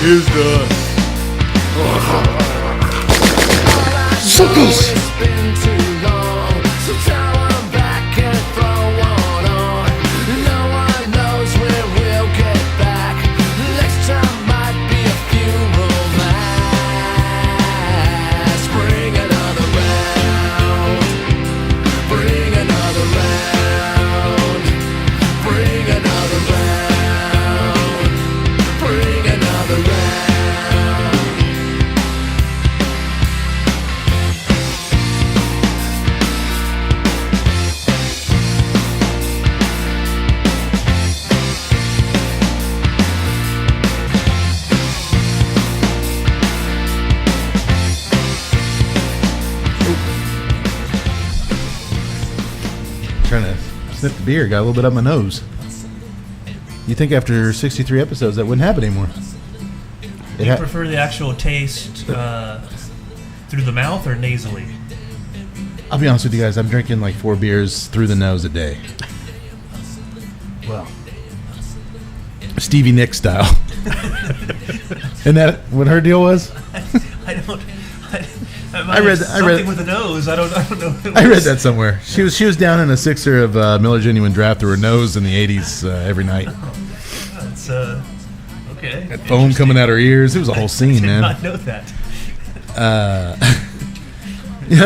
Here's the suckers. Trying to sniff the beer, got a little bit up my nose. You think after 63 episodes that wouldn't happen anymore? Do you prefer the actual taste through the mouth or nasally? I'll be honest with you guys, I'm drinking like 4 beers through the nose a day. Well, Stevie Nicks style. Isn't that what her deal was? I read something with a nose. I don't know. I read that somewhere. She was down in a sixer of Miller Genuine Draft through her nose in the 80s every night. That's okay. Had foam coming out her ears. It was a whole scene, man. I did not know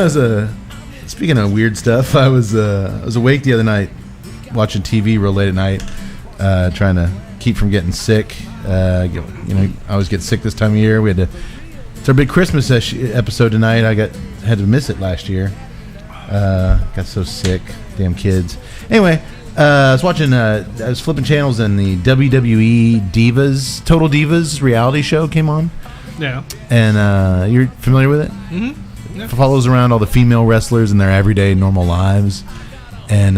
that. Speaking of weird stuff, I was awake the other night watching TV real late at night, trying to keep from getting sick. I always get sick this time of year. It's our big Christmas episode tonight. I had to miss it last year. Got so sick. Damn kids. Anyway, I was flipping channels and the WWE Divas, Total Divas reality show came on. Yeah. And you're familiar with it? Mm-hmm. Yeah. It follows around all the female wrestlers in their everyday normal lives. And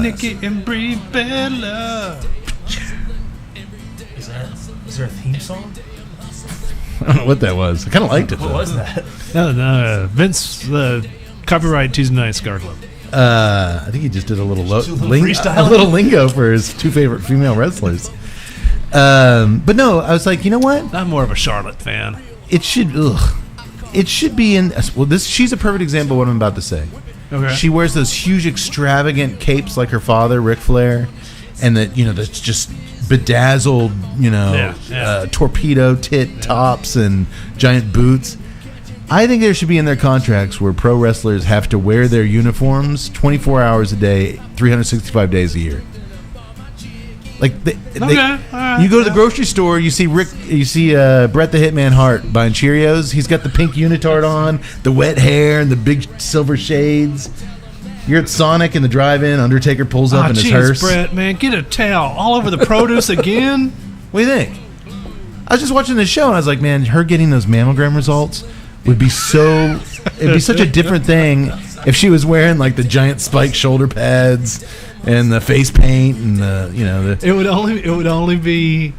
Nikki and Brie Bella. Is there a theme song? I don't know what that was. I kind of liked it, though. What was that? No, Vince, copyright Tuesday Night Cigar Club. I think he just did a little freestyle. a little lingo for his 2 favorite female wrestlers. But no, I was like, you know what? I'm more of a Charlotte fan. It should be in. Well, she's a perfect example of what I'm about to say. Okay. She wears those huge, extravagant capes like her father, Ric Flair, and that's just bedazzled, torpedo tit tops and giant boots. I think there should be in their contracts where pro wrestlers have to wear their uniforms 24 hours a day, 365 days a year. Like you go to the grocery store, you see Bret the Hitman Hart buying Cheerios. He's got the pink unitard on, the wet hair, and the big silver shades. You're at Sonic in the drive-in. Undertaker pulls up in his hearse. Brett, man, get a towel all over the produce again. What do you think? I was just watching this show and I was like, man, her getting those mammogram results would be it'd be such a different thing if she was wearing like the giant spiked shoulder pads and the face paint and It would only be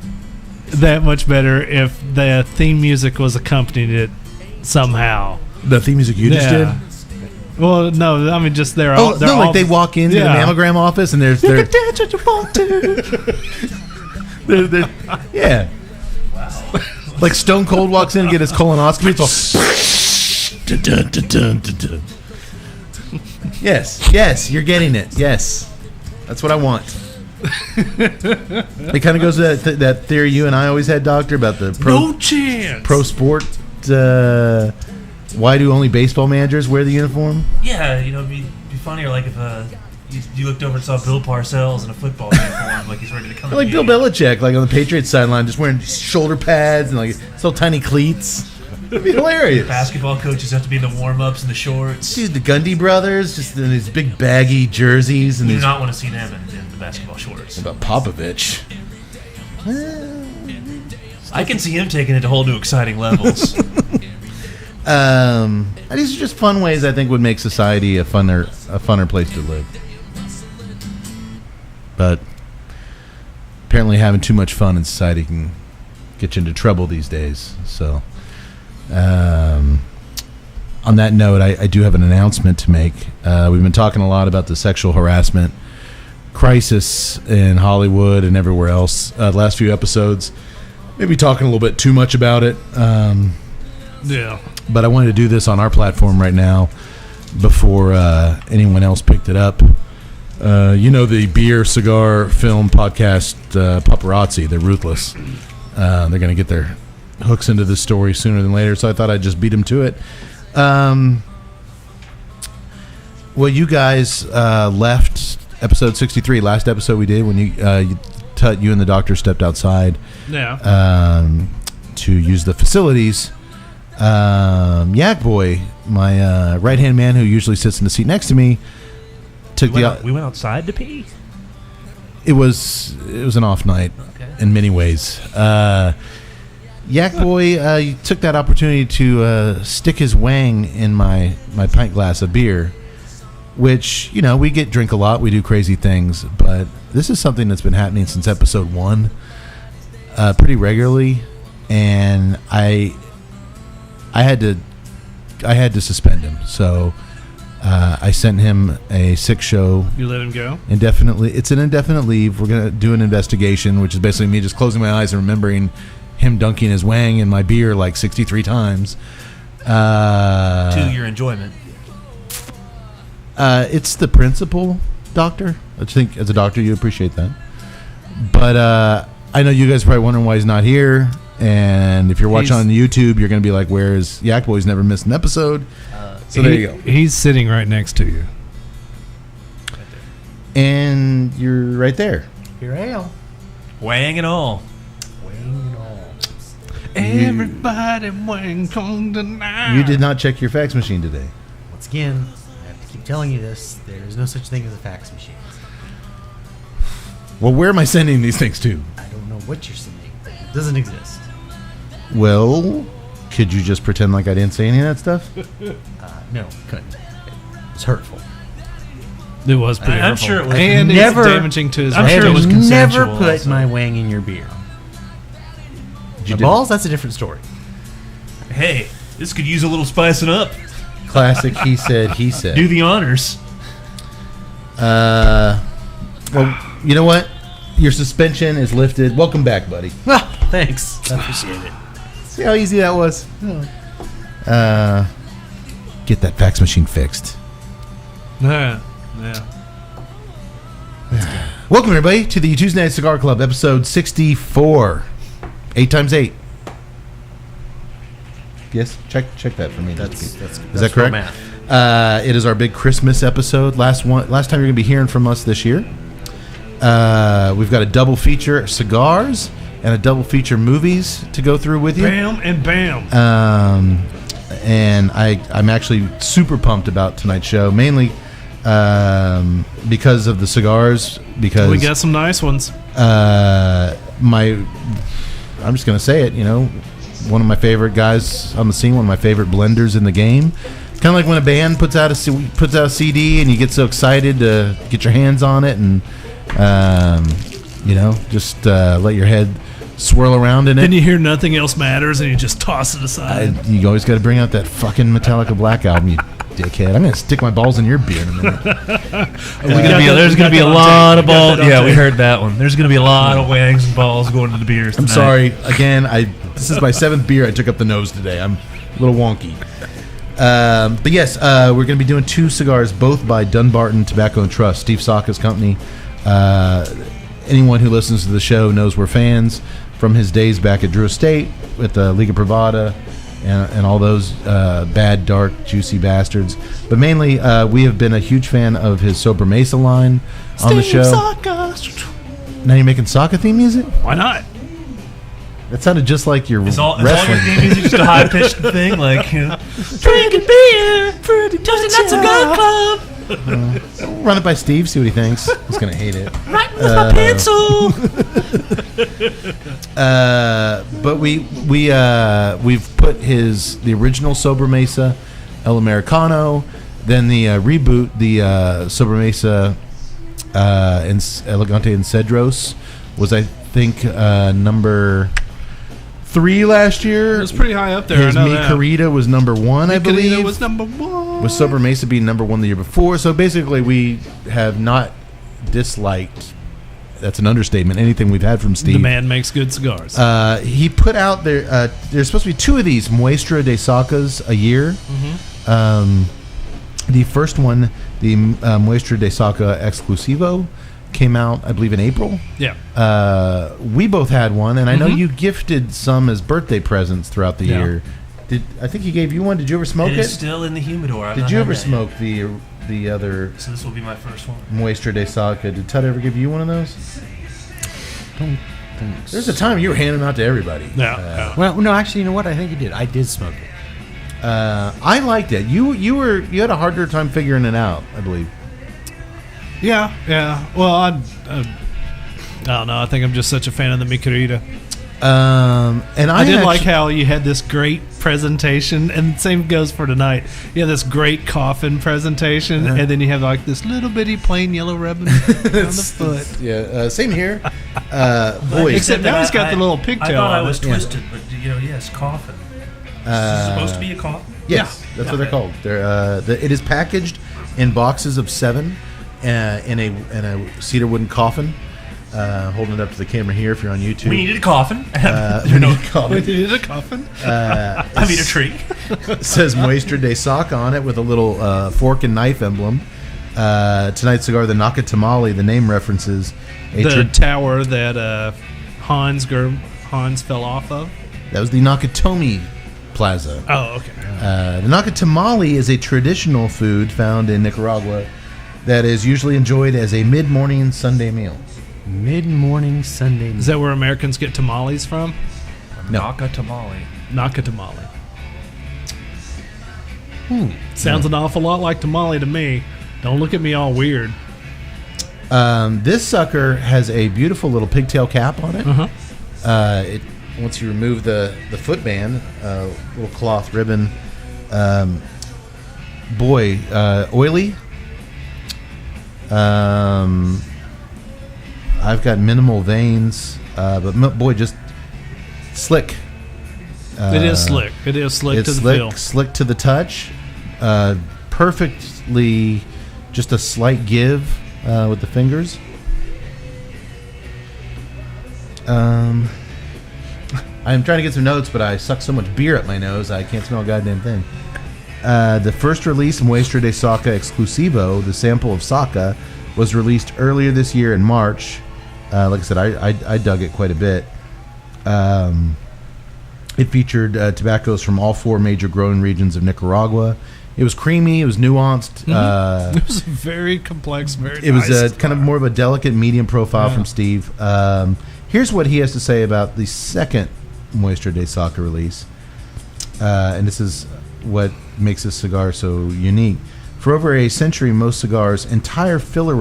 that much better if the theme music was accompanied it somehow. The theme music you just did? Well, no, I mean just they're they walk into the mammogram office and you can dance what you want to. Yeah. Wow. Like Stone Cold walks in and get his colonoscopy. It's all. Yes, you're getting it. Yes, that's what I want. It kind of goes to that theory you and I always had, Doctor, about the pro sport. Why do only baseball managers wear the uniform? Yeah, it'd be funnier like if you looked over and saw Bill Parcells in a football uniform, like he's ready to come. Like Bill Belichick, like on the Patriots sideline, just wearing shoulder pads and like little tiny cleats. It'd be hilarious. Basketball coaches have to be in the warm-ups and the shorts. Dude, the Gundy brothers, just in these big baggy jerseys. And you do not want to see them in the basketball shorts. What about Popovich? I can see him taking it to whole new exciting levels. These are just fun ways I think would make society a funner place to live. But apparently having too much fun in society can get you into trouble these days. So on that note, I do have an announcement to make. We've been talking a lot about the sexual harassment crisis in Hollywood and everywhere else the last few episodes. maybe talking a little bit too much about it. Yeah. But I wanted to do this on our platform right now before anyone else picked it up. The beer, cigar, film podcast Paparazzi. They're ruthless. They're going to get their hooks into this story sooner than later, so I thought I'd just beat them to it. Well, you guys left episode 63, last episode we did, when you and the doctor stepped outside to use the facilities. Yak Boy, my right-hand man who usually sits in the seat next to me, we went outside to pee? It was an off night in many ways. Yak Boy took that opportunity to stick his wang in my pint glass of beer, which, we drink a lot, we do crazy things, but this is something that's been happening since episode 1 pretty regularly, and I had to suspend him, so I sent him a sick show. You let him go? Indefinitely. It's an indefinite leave. We're going to do an investigation, which is basically me just closing my eyes and remembering him dunking his wang in my beer like 63 times. To your enjoyment. It's the principle, doctor. I think as a doctor you appreciate that. But I know you guys are probably wondering why he's not here. And if you're watching on YouTube, you're going to be like, where is Yak Boy? He's never missed an episode. So there you go. He's sitting right next to you. Right there. And you're right there. Here I am. Wang and all. Everybody wang on tonight. You did not check your fax machine today. Once again, I have to keep telling you this. There is no such thing as a fax machine. Well, where am I sending these things to? I don't know what you're sending, but it doesn't exist. Well, could you just pretend like I didn't say any of that stuff? No, couldn't. It's hurtful. It was pretty I'm hurtful. sure it was. And Never- it's damaging to his I'm I sure have it was never consensual put also. my wang in your beer. You The did. balls, that's a different story. Hey, this could use a little spicing up. Classic he said, he said. Do the honors. Well, you know what? Your suspension is lifted. Welcome back, buddy. Thanks. I appreciate it. See how easy that was? Get that fax machine fixed. Yeah. Welcome, everybody, to the Tuesday Night Cigar Club, episode 64. 8 times 8. Yes? Check that for me. That's Is that correct? math. It is our big Christmas episode. Last time you're going to be hearing from us this year. We've got a double feature cigars and a double feature movies to go through with you. Bam and bam. And I'm actually super pumped about tonight's show, mainly because of the cigars. Because We got some nice ones. I'm just going to say it, one of my favorite guys on the scene, one of my favorite blenders in the game. Kind of like when a band puts out a CD and you get so excited to get your hands on it and, just let your head swirl around in it. Then you hear nothing else matters and you just toss it aside. You always got to bring out that fucking Metallica Black album, you dickhead. I'm going to stick my balls in your beer in a minute. There's going to be a lot of balls. Yeah, we heard that one. There's going to be a lot of wangs and balls going to the beers tonight. I'm sorry. Again, this is my 7th beer I took up the nose today. I'm a little wonky. But yes, we're going to be doing 2 cigars, both by Dunbarton Tobacco Trust, Steve Saka's company. Anyone who listens to the show knows we're fans from his days back at Drew Estate with the Liga Privada and all those bad, dark, juicy bastards. But mainly, we have been a huge fan of his Sober Mesa line on the show. Now you're making Saka theme music? Why not? That sounded just like your Is all wrestling. your theme music just a high pitched thing? Like, Drinking beer for the Tuesday Night Cigar Club. Run it by Steve, see what he thinks. He's gonna hate it. Writing with my pencil. But we've put the original Sober Mesa El Americano, then the reboot, the Sober Mesa Elegante and Cedros was, I think, number 3 last year. It was pretty high up there. His Mi Carita was number 1, I believe. It was number 1. With Sober Mesa being number 1 the year before. So basically, we have not disliked that's an understatement. Anything we've had from Steve. The man makes good cigars. He put out there. There's supposed to be 2 of these Muestra de Sacas a year. The first one, the Muestra de Saca Exclusivo, came out, I believe, in April. Yeah. We both had one, and I know you gifted some as birthday presents throughout the year. I think he gave you one? Did you ever smoke it? It is still in the humidor. Did you ever smoke the other? So this will be my first one. Muestra de Saca. Did Tut ever give you one of those? Don't think so. There's a time you were handing them out to everybody. Yeah. Well, no, actually, you know what? I think you did. I did smoke it. I liked it. You had a harder time figuring it out, I believe. Yeah. Well, I don't know. I think I'm just such a fan of the Mi Querida. And I did like how you had this great presentation, and same goes for tonight. You had this great coffin presentation, and then you have like this little bitty plain yellow ribbon on the foot. Yeah, same here. Boy, Except now he's got the little pigtail. I thought I on was it. twisted, but yes, coffin. Is this supposed to be a coffin? Yes, that's what they're called. It is packaged in boxes of 7 in a cedar wooden coffin. Holding it up to the camera here if you're on YouTube. We needed a coffin. We need a coffin. We needed a coffin. I mean a tree. It says Muestra de Saca on it with a little fork and knife emblem. Tonight's cigar, the Nacatamale, the name references the tower that Hans fell off of. That was the Nakatomi Plaza. Oh, okay. The Nacatamale is a traditional food found in Nicaragua that is usually enjoyed as a mid-morning Sunday meal. Mid-morning Sunday. Is that where Americans get tamales from? No. Nacatamale. Nacatamale. Sounds an awful lot like tamale to me. Don't look at me all weird. This sucker has a beautiful little pigtail cap on it. Uh-huh. Once you remove the footband, little cloth ribbon. Oily. I've got minimal veins, but boy, just slick. It is slick. It is slick to the feel. Slick to the touch. Perfectly, just a slight give with the fingers. I'm trying to get some notes, but I suck so much beer up my nose I can't smell a goddamn thing. The first release, Muestra de Saca Exclusivo, the sample of Saca, was released earlier this year in March. Like I said, I dug it quite a bit. It featured tobaccos from all 4 major growing regions of Nicaragua. It was creamy. It was nuanced. It was very complex. It was kind of more of a delicate medium profile from Steve. Here's what he has to say about the second Muestra de Saca release. And this is what makes this cigar so unique. For over a century, most cigars' entire filler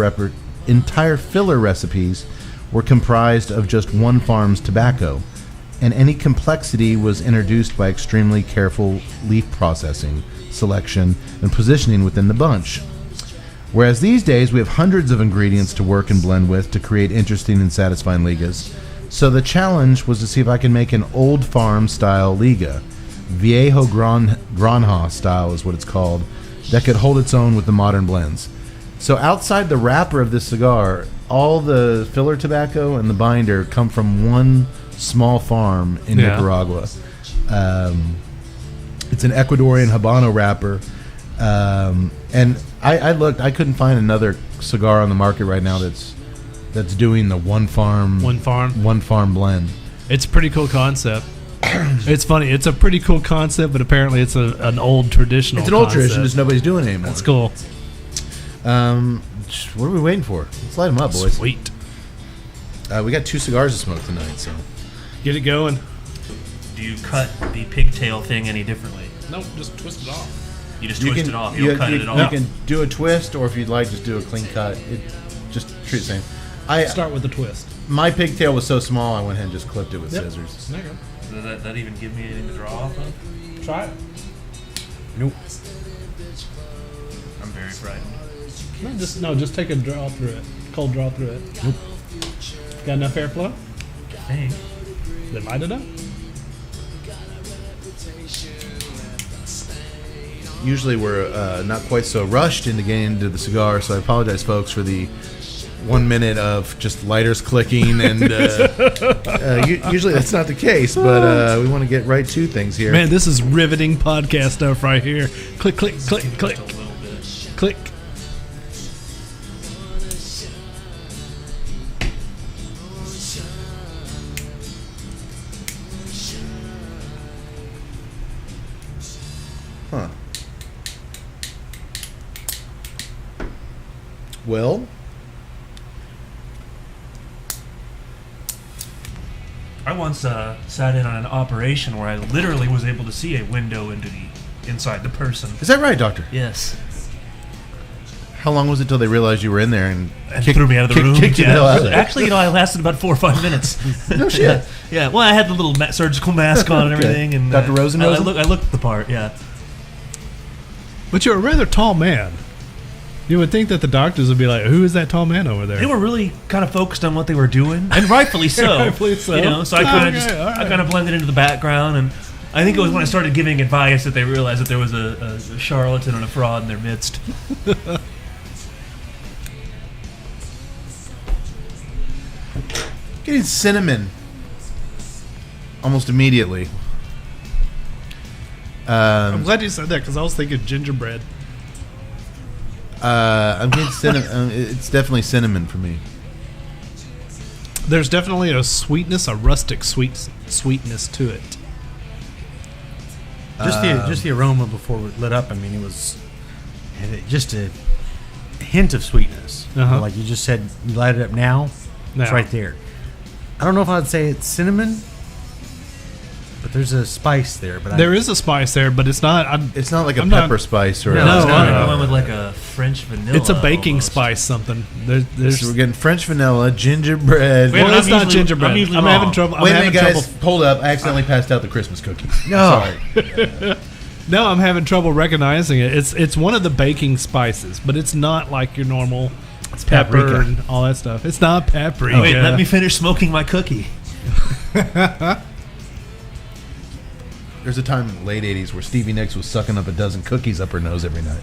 recipes were comprised of just one farm's tobacco, and any complexity was introduced by extremely careful leaf processing, selection, and positioning within the bunch. Whereas these days we have hundreds of ingredients to work and blend with to create interesting and satisfying ligas. So the challenge was to see if I can make an old farm style liga, Viejo Granja style is what it's called, that could hold its own with the modern blends. So outside the wrapper of this cigar, all the filler tobacco and the binder come from one small farm in Nicaragua. It's an Ecuadorian Habano wrapper. And I looked, I couldn't find another cigar on the market right now that's doing the one farm blend. It's a pretty cool concept. It's funny. It's a pretty cool concept, but apparently it's an old traditional. It's an old concept. tradition. Just nobody's doing it anymore. That's cool. What are we waiting for? Let's light them up, boys. Sweet. We got 2 cigars to smoke tonight, so Get it going. Do you cut the pigtail thing any differently? Nope, just twist it off. You just twist it off. You don't cut it at all. You can do a twist, or if you'd like, just do a clean cut. Just treat it the same. Start with the twist. My pigtail was so small, I went ahead and just clipped it with scissors. There you go. Does that even give me anything to draw off of? Try it. Nope. I'm very frightened. Just take a draw through it. Cold draw through it. Nope. Got enough airflow? I think. Then light it up. Usually we're not quite so rushed into getting into the cigar, so I apologize, folks, for the 1 minute of just lighters clicking, and usually that's not the case, but we want to get right to things here. Man, this is riveting podcast stuff right here. Click, click, click, click, click. Huh. Well, I once sat in on an operation where I literally was able to see a window into the inside the person. is that right, Doctor? Yes. How long was it till they realized you were in there and Threw me out of the room. kicked you the hell out of there? Actually, I lasted about 4 or 5 minutes. No shit. Yeah. Well, I had the little surgical mask on and Okay. everything, and Dr. Rosen I knows him? looked the part. Yeah. But you're a rather tall man. You would think that the doctors would be like, "Who is that tall man over there?" They were really kind of focused on what they were doing, and rightfully so. Rightfully so. You know, so I kind of Okay, all right. I kind of blended into the background, and I think it was when I started giving advice that they realized that there was a charlatan and a fraud in their midst. Getting cinnamon almost immediately. I'm glad you said that because I was thinking gingerbread. I'm getting cinnamon. It's definitely cinnamon for me. There's definitely a sweetness, a rustic sweetness to it. Just the aroma before it lit up. I mean, it was just a hint of sweetness. Uh-huh. Like you just said, you light it up now. Now. It's right there. I don't know if I'd say it's cinnamon, but there's a spice there. But There is a spice there, but it's not. It's not like a I'm pepper not- spice or No, No, it's kind no. of going with like a French vanilla. It's a baking almost. spice something. There's So we're getting French vanilla, gingerbread. Wait, well, I'm it's not usually- gingerbread. I'm usually I'm wrong. having trouble. I'm Wait a having minute, guys. trouble. Hold up. I accidentally passed out the Christmas cookies. No. Sorry. No, I'm having trouble recognizing it. It's one of the baking spices, but it's not like your normal pepper paprika. and all that stuff. It's not paprika. Wait, let me finish smoking my cookie. There's a time in the late 80s where Stevie Nicks was sucking up a dozen cookies up her nose every night.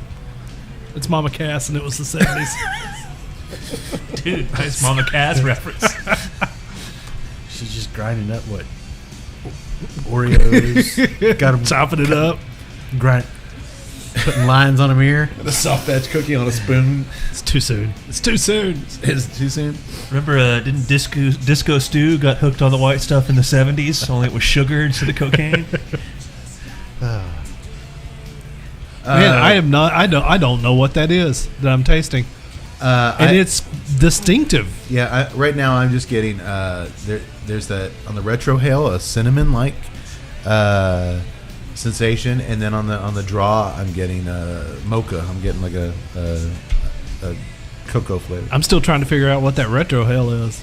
It's Mama Cass, and it was the 70s. Dude, nice Mama Cass reference. she's just grinding up what Oreos. Got them Chopping it up. putting lines on them here. The soft edge cookie on a spoon. It's too soon. It's too soon. Is it too soon? Remember, didn't Disco Stew got hooked on the white stuff in the 70s? Only it was sugar instead of cocaine. Man, I am not. I don't know what that is that I'm tasting, and it's distinctive. Yeah, right now I'm just getting there's that on the retro hail, a cinnamon like sensation, and then on the draw I'm getting mocha. I'm getting like a cocoa flavor. I'm still trying to figure out what that retro hell is.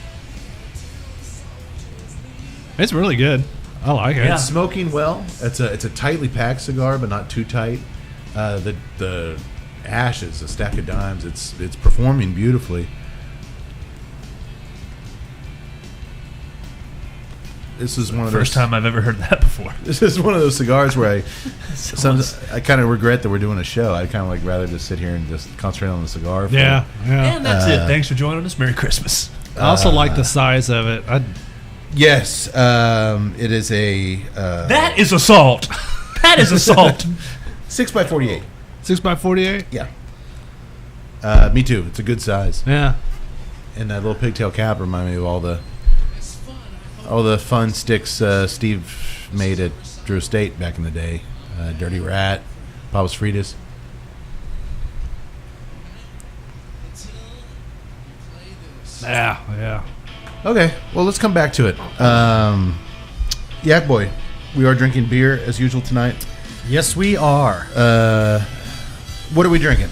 It's really good. I like it. Yeah. It's smoking well. It's a tightly packed cigar, but not too tight. The ash is a stack of dimes. It's performing beautifully. This is one of First those, time I've ever heard that before. This is one of those cigars where I kind of regret that we're doing a show. I'd kind of like rather just sit here and just concentrate on the cigar. Yeah. And that's it. Thanks for joining us. Merry Christmas. I also like the size of it. Yes, it is a That is assault. That is assault. 6x48. 6x48. Yeah. Me too. It's a good size. Yeah. And that little pigtail cap remind me of all the fun sticks Steve made at Drew Estate back in the day. Dirty Rat, Papas Fritas. Yeah. Okay, well, let's come back to it. Yak Boy, we are drinking beer as usual tonight. Yes, we are. What are we drinking?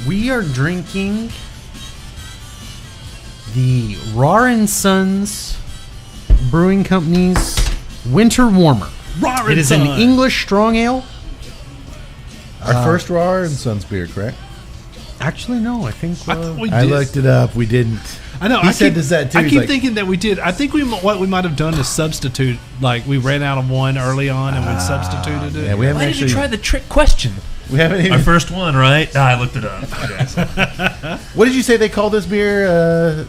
We are drinking the Rahr Sons Brewing Company's Winter Warmer. Rahr It is an Sons. English strong ale. Our first Rahr Sons beer, correct? Actually, no. I think I thought we I did. looked it up. We didn't. I know. He I said keep, this that too. I He's keep like, thinking that we did. I think what we might have done is substitute. Like we ran out of one early on and we substituted it. Yeah, we haven't Why did you actually. try the trick question? We haven't Our even. first one, right? I looked it up. Yes. What did you say they call this beer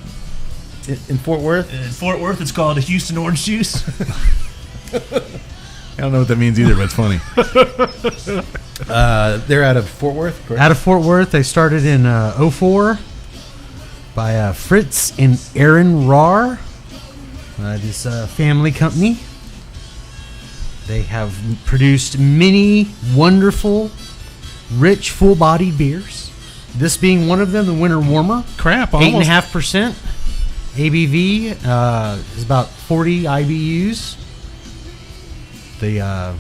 in Fort Worth? In Fort Worth, it's called a Houston orange juice. I don't know what that means either, but it's funny. They're out of Fort Worth, correct? Out of Fort Worth, they started in 04 by Fritz and Aaron Rahr. This family company. They have produced many wonderful, rich, full-bodied beers. This being one of them, the Winter Warmer. Crap, almost. 8.5% ABV is about 40 IBUs. I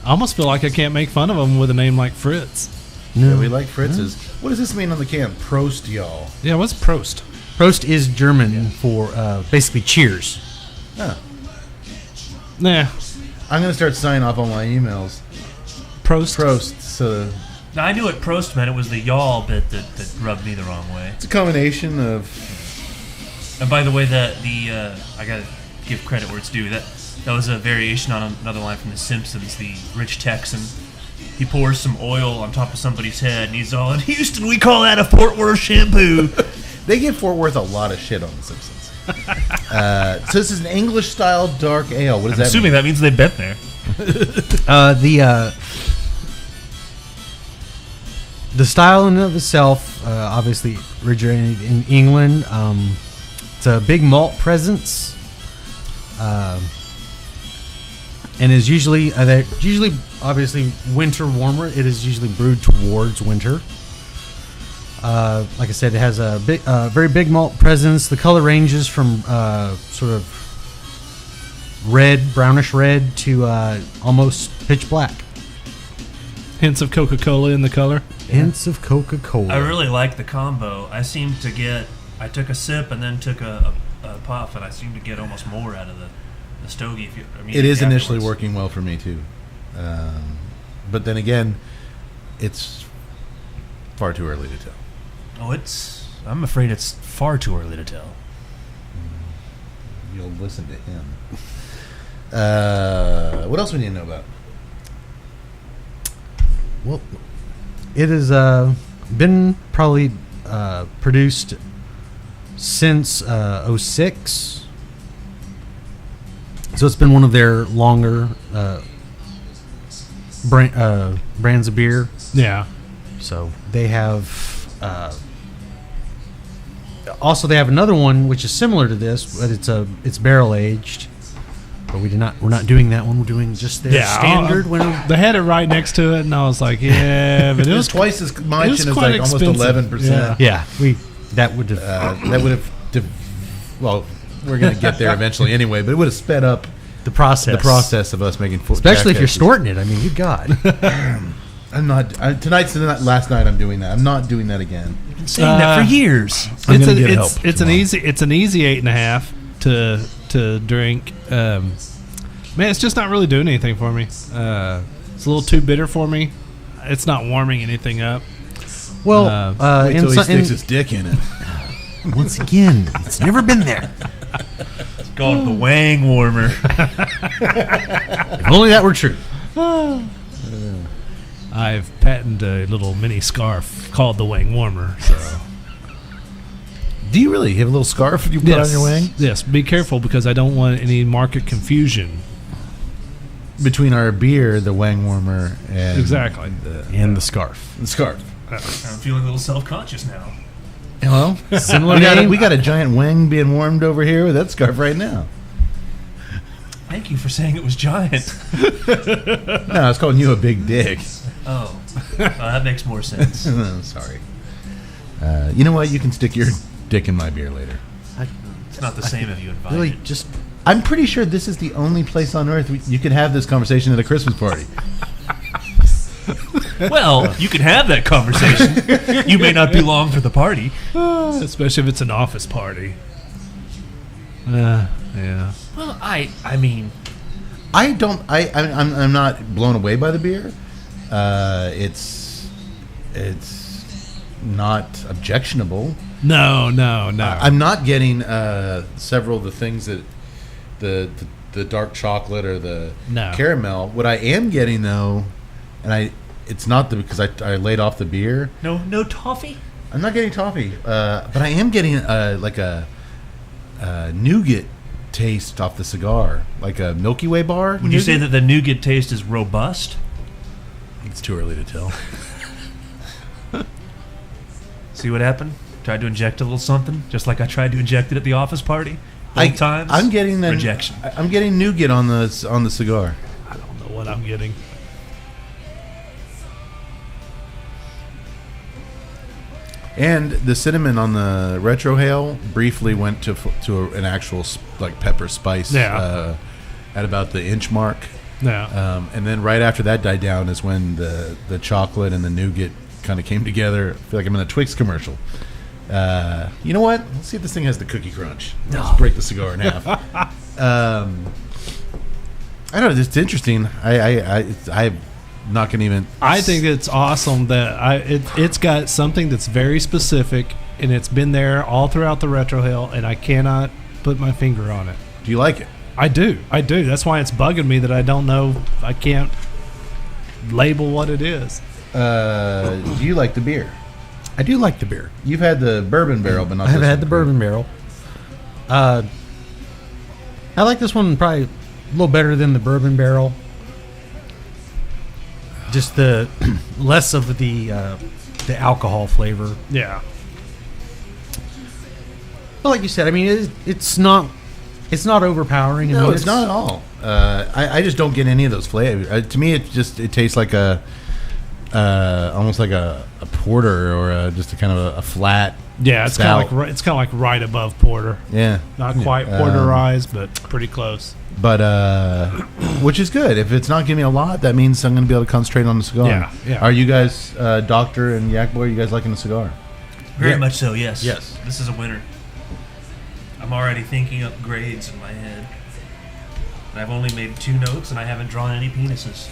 almost feel like I can't make fun of them with a name like Fritz. Yeah, we like Fritz's. What does this mean on the can? Prost, y'all. Yeah, what's Prost? Prost is German for basically cheers. Huh. Nah, I'm going to start signing off on my emails. Prost. Prost. So Now, I knew what Prost meant. It was the y'all bit that rubbed me the wrong way. it's a combination of... And by the way, I gotta give credit where it's due. That was a variation on another line from The Simpsons. The rich Texan, he pours some oil on top of somebody's head, and he's all, in Houston, we call that a Fort Worth shampoo. They give Fort Worth a lot of shit on The Simpsons. So this is an English-style dark ale. What does that Assuming mean? that means they've been there. The style in and of itself, obviously originated in England. It's a big malt presence, and is usually obviously winter warmer. It is usually brewed towards winter. Like I said, it has a very big malt presence. The color ranges from sort of brownish red to almost pitch black. Hints of Coca-Cola in the color. Hints of Coca-Cola. I really like the combo. I took a sip and then took a puff, and I seem to get almost more out of the stogie. It is initially working well for me, too. But then again, it's far too early to tell. Oh, I'm afraid it's far too early to tell. You'll listen to him. What else we need to know about? Well, it has been probably produced since 06. So it's been one of their longer brands of beer. Yeah. So they have also they have another one which is similar to this, but it's barrel aged. But we're not doing that one. We're doing just their standard winter. They had it right next to it, and I was like, yeah, but it was twice as much, and it's quite like almost expensive. 11%. Yeah, that would have Well, we're gonna get there eventually anyway, but it would have sped up the process of us making, especially if you're snorting it. I mean, you God. I'm not. Tonight's the last night I'm doing that. I'm not doing that again. I've been saying that for years. It's an easy 8.5 to drink. Man, it's just not really doing anything for me. It's a little too bitter for me. It's not warming anything up. Well, wait till he sticks his dick in it. Once again, it's never been there. It's called the Wang Warmer. If only that were true. I've patented a little mini scarf called the Wang Warmer. So, Do you really have a little scarf you put on your wang? Yes. Be careful because I don't want any market confusion. Between our beer, the Wang Warmer, and Exactly. And the scarf. the scarf. I'm feeling a little self-conscious now. Well, Similar we name. got a giant wang being warmed over here with that scarf right now. Thank you for saying it was giant. No, I was calling you a big dick. Oh, that makes more sense. I'm sorry. You know what? You can stick your dick in my beer later. It's not the same if you invite Really, it. just I'm pretty sure this is the only place on earth you could have this conversation at a Christmas party. Well, you can have that conversation. You may not be long for the party. Especially if it's an office party. Yeah. Well, I mean, I'm not blown away by the beer. It's not objectionable. No. I'm not getting several of the things that the dark chocolate or the No. caramel. What I am getting though, and it's not because I laid off the beer. no toffee. I'm not getting toffee, but I am getting like a nougat taste off the cigar, like a Milky Way bar. Would you say that the nougat taste is robust? It's too early to tell. See what happened? Tried to inject a little something, just like I tried to inject it at the office party. Both times. I'm getting the rejection. I'm getting nougat on the cigar. I don't know what I'm getting. And the cinnamon on the retrohale briefly went to an actual like pepper spice at about the inch mark. Yeah. And then right after that died down is when the chocolate and the nougat kind of came together. I feel like I'm in a Twix commercial. You know what? Let's see if this thing has the cookie crunch. Let's break the cigar in half. I don't know. It's interesting. I'm not going to even... I think it's awesome that it's got something that's very specific, and it's been there all throughout the retrohale, and I cannot put my finger on it. Do you like it? I do. That's why it's bugging me that I don't know. I can't label what it is. Do you like the beer? I do like the beer. You've had the bourbon barrel, but not I have this had one, the bourbon barrel. I like this one probably a little better than the bourbon barrel. Just the less of the alcohol flavor. Yeah. But like you said, I mean, it's not overpowering. No, it's not at all. I just don't get any of those flavors. To me, it tastes like almost like a porter or just a kind of a flat. Yeah, it's kind of like right above porter. Yeah, not quite porterized, but pretty close. But which is good. If it's not giving me a lot, that means I'm going to be able to concentrate on the cigar. Yeah. Are you guys, Doctor and Yak Boy? Are you guys liking the cigar? Very much so. Yes. Yes. This is a winner. I'm already thinking up grades in my head. And I've only made 2 notes, and I haven't drawn any penises.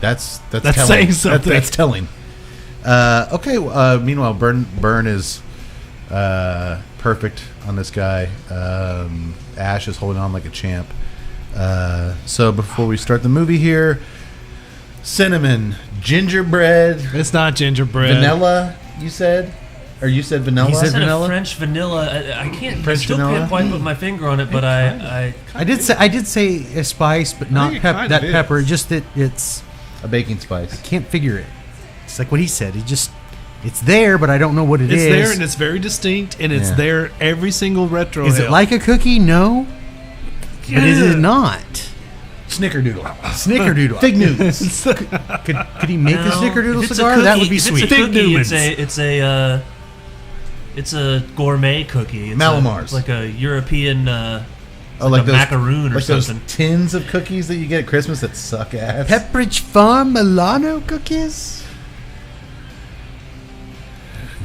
That's telling. Saying something. That's telling. Okay. Meanwhile, Burn is perfect on this guy. Ash is holding on like a champ. So before we start the movie here, cinnamon, gingerbread. It's not gingerbread. Vanilla. You said, or you said vanilla. He said Instead vanilla? of French vanilla. I can't. French I still vanilla? can't quite put my finger on it, but I did say a spice, but not think it kind that of is. pepper. Just that it's A baking spice. can't figure it. It's like what he said. It's there, but I don't know what it is. It's there, and it's very distinct, and it's Yeah. there every single retro. Is it like a cookie? No. But is it not? Snickerdoodle. Snickerdoodle. Fig Newtons. Could he make a snickerdoodle if it's a cigar? That would cookie- be if sweet. It's a cookie, Newmans. it's a gourmet cookie. It's Malamars. it's like a European. Like a those macaroon or like something. those tins of cookies that you get at Christmas that suck ass. Pepperidge Farm Milano cookies.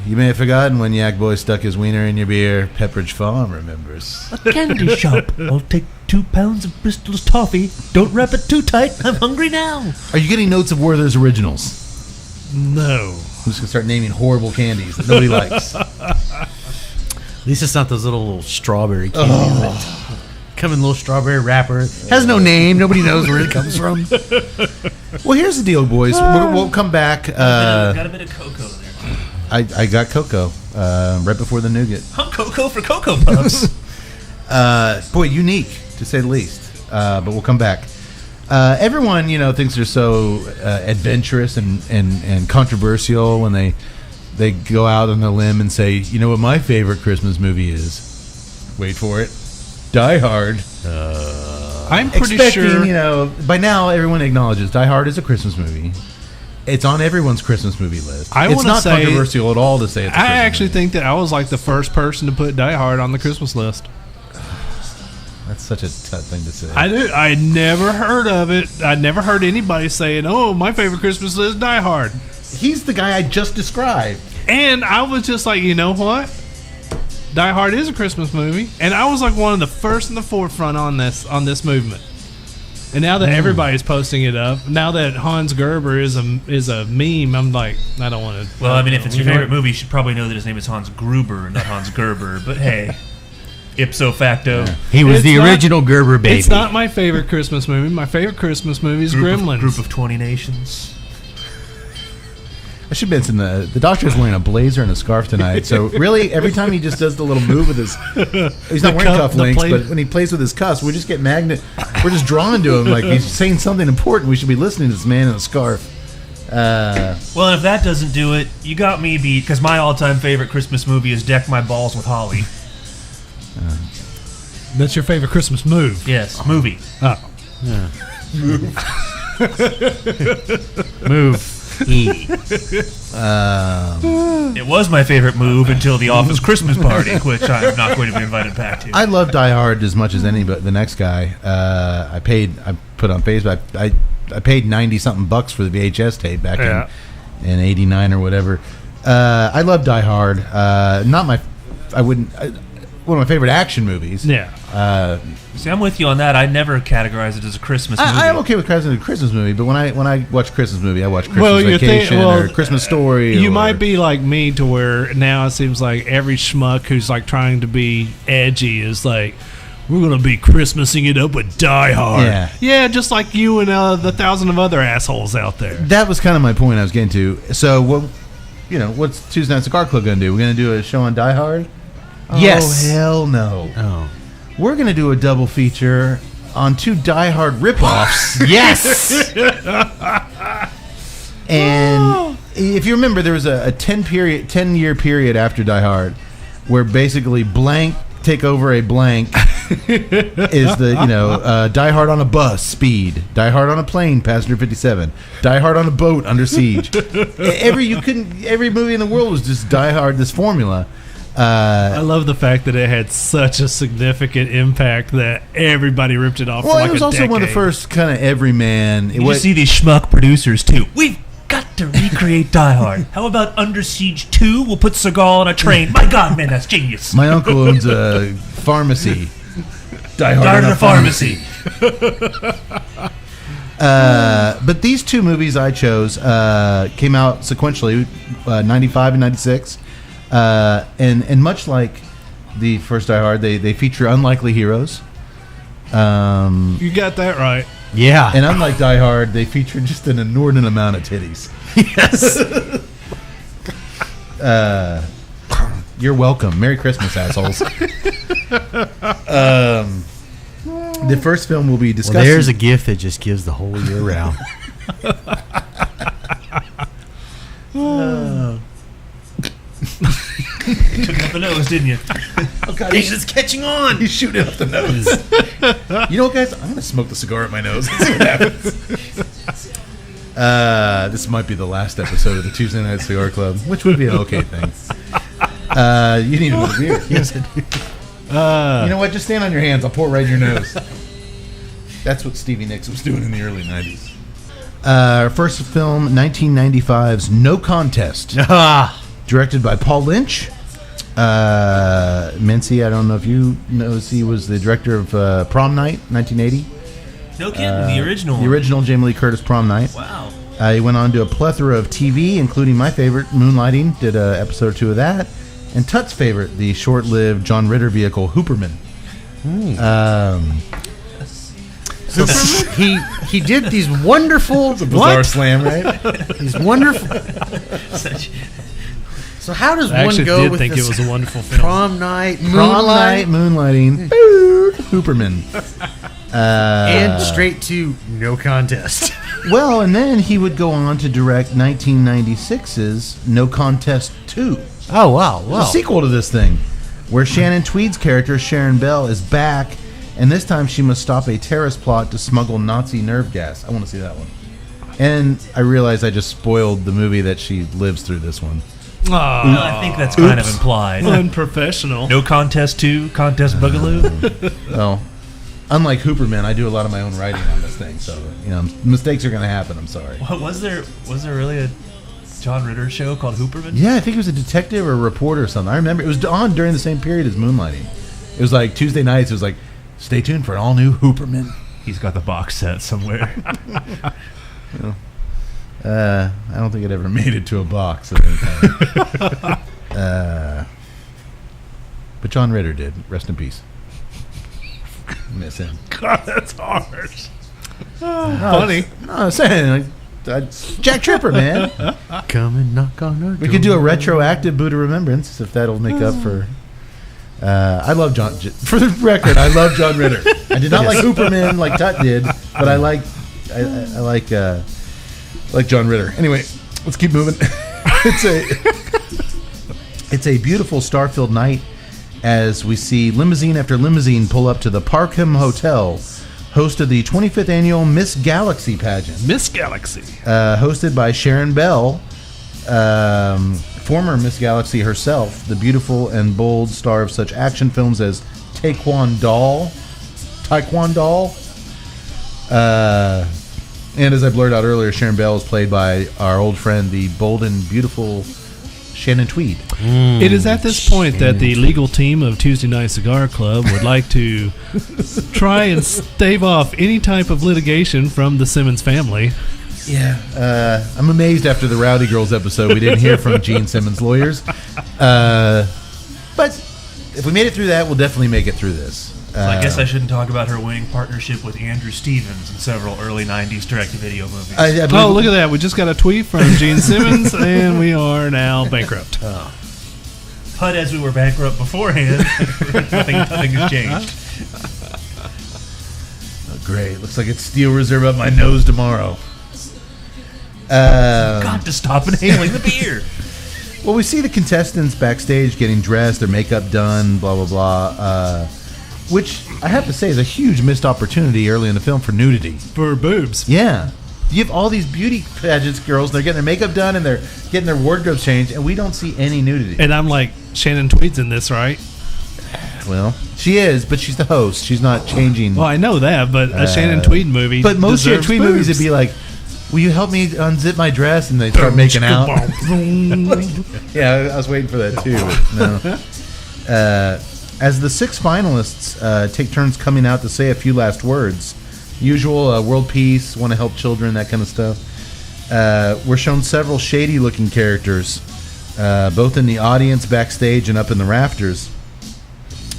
You may have forgotten when Yak Boy stuck his wiener in your beer. Pepperidge Farm remembers. A candy shop. I'll take 2 pounds of Bristol's toffee. Don't wrap it too tight. I'm hungry now. Are you getting notes of Werther's Originals? No. I'm just gonna start naming horrible candies that nobody likes. At least it's not those little strawberry candies that come in a little strawberry wrapper. Has no name. Nobody knows where it comes from. Well, here's the deal, boys. We'll come back. Got a bit of cocoa there. I got cocoa right before the nougat. I'm cocoa for Cocoa Puffs. Boy, unique to say the least. But we'll come back. Everyone, thinks they're so adventurous and controversial when they go out on a limb and say, you know what my favorite Christmas movie is? Wait for it. Die Hard. I'm pretty Expecting, sure. by now everyone acknowledges Die Hard is a Christmas movie. It's on everyone's Christmas movie list. I It's wanna not say- controversial at all to say it's a I Christmas actually movie. think that I was like the first person to put Die Hard on the Christmas list. That's such a tough thing to say. I never heard of it. I never heard anybody saying, "Oh, my favorite Christmas list is Die Hard." He's the guy I just described. And I was just like, you know what? Die Hard is a Christmas movie, and I was like one of the first in the forefront on this movement. And now that everybody's posting it up, now that Hans Gerber is a meme, I'm like, I don't want to. Well, I mean, if it's your favorite movie, you should probably know that his name is Hans Gruber and not Hans Gerber. But hey, ipso facto. He was It's the not- original Gerber baby. It's not my favorite Christmas movie. My favorite Christmas movie is Gremlins. Group of 20 nations. I should mention the doctor's wearing a blazer and a scarf tonight. So really, every time he just does the little move with his, he's not wearing cufflinks, but when he plays with his cuffs, we just get we're just drawn to him like he's saying something important. We should be listening to this man in a scarf. Well, if that doesn't do it, you got me beat, because my all-time favorite Christmas movie is Deck My Balls with Holly. That's your favorite Christmas move? Yes, movie. Oh. Yeah. Move. E. It was my favorite move until the Office Christmas party, which I'm not going to be invited back to. I love Die Hard as much as any, but the next guy, I put on Facebook, I paid 90-something bucks for the VHS tape back in 89 or whatever. I love Die Hard. One of my favorite action movies. Yeah. See, I'm with you on that. I never categorize it as a Christmas movie. I'm okay with classifying it as a Christmas movie, but when I watch a Christmas movie, I watch Christmas Vacation or Christmas Story. You might be like me to where now it seems like every schmuck who's like trying to be edgy is like, we're going to be Christmasing it up with Die Hard. Yeah, just like you and the 1,000 of other assholes out there. That was kind of my point I was getting to. So, what's Tuesday Night Cigar Club going to do? We're going to do a show on Die Hard? Yes. Oh, hell no. Oh. We're going to do a double feature on 2 Die Hard ripoffs. Yes. And if you remember, there was a 10-year period after Die Hard where basically blank take over a blank is the Die Hard on a bus, Speed, Die Hard on a plane, Passenger 57, Die Hard on a boat, Under Siege. Every movie in the world was just Die Hard, this formula. I love the fact that it had such a significant impact that everybody ripped it off. Well, for like it was also decade. one of the first kind of everyman. You see these schmuck producers too. We've got to recreate Die Hard. How about Under Siege 2? We'll put Seagal on a train. My God, man, that's genius. My uncle owns a pharmacy. Die Hard on a pharmacy. But these 2 movies I chose came out sequentially, 95 and 96. And much like the first Die Hard, they feature unlikely heroes. You got that right. Yeah. And unlike Die Hard, they feature just an inordinate amount of titties. Yes. You're welcome. Merry Christmas, assholes. The first film will be discussing... Well, there's a gift that just gives the whole year round. Took it up the nose, didn't you? Oh, God, It's catching on. he's shooting up the nose. You know what, guys? I'm going to smoke the cigar at my nose and see what happens. This might be the last episode of the Tuesday Night Cigar Club, which would be an okay thing. You need another beer. Yes, I do. You know what? Just stand on your hands. I'll pour it right in your nose. That's what Stevie Nicks was doing in the early 90s. Our first film, 1995's No Contest. Directed by Paul Lynch. Mincy, I don't know if you know, he was the director of Prom Night, 1980. No kidding, the original. The original Jamie Lee Curtis Prom Night. Wow. He went on to a plethora of TV, including my favorite, Moonlighting. Did an episode or 2 of that. And Tut's favorite, the short-lived John Ritter vehicle, Hooperman. So he did these wonderful... Bizarre slam, right? These wonderful... So how does I one actually go did with think this it was a wonderful film. Prom night, Prom Night, moonlight, Moonlighting, Hooperman. and straight to No Contest? Well, and then he would go on to direct 1996's No Contest 2. Oh, wow. The sequel to this thing, where Shannon Tweed's character, Sharon Bell, is back, and this time she must stop a terrorist plot to smuggle Nazi nerve gas. I want to see that one. And I realized I just spoiled the movie that she lives through this one. Well, I think that's kind of implied. Unprofessional. No Contest 2, Contest Boogaloo. Well, unlike Hooperman, I do a lot of my own writing on this thing, so mistakes are going to happen. I'm sorry. What, was there really a John Ritter show called Hooperman? Yeah, I think he was a detective or a reporter or something. I remember it was on during the same period as Moonlighting. It was like Tuesday nights. It was like, stay tuned for an all new Hooperman. He's got the box set somewhere. I don't think it ever made it to a box of any kind. But John Ritter did. Rest in peace. Miss him. God, that's harsh. Funny. No, I'm saying, like, Jack Tripper, man. Come and knock on our door. We could do a retroactive Buddha Remembrance if that'll make up for. I love John. For the record, I love John Ritter. I did not like Hooperman like Tut did, but I like John Ritter. Anyway, let's keep moving. It's a beautiful star-filled night as we see limousine after limousine pull up to the Parkham Hotel, host of the 25th annual Miss Galaxy pageant. Miss Galaxy. Hosted by Sharon Bell, former Miss Galaxy herself, the beautiful and bold star of such action films as Taekwondo. And as I blurred out earlier, Sharon Bell is played by our old friend, the bold and beautiful Shannon Tweed. It is at this point that the legal team of Tuesday Night Cigar Club would like to try and stave off any type of litigation from the Simmons family. Yeah. I'm amazed after the Rowdy Girls episode we didn't hear from Gene Simmons' lawyers. But if we made it through that, we'll definitely make it through this. So I guess I shouldn't talk about her winning partnership with Andrew Stevens in several early 90s direct-to-video movies. Oh, look at that. We just got a tweet from Gene Simmons, and we are now bankrupt. But as we were bankrupt beforehand, nothing has changed. Oh, great. Looks like it's Steel Reserve up my nose tomorrow. Got to stop inhaling the beer. Well, we see the contestants backstage getting dressed, their makeup done, blah, blah, blah. Which I have to say is a huge missed opportunity early in the film for nudity. For boobs. Yeah. You have all these beauty pageants girls, they're getting their makeup done and they're getting their wardrobes changed, and we don't see any nudity. And I'm like, Shannon Tweed's in this, right? Well, she is, but she's the host. She's not changing. Well, I know that, but a Shannon Tweed movie. But most Shannon deserves Tweed boobs. movies would be like, will you help me unzip my dress? And they start making out. Yeah, I was waiting for that too. But no. As the 6 finalists take turns coming out to say a few last words, usual world peace, want to help children, that kind of stuff, we're shown several shady-looking characters, both in the audience, backstage, and up in the rafters.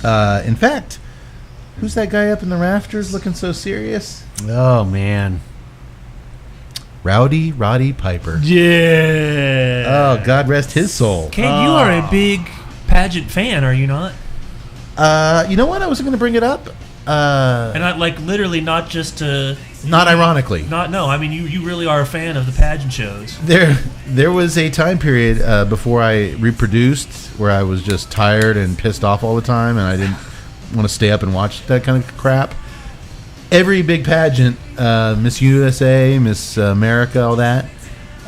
In fact, who's that guy up in the rafters looking so serious? Oh, man. Roddy Piper. Yeah. Oh, God rest his soul. Kate, you are a big pageant fan, are you not? You know what? I wasn't going to bring it up. And I like literally not just to... Not ironically. I mean, you really are a fan of the pageant shows. There was a time period before I reproduced where I was just tired and pissed off all the time, and I didn't want to stay up and watch that kind of crap. Every big pageant, Miss USA, Miss America, all that,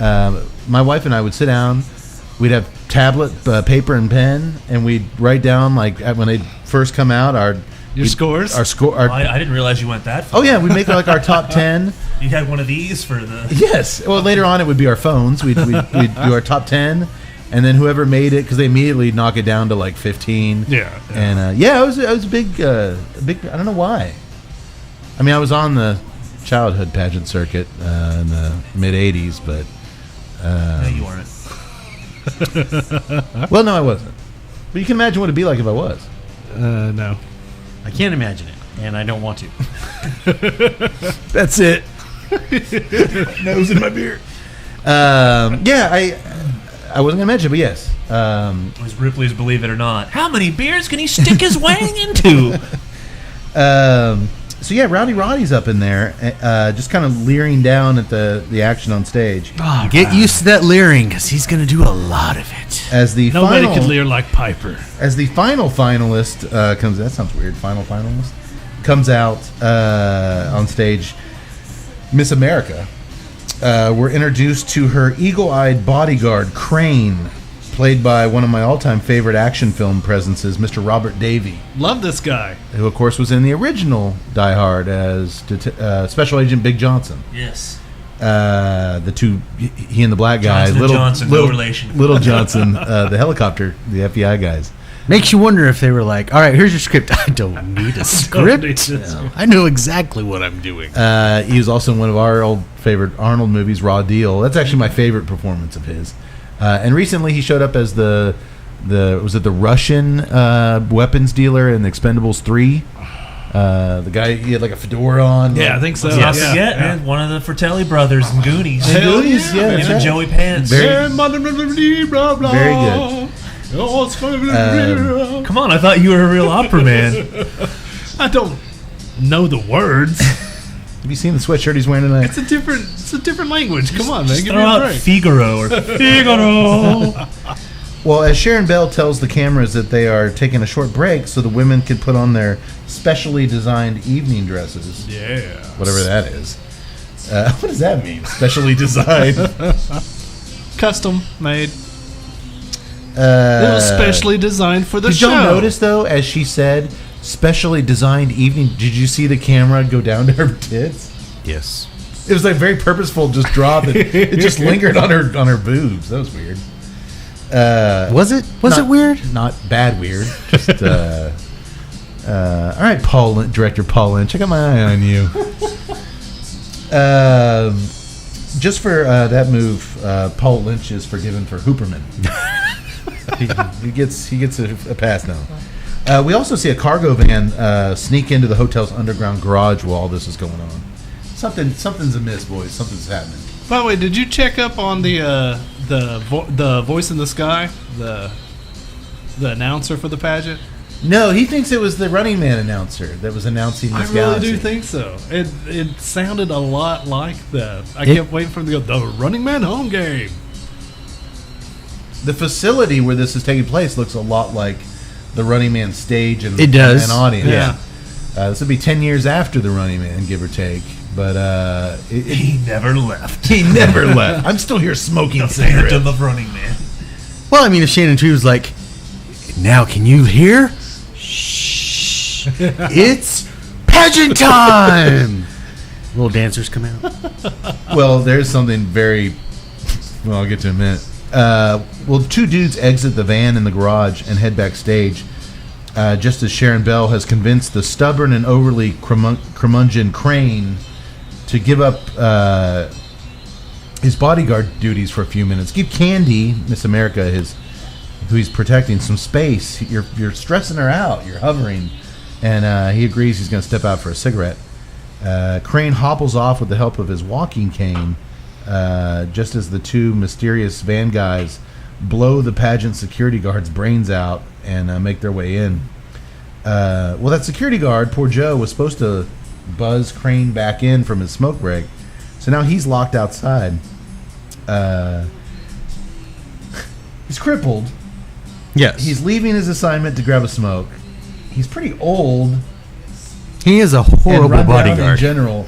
my wife and I would sit down. We'd have tablet, paper, and pen, and we'd write down, like, when they first come out, Your scores? Our score. I didn't realize you went that far. Oh, yeah, we'd make like our top 10. You had one of these for the... Yes. Well, later on, it would be our phones. We'd do our top 10, and then whoever made it, because they immediately knock it down to like 15. Yeah. And it was a big, I don't know why. I mean, I was on the childhood pageant circuit in the mid-'80s, but... No, you weren't. Well, no, I wasn't. But you can imagine what it'd be like if I was. No. I can't imagine it, and I don't want to. That's it. Nose in my beer. Yeah, I wasn't gonna mention, but yes. It was Ripley's Believe It or Not. How many beers can he stick his wang into? So yeah, Roddy's up in there, just kind of leering down at the action on stage. Oh, get used to that leering, because he's going to do a lot of it. As the Nobody final, could leer like Piper. As the final finalist comes, that sounds weird. Final finalist comes out on stage. Miss America. We're introduced to her eagle-eyed bodyguard Crane, played by one of my all-time favorite action film presences, Mr. Robert Davey, Love this guy. who of course was in the original Die Hard as Special Agent Big Johnson. Yes. The two, he and the black guy, Johnson and Johnson, no relation. Little Johnson, the helicopter, the FBI guys. Makes you wonder if they were like, all right, here's your script. I don't need a script. I know exactly what I'm doing. He was also in one of our old favorite Arnold movies, Raw Deal. That's actually my favorite performance of his. And recently he showed up as the Russian weapons dealer in Expendables 3. The guy, he had like a fedora on. Yeah, I think so. Not Yeah. forget, man, one of the Fratelli brothers in Goonies. Hell Goonies, yeah, yeah, man. that's Him and right. Joey Pants. Very good. Come on, I thought you were a real opera man. I don't know the words. Have you seen the sweatshirt he's wearing tonight? It's a different language. Come on, man. Just Give throw me a out break. Figaro or Figaro. Well, as Sharon Bell tells the cameras that they are taking a short break so the women can put on their specially designed evening dresses. Yeah. Whatever that is. What does that mean? Specially designed. Custom made. It was specially designed for the Did show. y'all notice, though, as she said, specially designed evening, did you see the camera go down to her tits? Yes. It was like very purposeful, just drop. It just lingered on her boobs. That was weird. Was it Not- weird? Not bad weird. Just all right, director Paul Lynch, I got my eye on you. Just for that move, Paul Lynch is forgiven for Hooperman. he gets a pass now. We also see a cargo van sneak into the hotel's underground garage while all this is going on. Something's amiss, boys. Something's happening. By the way, did you check up on the voice in the sky, the announcer for the pageant? No, he thinks it was the Running Man announcer that was announcing this I really galaxy. do think so. It sounded a lot like that. I kept waiting for him to go, the Running Man home game. The facility where this is taking place looks a lot like the Running Man stage and It does. and audience. Yeah. This would be 10 years after the Running Man, give or take. But He never left. he never left. I'm still here smoking The cigarettes. Phantom of Running Man. Well, I mean, if Shannon Tree was like, now can you hear? Shh. It's pageant time. Little dancers come out. Well, there's something very... Well, I'll get to it in a minute. Well, two dudes exit the van in the garage and head backstage, just as Sharon Bell has convinced the stubborn and overly curmudgeon Crane to give up his bodyguard duties for a few minutes. Give Candy, Miss America, who he's protecting, some space. You're stressing her out. You're hovering. And he agrees he's going to step out for a cigarette. Crane hobbles off with the help of his walking cane, just as the two mysterious van guys blow the pageant security guard's brains out and make their way in. Well, that security guard, poor Joe, was supposed to buzz Crane back in from his smoke break. So now he's locked outside. He's crippled. Yes. He's leaving his assignment to grab a smoke. He's pretty old. He is a And horrible run down in bodyguard. general.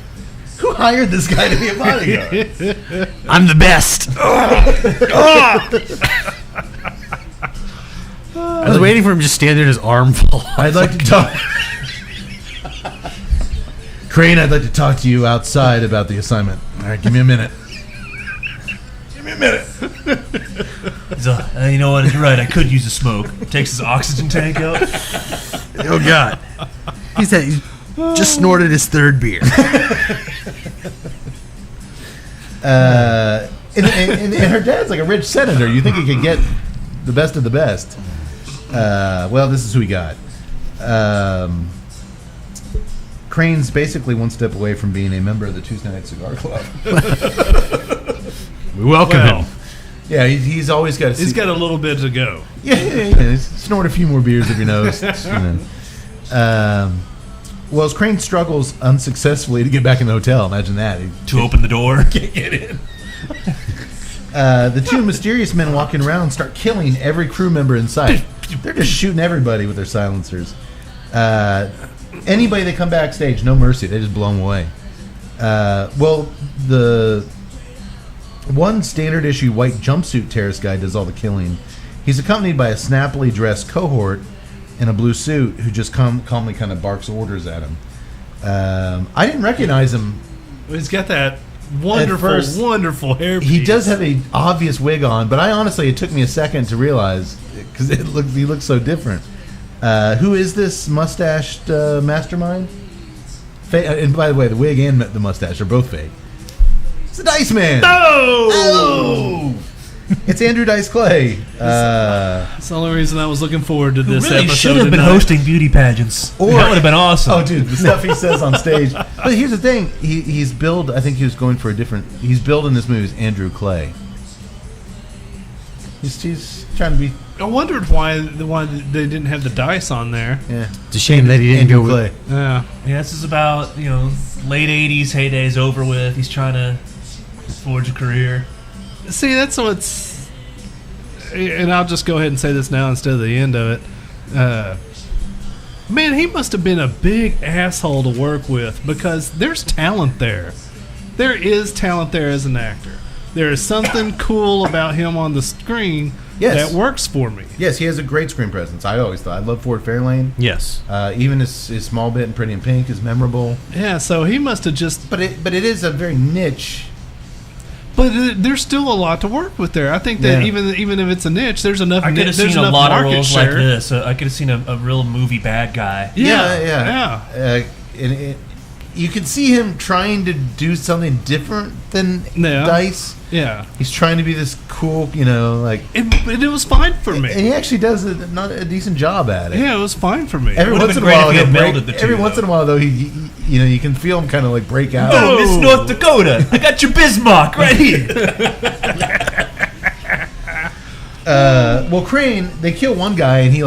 Who hired this guy to be a bodyguard? I'm the best. I was waiting for him to just stand there and his arm fall off. I'd like to talk. Crane, I'd like to talk to you outside about the assignment. All right, give me a minute. Give me a minute. So, you know what? You're right. I could use a smoke. Takes his oxygen tank out. Oh, God. He just snorted his third beer. And her dad's like a rich senator. You think he could get the best of the best. Well, this is who we got. Crane's basically one step away from being a member of the Tuesday Night Cigar Club. We welcome him. Yeah, he's always got. He's got a little bit to go. Yeah. Snort a few more beers if you know. Well, as Crane struggles unsuccessfully to get back in the hotel, imagine that. To open the door. Can't get in. The two mysterious men walking around start killing every crew member in sight. They're just shooting everybody with their silencers. Anybody that come backstage, no mercy. They just blow them away. Well, the one standard issue white jumpsuit terrorist guy does all the killing. He's accompanied by a snappily dressed cohort in a blue suit who just calmly kind of barks orders at him. I didn't recognize him. He's got that wonderful, first, wonderful hairpiece. He does have a obvious wig on, but I honestly, it took me a second to realize because he looks so different. Who is this mustached mastermind? And by the way, the wig and the mustache are both fake. It's the Dice Man. Oh! It's Andrew Dice Clay. That's the only reason I was looking forward to Who this really episode. should have been tonight. hosting beauty pageants. Or- That would have been awesome. Oh, dude, the stuff he says on stage. But here's the thing: he's billed. I think he was going for a different. He's billed in this movie as Andrew Clay. He's trying to be. I wondered why they didn't have the dice on there. Yeah, It's a shame that he didn't Andrew go Clay. with. Yeah. Yeah, this is about, late 80s, heydays over with. He's trying to forge a career. See, that's what's. And I'll just go ahead and say this now instead of the end of it. Man, he must have been a big asshole to work with because there's talent there. There is talent there as an actor. There is something cool about him on the screen Yes. that works for me. Yes, he has a great screen presence. I always thought. I love Ford Fairlane. Yes. Even his small bit in Pretty in Pink is memorable. Yeah, so he must have just. But it is a very niche. But there's still a lot to work with there. I think that Yeah. even if it's a niche, there's enough. I could have there's seen a enough lot of market roles like share. this. I could have seen a real movie bad guy. Yeah. You can see him trying to do something different than Yeah. Dice. Yeah. He's trying to be this cool, like. It was fine for And me. he actually does not a decent job at it. Yeah, it was fine for me. Every It would've once in a been great while, if he he'll had break. melded the two, Every once though. in a while, though, he you can feel him kind of like break out. Oh, Miss North Dakota, I got your Bismarck right here. Well, Crane, they kill one guy, and he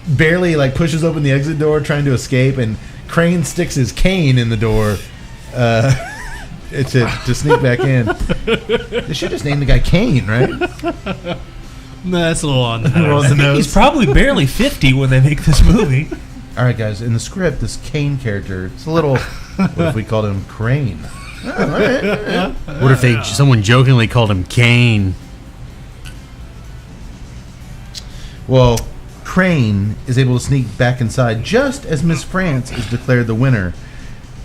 barely pushes open the exit door trying to escape, and Crane sticks his cane in the door to sneak back in. They should just name the guy Kane, right? No, that's a little on the On nose. the nose. He's probably barely 50 when they make this movie. All right, guys. In the script, this Kane character, it's a little. What if we called him Crane? Oh, all right. What if someone jokingly called him Kane? Well, Crane is able to sneak back inside just as Miss France is declared the winner.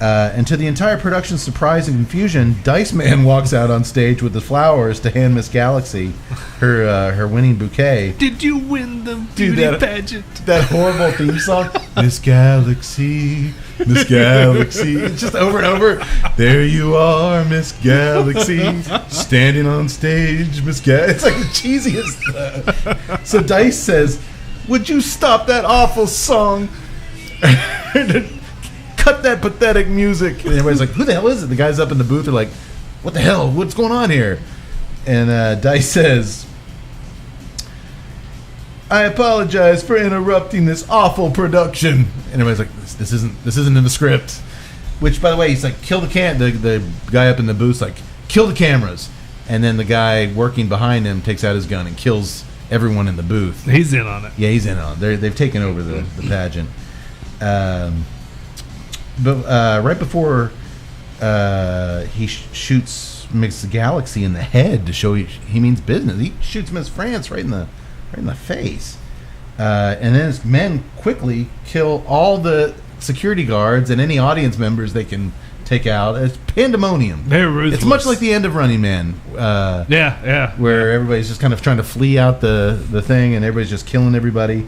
And to the entire production's surprise and confusion, Dice Man walks out on stage with the flowers to hand Miss Galaxy her winning bouquet. Did you win the Dude, beauty pageant? That horrible theme song, Miss Galaxy, Miss Galaxy. It's just over and over. There you are, Miss Galaxy, standing on stage, Miss Galaxy. It's like the cheesiest. So Dice says, "Would you stop that awful song? Cut that pathetic music." And everybody's like, "Who the hell is it?" The guys up in the booth are like, "What the hell? What's going on here?" And Dice says, "I apologize for interrupting this awful production." And everybody's like, "This isn't in the script." Which, by the way, he's like, "Kill the the guy up in the booth's like, "Kill the cameras." And then the guy working behind him takes out his gun and kills everyone in the booth. He's in on it. Yeah, he's in on it. They've taken over the pageant. But right before he shoots Miss Galaxy in the head to show he means business, he shoots Miss France right in the face. And then his men quickly kill all the security guards and any audience members they can take out. It's pandemonium. They're ruthless. It's much like the end of Running Man. Yeah. Where everybody's just kind of trying to flee out the thing, and everybody's just killing everybody.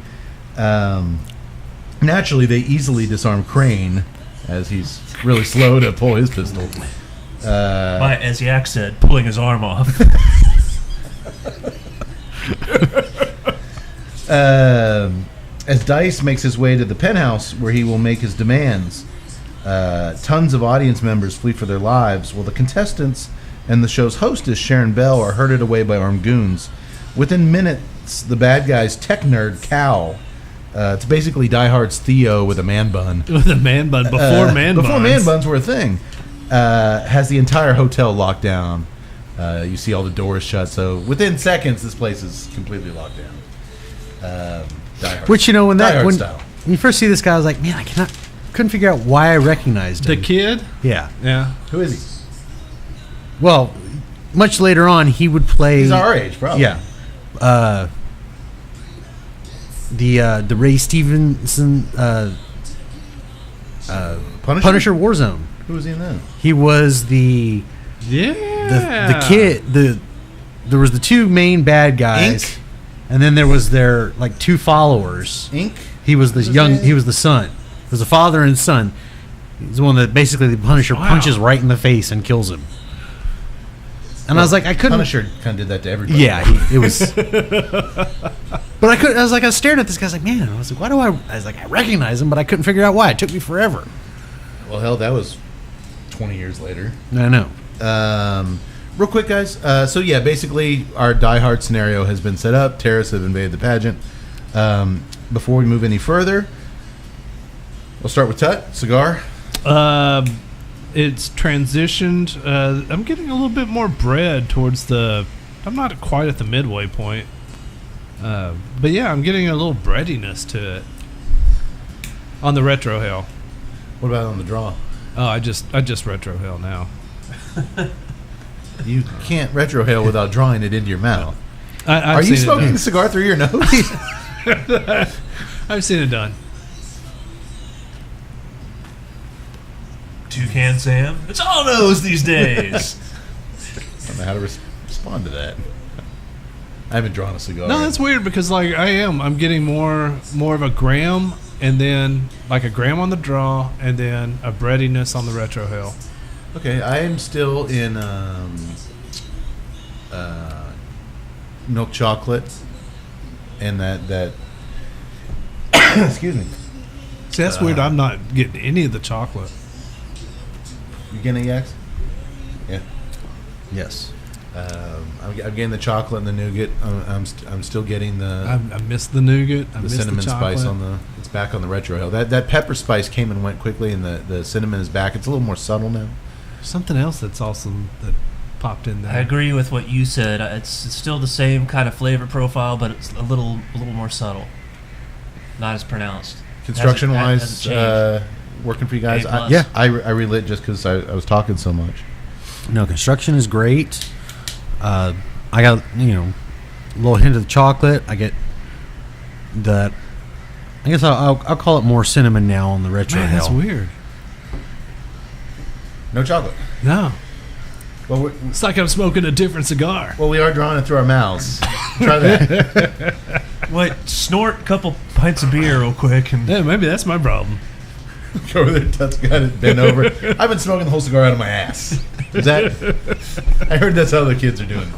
Naturally, they easily disarm Crane, as he's really slow to pull his pistol. By, as Yak said, pulling his arm off. As Dice makes his way to the penthouse where he will make his demands, tons of audience members flee for their lives, while the contestants and the show's hostess, Sharon Bell, are herded away by armed goons. Within minutes, the bad guy's tech nerd, Cal, it's basically Die Hard's Theo with a man bun. With a man bun. Before man buns were a thing. Has the entire hotel locked down. You see all the doors shut. So within seconds, this place is completely locked down. Die Hard. Which, when Die Hard when style. you first see this guy, I was like, man, couldn't figure out why I recognized The him. kid? Yeah. Yeah. Who is he? Well, much later on, he would play. He's our age, probably. Yeah. The Ray Stevenson Punisher Warzone. Who was he in that? He was the kid. There was the two main bad guys, Ink? and then there was their two followers. Ink? He was the What's his young. name? He was the son. It was the father and son. He's the one that basically the Punisher punches right in the face and kills him. And I was like, I couldn't. Punisher kind of did that to everybody. Yeah, it was. But I couldn't. I was like, I was staring at this guy. I was like, man. I was like, why do I was like, I recognize him, but I couldn't figure out why. It took me forever. Well, hell, that was 20 years later. I know. Real quick, guys. So yeah, basically, our Die Hard scenario has been set up. Terrorists have invaded the pageant. Before we move any further, we'll start with Tut Cigar. It's transitioned. I'm getting a little bit more bread towards the. I'm not quite at the midway point. But yeah, I'm getting a little breadiness to it. On the retro hell. What about on the draw? Oh, I just retro hell now. You can't retrohale without drawing it into your mouth. I've Are you seen it smoking done. a cigar through your nose? I've seen it done. Toucan Sam. It's all nose these days. I don't know how to respond to that. I haven't drawn a cigar. No, that's weird because like I'm getting more of a gram and then like a gram on the draw and then a breadiness on the retro hell. Okay, I am still in milk chocolate and that excuse me. See, that's weird. I'm not getting any of the chocolate. You getting it, Yax? Yeah. Yes. I'm getting the chocolate and the nougat. I'm still getting the I missed the nougat. I the missed cinnamon the chocolate. spice on the. It's back on the retro hill. That pepper spice came and went quickly, and the cinnamon is back. It's a little more subtle now. Something else that's awesome that popped in there. I agree with what you said. It's still the same kind of flavor profile, but it's a little more subtle. Not as pronounced. Construction wise, hasn't changed. working for you guys. A+. Yeah. I relit just because I was talking so much. No, construction is great. I got a little hint of the chocolate. I get that. I guess I'll call it more cinnamon now on the retro Man, that's hell. weird. No chocolate. No, Well, it's like I'm smoking a different cigar. we are drawing it through our mouths. Try that. Wait, snort a couple pints of beer real quick and Yeah, maybe that's my problem. Go over there, Tut's got it bent over. I've been smoking the whole cigar out of my ass. Is that? I heard that's how the kids are doing.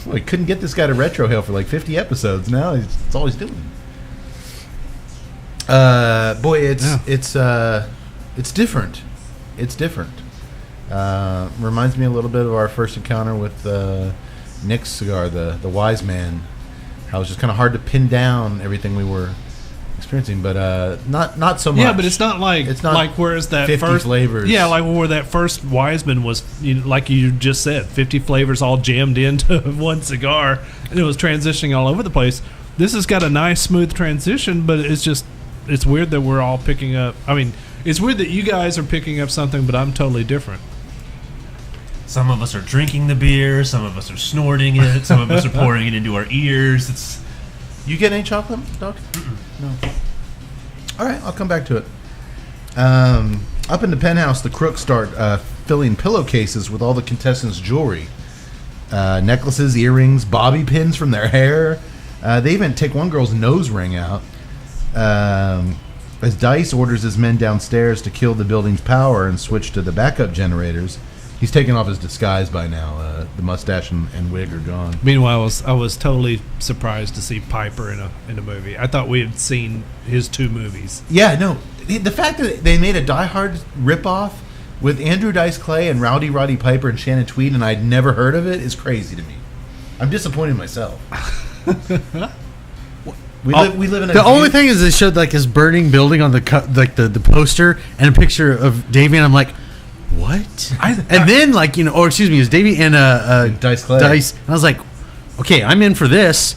We couldn't get this guy to retrohale for like 50 episodes. Now that's all he's doing. Boy, it's different. It's different. Reminds me a little bit of our first encounter with Nick's cigar, the Wise Man. How it was just kind of hard to pin down everything we were experiencing, but not so much. Yeah, but it's not like It's not like whereas that 50 first flavors. Yeah, like where that first Wiseman was, like you just said, 50 flavors all jammed into one cigar, and it was transitioning all over the place. This has got a nice smooth transition, but it's weird that we're all picking up. I mean, it's weird that you guys are picking up something, but I'm totally different. some of us are drinking the beer, some of us are snorting it, some of us are pouring it into our ears. It's You get any chocolate, Doc? No. All right, I'll come back to it. Up in the penthouse, the crooks start filling pillowcases with all the contestants' jewelry. Necklaces, earrings, bobby pins from their hair. They even take one girl's nose ring out. As Dice orders his men downstairs to kill the building's power and switch to the backup generators, he's taken off his disguise by now. The mustache and wig are gone. Meanwhile, I was totally surprised to see Piper in a movie. I thought we had seen his 2 movies. Yeah, no. The fact that they made a Die Hard ripoff with Andrew Dice Clay and Rowdy Roddy Piper and Shannon Tweed, and I'd never heard of it, is crazy to me. I'm disappointed in myself. We live in a... The only thing is they showed like his burning building on the the poster and a picture of Davey, and I'm like, what? And then like it was Davey and Dice Clay. Dice, and I was like, okay, I'm in for this.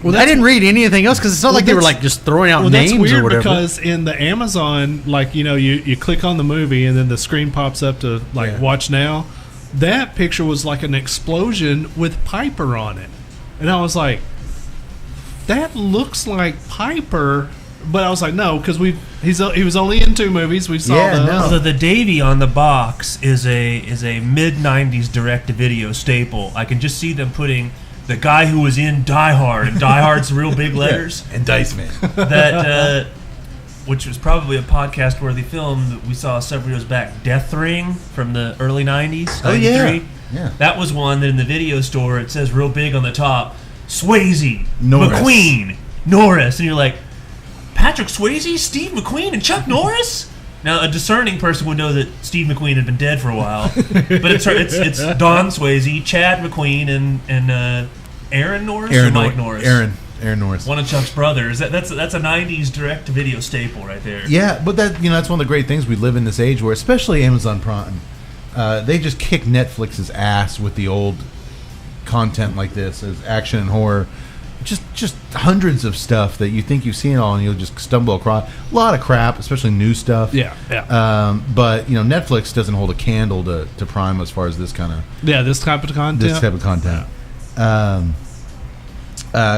Well, I didn't read anything else because it's not like they were like just throwing out names that's weird or whatever. because in the Amazon, like you click on the movie and then the screen pops up to watch now. That picture was like an explosion with Piper on it, and I was like, that looks like Piper. But I was like, no, because he was only in 2 movies. We saw those. no. So the Davy on the box is a mid '90s direct-to-video staple. I can just see them putting the guy who was in Die Hard, and Die Hard's real big letters. And Dice Man. That which was probably a podcast-worthy film that we saw several years back, Death Ring from the early 90s. Oh, yeah. 93. Yeah. That was one that in the video store it says real big on the top, Swayze, Norris. McQueen, Norris. And you're like, Patrick Swayze, Steve McQueen, and Chuck Norris? Now, a discerning person would know that Steve McQueen had been dead for a while. But it's Don Swayze, Chad McQueen, and Aaron Norris or Mike Norris? Aaron Norris. One of Chuck's brothers. That's a 90s direct-to-video staple right there. Yeah, but that's one of the great things. We live in this age where, especially Amazon Prime, they just kick Netflix's ass with the old content like this, as action and horror. Just hundreds of stuff that you think you've seen all, and you'll just stumble across a lot of crap, especially new stuff. Yeah. But Netflix doesn't hold a candle to Prime as far as this kind of this type of content.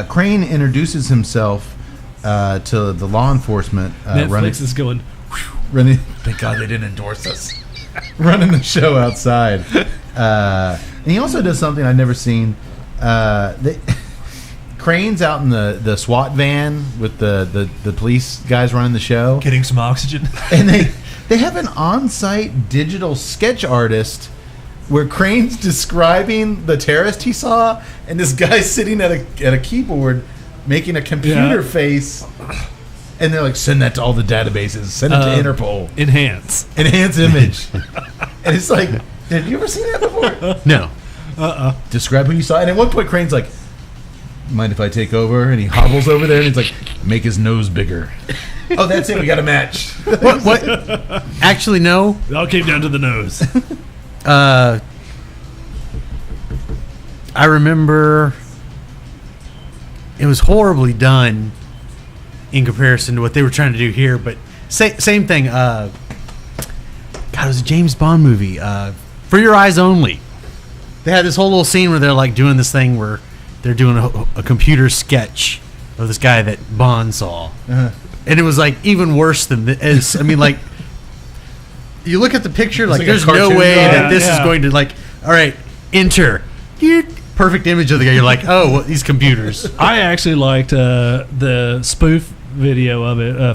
Crane introduces himself to the law enforcement. Netflix is going. Running. Thank God they didn't endorse us. Running the show outside, and he also does something I've never seen. Crane's out in the SWAT van with the police guys running the show, Getting some oxygen. and they have an on-site digital sketch artist where Crane's describing the terrorist he saw, and this guy's sitting at a keyboard making a computer face, and they're like, send that to all the databases, send it to Interpol, Enhance image. And it's like, have you ever seen that before? No. Describe who you saw. And at one point Crane's like, mind if I take over? And he hobbles over there and he's like, make his nose bigger. Oh, that's it, we got a match. What? Actually, no. It all came down to the nose. I remember it was horribly done in comparison to what they were trying to do here, but same thing. God, it was a James Bond movie. For Your Eyes Only. They had this whole little scene where they're like doing this thing where they're doing a computer sketch of this guy that Bond saw, and it was like even worse than this. I mean, like you look at the picture, like there's no way that this is going to all right, enter. Perfect image of the guy. You're like, oh, well, these computers. I actually liked the spoof video of it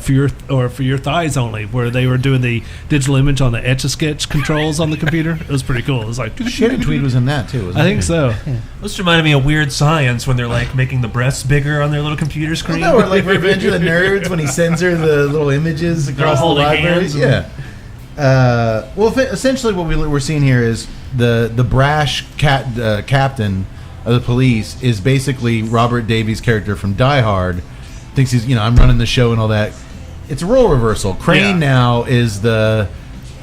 for your thighs only, where they were doing the digital image on the Etch-a-Sketch controls on the computer. It was pretty cool. It was like Shitty Tweed was in that too. I think so. Yeah. This reminded me of Weird Science when they're like making the breasts bigger on their little computer screen. No, or like Revenge of the Nerds when he sends her the little images across the library. Yeah. Well, essentially what we're seeing here is the brash captain of the police is basically Robert Davies' character from Die Hard. Thinks he's, I'm running the show and all that. It's a role reversal. Crane now is the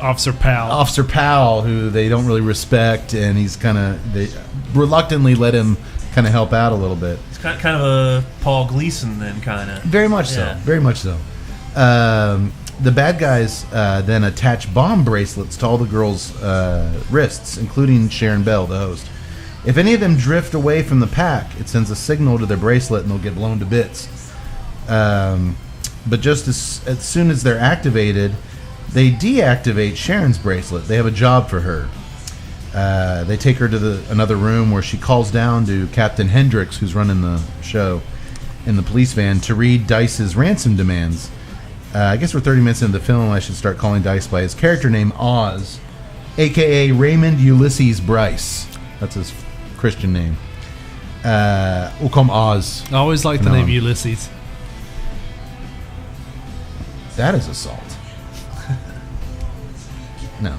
Officer Powell, who they don't really respect, and he's they reluctantly let him kind of help out a little bit. It's kind of a Paul Gleason then, kind of. Very much so. Very much so. The bad guys then attach bomb bracelets to all the girls' wrists, including Sharon Bell, the host. If any of them drift away from the pack, it sends a signal to their bracelet and they'll get blown to bits. But just as soon as they're activated, they deactivate Sharon's bracelet. They have a job for her. They take her to another room where she calls down to Captain Hendricks, who's running the show, in the police van to read Dice's ransom demands. I guess we're 30 minutes into the film. I should start calling Dice by his character name, Oz, a.k.a. Raymond Ulysses Bryce. That's his Christian name. We'll call him Oz. I always liked the name Ulysses. That is assault. No.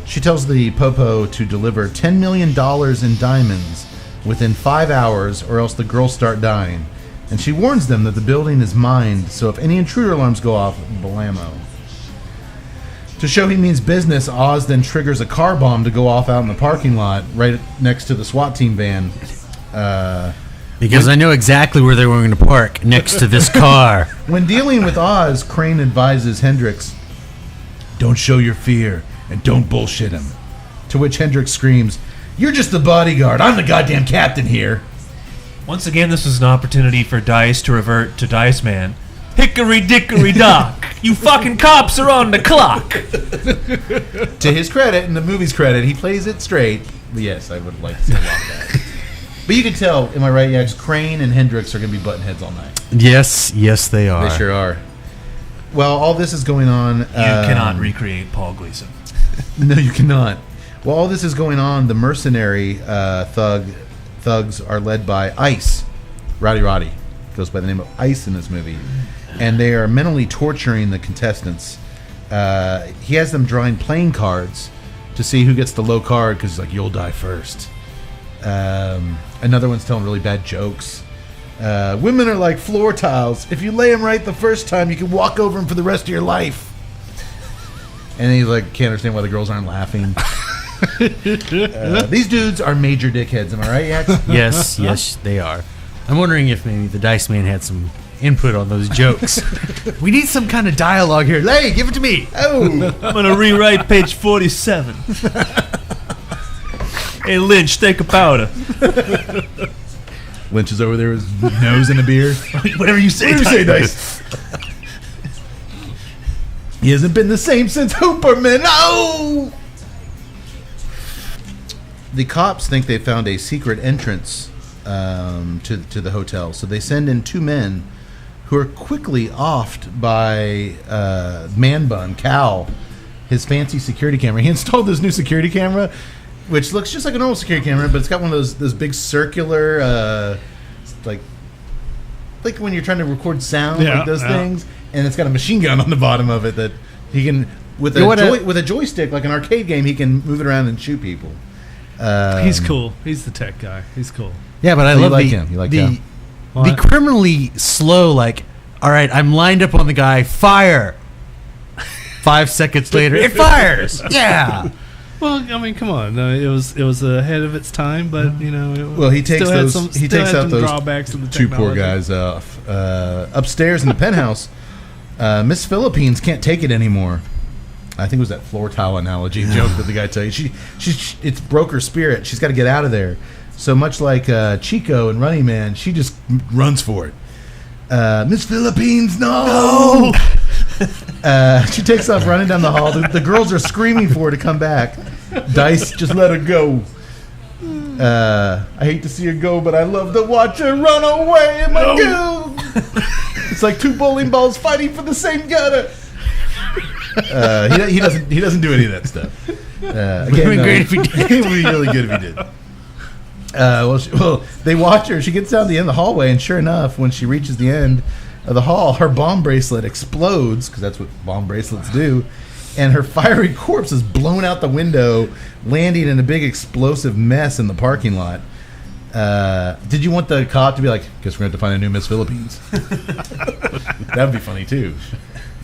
She tells the Popo to deliver $10 million in diamonds within 5 hours or else the girls start dying. And she warns them that the building is mined, so if any intruder alarms go off, blammo. To show he means business, Oz then triggers a car bomb to go off out in the parking lot right next to the SWAT team van. Because I know exactly where they're going to park, next to this car. When dealing with Oz, Crane advises Hendricks, don't show your fear and don't bullshit him. To which Hendricks screams, you're just the bodyguard. I'm the goddamn captain here. Once again, this was an opportunity for Dice to revert to Dice Man. Hickory dickory dock. You fucking cops are on the clock. To his credit, and the movie's credit, he plays it straight. But yes, I would like to see a lot of that. But you can tell, am I right? Yeah, Crane and Hendricks are going to be button heads all night. Yes, they are. They sure are. Well, all this is going on. You cannot recreate Paul Gleason. No, you cannot. While all this is going on, the mercenary thugs are led by Ice. Roddy goes by the name of Ice in this movie, and they are mentally torturing the contestants. He has them drawing playing cards to see who gets the low card because he's like, "You'll die first." Another one's telling really bad jokes. Women are like floor tiles. If you lay them right the first time, you can walk over them for the rest of your life. And he like can't understand why the girls aren't laughing. These dudes are major dickheads. Am I right, Yax? Yes, they are. I'm wondering if maybe the Dice Man had some input on those jokes. We need some kind of dialogue here. Hey, give it to me. Oh, I'm going to rewrite page 47. Hey, Lynch, take a powder. Lynch is over there with his nose in a beer. Whatever you say, Dice. He hasn't been the same since Hooperman. Oh! The cops think they found a secret entrance to the hotel, so they send in two men who are quickly offed by Man Bun, Cal, his fancy security camera. He installed this new security camera, which looks just like a normal security camera, but it's got one of those big circular, like when you're trying to record sound, like those things, and it's got a machine gun on the bottom of it that he can, with a joystick, like an arcade game, he can move it around and shoot people. He's cool. He's the tech guy. He's cool. Yeah, but I love him. You like him? The criminally slow, like, all right, I'm lined up on the guy, fire. 5 seconds later, it fires. Yeah. Well, I mean, come on. It was ahead of its time, but you know. He takes out those drawbacks of the two technology. poor guys off. Upstairs in the penthouse, Miss Philippines can't take it anymore. I think it was that floor tile analogy joke that the guy told you. It's broke her spirit. She's got to get out of there. So much like Chico and Running Man, she just runs for it. Miss Philippines, no! She takes off running down the hall. The girls are screaming for her to come back. Dice, just let her go. I hate to see her go, but I love to watch her run away. It's like two bowling balls fighting for the same gutter. He doesn't do any of that stuff. Again, great if he did. It would be really good if he did. They watch her. She gets down to the end of the hallway, and sure enough, when she reaches the end of the hall, her bomb bracelet explodes, because that's what bomb bracelets do, and her fiery corpse is blown out the window, landing in a big explosive mess in the parking lot. Did you want the cop to be like, guess we're going to have to find a new Miss Philippines? That would be funny, too.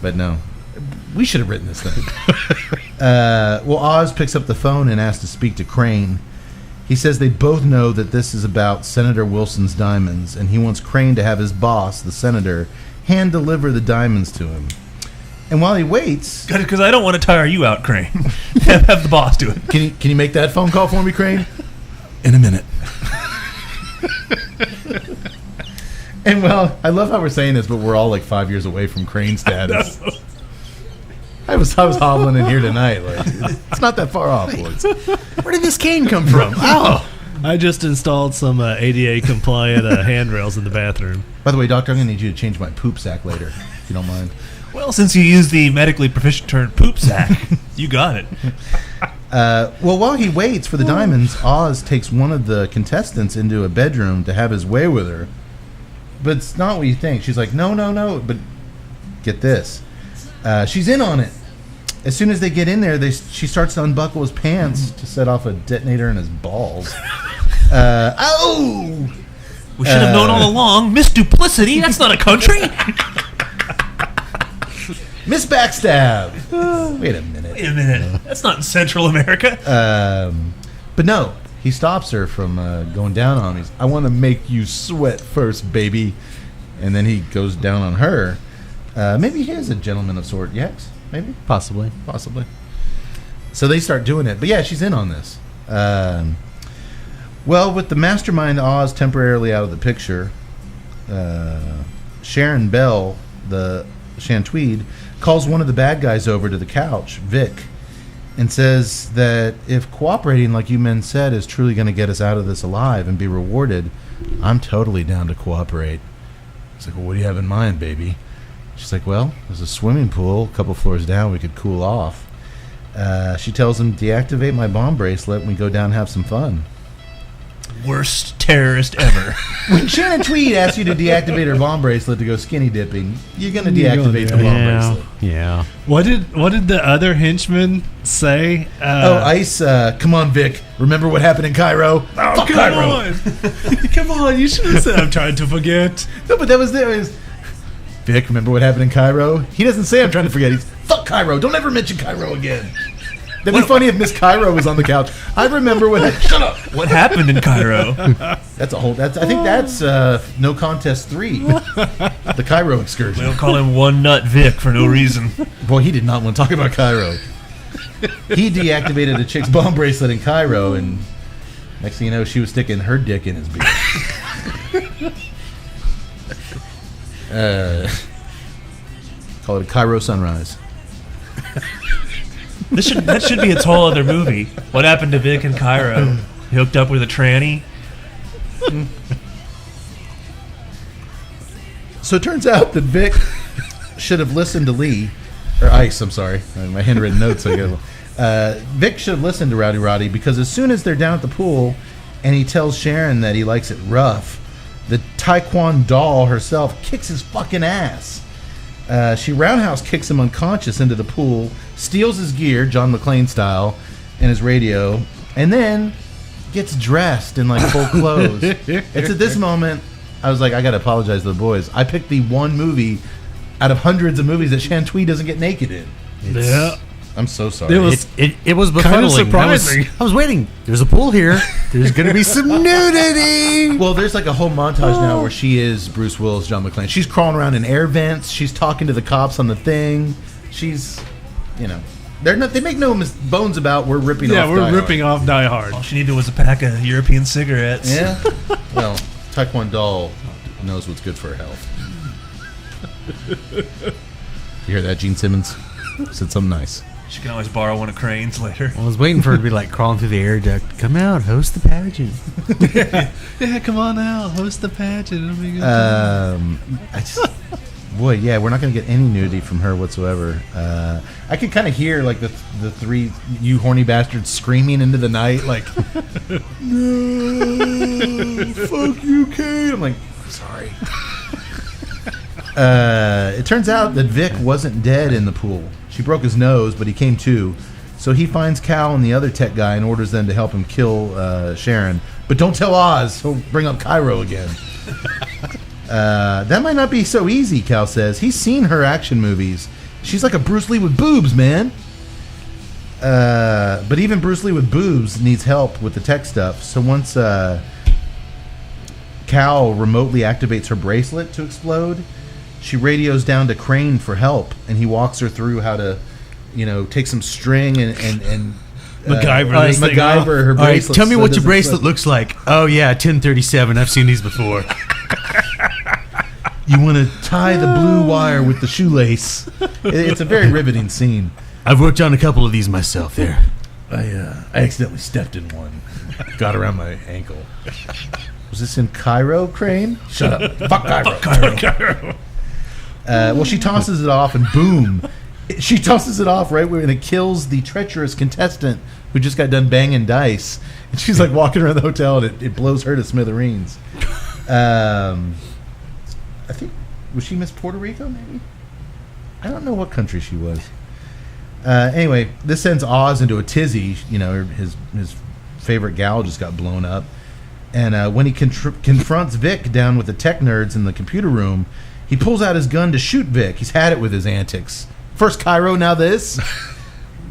But no. We should have written this thing. Oz picks up the phone and asks to speak to Crane. He says they both know that this is about Senator Wilson's diamonds, and he wants Crane to have his boss, the senator, hand deliver the diamonds to him. And while he waits... Because I don't want to tire you out, Crane. Have the boss do it. Can you make that phone call for me, Crane? In a minute. And I love how we're saying this, but we're all like 5 years away from Crane status. I was hobbling in here tonight. Like, it's not that far off, boys. Where did this cane come from? Oh, I just installed some ADA compliant handrails in the bathroom. By the way, Doctor, I'm going to need you to change my poop sack later, if you don't mind. Well, since you used the medically proficient term poop sack, you got it. While he waits for the diamonds, Oz takes one of the contestants into a bedroom to have his way with her. But it's not what you think. She's like, no. But get this. She's in on it. As soon as they get in there, she starts to unbuckle his pants to set off a detonator in his balls. We should have known all along. Miss Duplicity, that's not a country. Miss Backstab. Wait a minute. That's not in Central America. But no, he stops her from going down on him. I want to make you sweat first, baby. And then he goes down on her. Maybe he is a gentleman of sort. Yes, maybe? possibly. So they start doing it. But yeah, she's in on this. With the mastermind Oz temporarily out of the picture, Sharon Bell, the Shantweed, calls one of the bad guys over to the couch, Vic, and says that if cooperating, like you men said, is truly going to get us out of this alive and be rewarded, I'm totally down to cooperate. It's like, well, what do you have in mind, baby? She's like, well, there's a swimming pool a couple floors down. We could cool off. She tells him, deactivate my bomb bracelet and we go down and have some fun. Worst terrorist ever. When Shannon Tweed asks you to deactivate her bomb bracelet to go skinny dipping, you're going to deactivate the bomb bracelet. Yeah. What did the other henchman say? Ice, come on, Vic. Remember what happened in Cairo? Fuck come Cairo. on. Come on, you should have said I'm trying to forget. No, but that was there. Vic, remember what happened in Cairo? He doesn't say I'm trying to forget. He's, fuck Cairo. Don't ever mention Cairo again. That'd be funny if Miss Cairo was on the couch. I remember when. Shut up. What happened in Cairo? That's a whole. I think that's No Contest 3. The Cairo excursion. We don't call him One Nut Vic for no reason. Boy, he did not want to talk about Cairo. He deactivated a chick's bomb bracelet in Cairo, and next thing you know, she was sticking her dick in his beard. Call it a Cairo sunrise. That should be its whole other movie. What happened to Vic in Cairo? He hooked up with a tranny. So it turns out that Vic should have listened to Lee, or Ice. I'm sorry, my handwritten notes. Vic should have listened to Rowdy Roddy because as soon as they're down at the pool, and he tells Sharon that he likes it rough, the Taekwondo doll herself kicks his fucking ass. She roundhouse kicks him unconscious into the pool, steals his gear, John McClane style, and his radio, and then gets dressed in like full clothes. It's at this moment I was like, I gotta apologize to the boys. I picked the one movie out of hundreds of movies that Shan Tweed doesn't get naked in. Yeah. I'm so sorry. It was befuddling. kind of surprising. I was waiting. There's a pool here. There's going to be some nudity. Well, there's like a whole montage now where she is Bruce Willis, John McClane. She's crawling around in air vents. She's talking to the cops on the thing. She's, they make no bones about we're ripping off. Yeah, we're Die ripping off Die Hard. All she needed was a pack of European cigarettes. Yeah. Well, Taekwondo knows what's good for her health. You hear that, Gene Simmons? Said something nice. She can always borrow one of Crane's later. I was waiting for her to be like crawling through the air duct. Come out, host the pageant. Yeah, come on out, host the pageant. It'll be good. We're not going to get any nudity from her whatsoever. I could kind of hear like the three you horny bastards screaming into the night, like, no, fuck you, Kate. I'm like, sorry. It turns out that Vic wasn't dead in the pool. She broke his nose, but he came to. So he finds Cal and the other tech guy and orders them to help him kill Sharon. But don't tell Oz. He'll bring up Cairo again. That might not be so easy, Cal says. He's seen her action movies. She's like a Bruce Lee with boobs, man. But even Bruce Lee with boobs needs help with the tech stuff. So once Cal remotely activates her bracelet to explode, she radios down to Crane for help, and he walks her through how to, take some string and MacGyver her bracelet. All right, tell me what your bracelet looks like. Oh yeah, 1037. I've seen these before. You want to tie the blue wire with the shoelace. It's a very riveting scene. I've worked on a couple of these myself. There. I accidentally stepped in one. Got around my ankle. Was this in Cairo, Crane? Shut up. Fuck Cairo. Fuck Cairo. Well, she tosses it off, and boom. She tosses it off right where it kills the treacherous contestant who just got done banging dice. And she's like walking around the hotel, and it blows her to smithereens. I think, was she Miss Puerto Rico, maybe? I don't know what country she was. Anyway, this sends Oz into a tizzy. His favorite gal just got blown up. And when he confronts Vic down with the tech nerds in the computer room, he pulls out his gun to shoot Vic. He's had it with his antics. First Cairo, now this.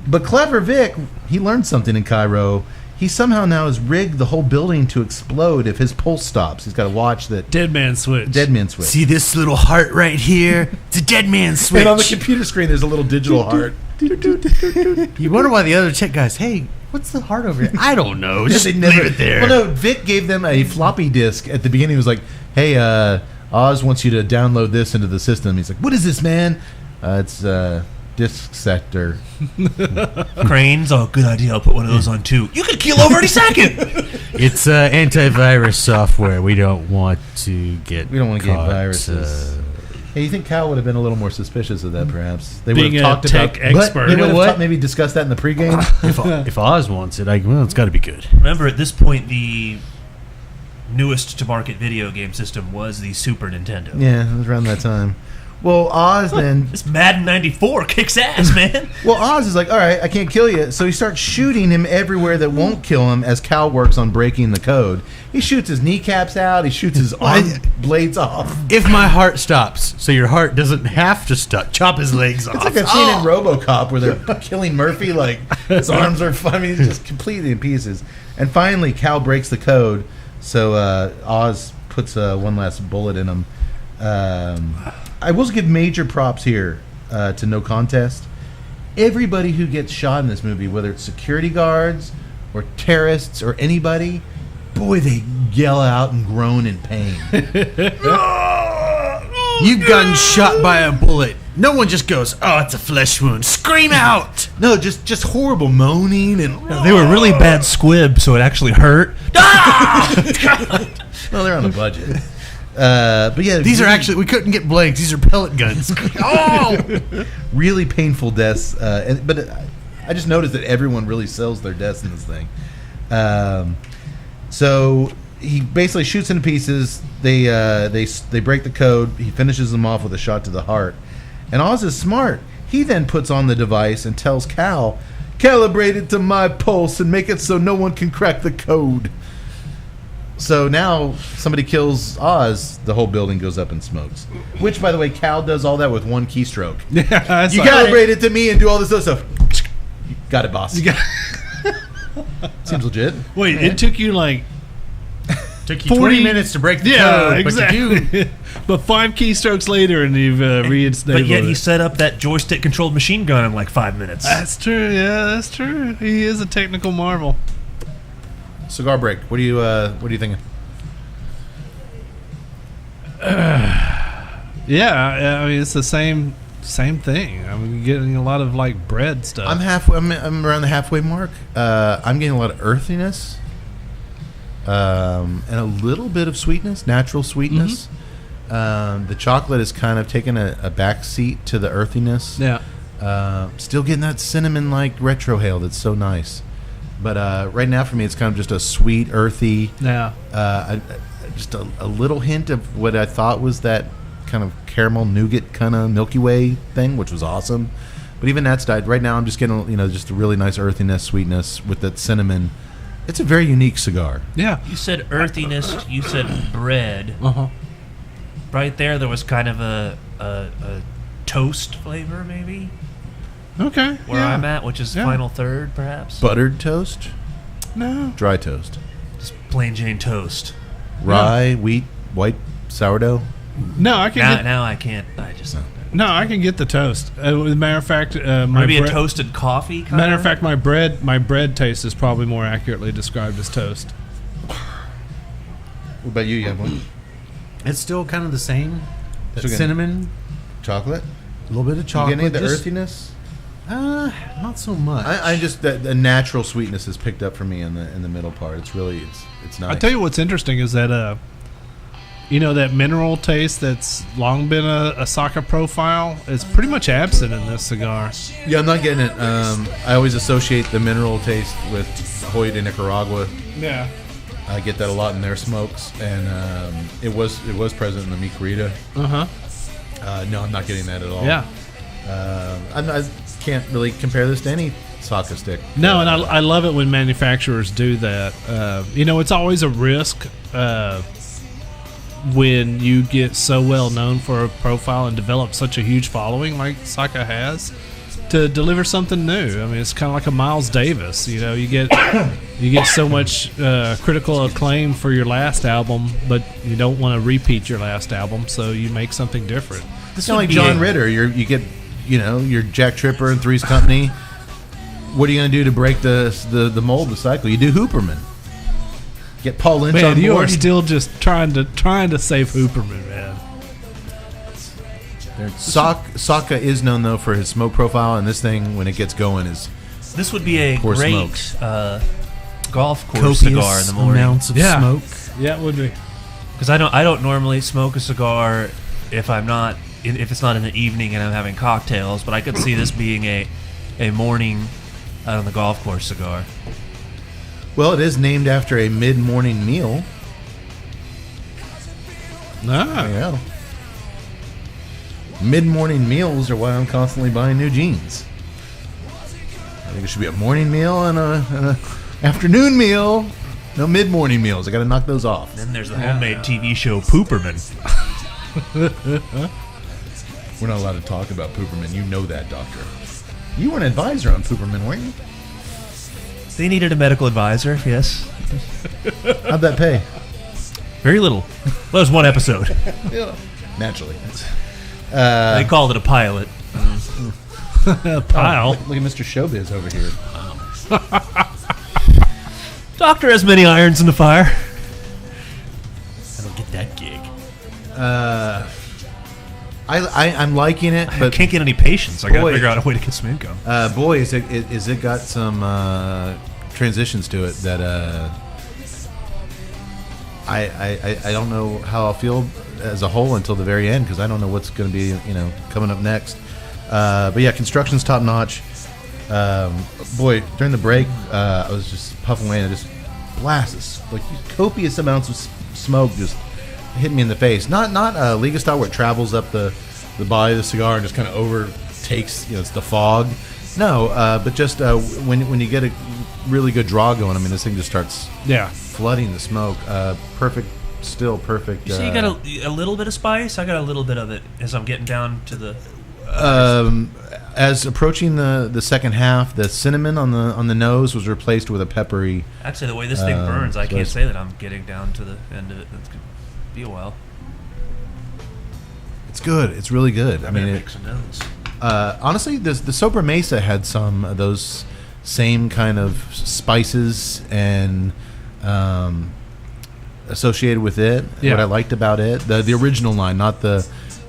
But clever Vic, he learned something in Cairo. He somehow now has rigged the whole building to explode if his pulse stops. He's got to watch that. Dead man switch. See this little heart right here? It's a dead man switch. And on the computer screen, there's a little digital heart. You wonder why the other tech guys, hey, what's the heart over here? I don't know. Just leave it there. Well, no, Vic gave them a floppy disk at the beginning. He was like, hey, Oz wants you to download this into the system. He's like, what is this, man? It's disk sector. Crane's, good idea. I'll put one of those on too. You could keel over any second. It's antivirus software. We don't want to get viruses. Hey, you think Cal would have been a little more suspicious of that, perhaps? They would Being have a talked tech about, expert. They You know would have what? maybe discussed that in the pregame. If Oz wants it, it's got to be good. Remember, at this point, the newest to market video game system was the Super Nintendo. Yeah, it was around that time. Well, Oz then... This Madden 94 kicks ass, man. Well, Oz is like, all right, I can't kill you. So he starts shooting him everywhere that won't kill him as Cal works on breaking the code. He shoots his kneecaps out. He shoots his arm blades off. If my heart stops, so your heart doesn't have to stop, chop his legs off. It's like I've seen in RoboCop where they're killing Murphy. Like, his arms are, he's just completely in pieces. And finally, Cal breaks the code. So Oz puts one last bullet in him. I will give major props here to No Contest. Everybody who gets shot in this movie, whether it's security guards or terrorists or anybody, boy, they yell out and groan in pain. You've gotten shot by a bullet. No one just goes, "Oh, it's a flesh wound." Scream out! No, just horrible moaning and. They were really bad squibs, so it actually hurt. Well, they're on a budget. But yeah, These are actually, we couldn't get blanks. These are pellet guns. Oh! really painful deaths. But I just noticed that everyone really sells their deaths in this thing. So he basically shoots into pieces. They break the code. He finishes them off with a shot to the heart. And Oz is smart. He then puts on the device and tells Cal, "Calibrate it to my pulse and make it so no one can crack the code." So now somebody kills Oz, the whole building goes up in smokes. Which, by the way, Cal does all that with one keystroke. Yeah, You calibrate it to me and do all this other stuff. Got it, boss. Seems legit. Wait, it took you like Took you 40 20 minutes to break the code, exactly. but you do. But 5 keystrokes later, and you've reinstated. But yet he set up that joystick-controlled machine gun in like 5 minutes. That's true. Yeah, that's true. He is a technical marvel. Cigar break. What are you thinking? Yeah, I mean it's the same thing. I'm getting a lot of like bread stuff. I'm halfway. I'm around the halfway mark. I'm getting a lot of earthiness, and a little bit of sweetness, natural sweetness. The chocolate is kind of taking a back seat to the earthiness. Yeah. Still getting that cinnamon like retrohale that's so nice. But right now for me, it's kind of just a sweet, earthy. Yeah. Just a little hint of what I thought was that kind of caramel nougat kind of Milky Way thing, which was awesome. But even that's died. Right now, I'm just getting just a really nice earthiness, sweetness with that cinnamon. It's a very unique cigar. Yeah. You said earthiness. You said bread. Uh-huh. Right there was kind of a toast flavor, maybe. Okay. Where yeah. I'm at, which is Yeah. final third, perhaps. Buttered toast, No. dry toast, Just plain Jane toast. rye, wheat, white sourdough. No, I can get. Now I can't. I just No, I can get the toast. As a matter of fact, my maybe a bread- toasted coffee. Kinda? Matter of fact, my bread taste is probably more accurately described as toast. What about you? You have one? It's still kind of the same. That So again- cinnamon, Chocolate? a little bit of You chocolate. get any of the just- earthiness? Not so much. I just the natural sweetness is picked up for me in the middle part. It's really it's nice. I tell you what's interesting is that that mineral taste that's long been a Saka profile is pretty much absent in this cigar. Yeah, I'm not getting it. I always associate the mineral taste with Hoy de Nicaragua. Yeah. I get that a lot in their smokes, and it was present in the Mi Querida. Uh-huh. No, I'm not getting that at all. Yeah. I can't really compare this to any Saka stick. No, and I love it when manufacturers do that. It's always a risk when you get so well known for a profile and develop such a huge following like Saka has to deliver something new. I mean, it's kind of like a Miles Davis. You get so much critical acclaim for your last album, but you don't want to repeat your last album, so you make something different. It's not like John Ritter. You get you're Jack Tripper and Three's Company. What are you going to do to break the mold, the cycle? You do Hooperman. Get Paul Lynch on Man, board. you are still just trying to save Hooperman, man. Saka is known though for his smoke profile, and this thing when it gets going is This would be a Pour great smoke. golf course cigar in the morning. amounts of Yeah. smoke. Yeah, it would be. Because I don't normally smoke a cigar if I'm not if it's not in the evening and I'm having cocktails, but I could see this being a morning out on the golf course cigar. Well, it is named after a mid-morning meal. Ah. Yeah. Mid-morning meals are why I'm constantly buying new jeans. I think it should be a morning meal and a afternoon meal. No mid-morning meals. I got to knock those off. Then there's the homemade TV show Pooperman. We're not allowed to talk about Pooperman. You know that, Doctor. You were an advisor on Pooperman, weren't you? They needed a medical advisor, yes. How'd that pay? Very little. That was one episode. Naturally. They called it a pilot. Pile. Look at Mr. Showbiz over here. Doctor has many irons in the fire. I don't get that gig. I'm liking it, I but can't get any patience. I gotta Boy. figure out a way to get some income. boy, is it got some transitions to it that I don't know how I'll feel as a whole until the very end, because I don't know what's going to be coming up next. But yeah, construction's top notch. Boy, during the break, I was just puffing away and it just blasts like copious amounts of smoke just hit me in the face. Not Liga style where it travels up the body of the cigar and just kind of overtakes. It's the fog. No, but just when you get a really good draw going, I mean, this thing just starts flooding the smoke. Perfect. Still perfect. You say you got a little bit of spice? I got a little bit of it as I'm getting down to the... as approaching the second half, the cinnamon on the nose was replaced with a peppery... I'd say the way this thing burns, I can't say that I'm getting down to the end of it. It's going to be a while. It's good. It's really good. I mean, mix a nose. honestly, the Sobra Mesa had some of those same kind of spices and... associated with it. What I liked about it, the original line, not the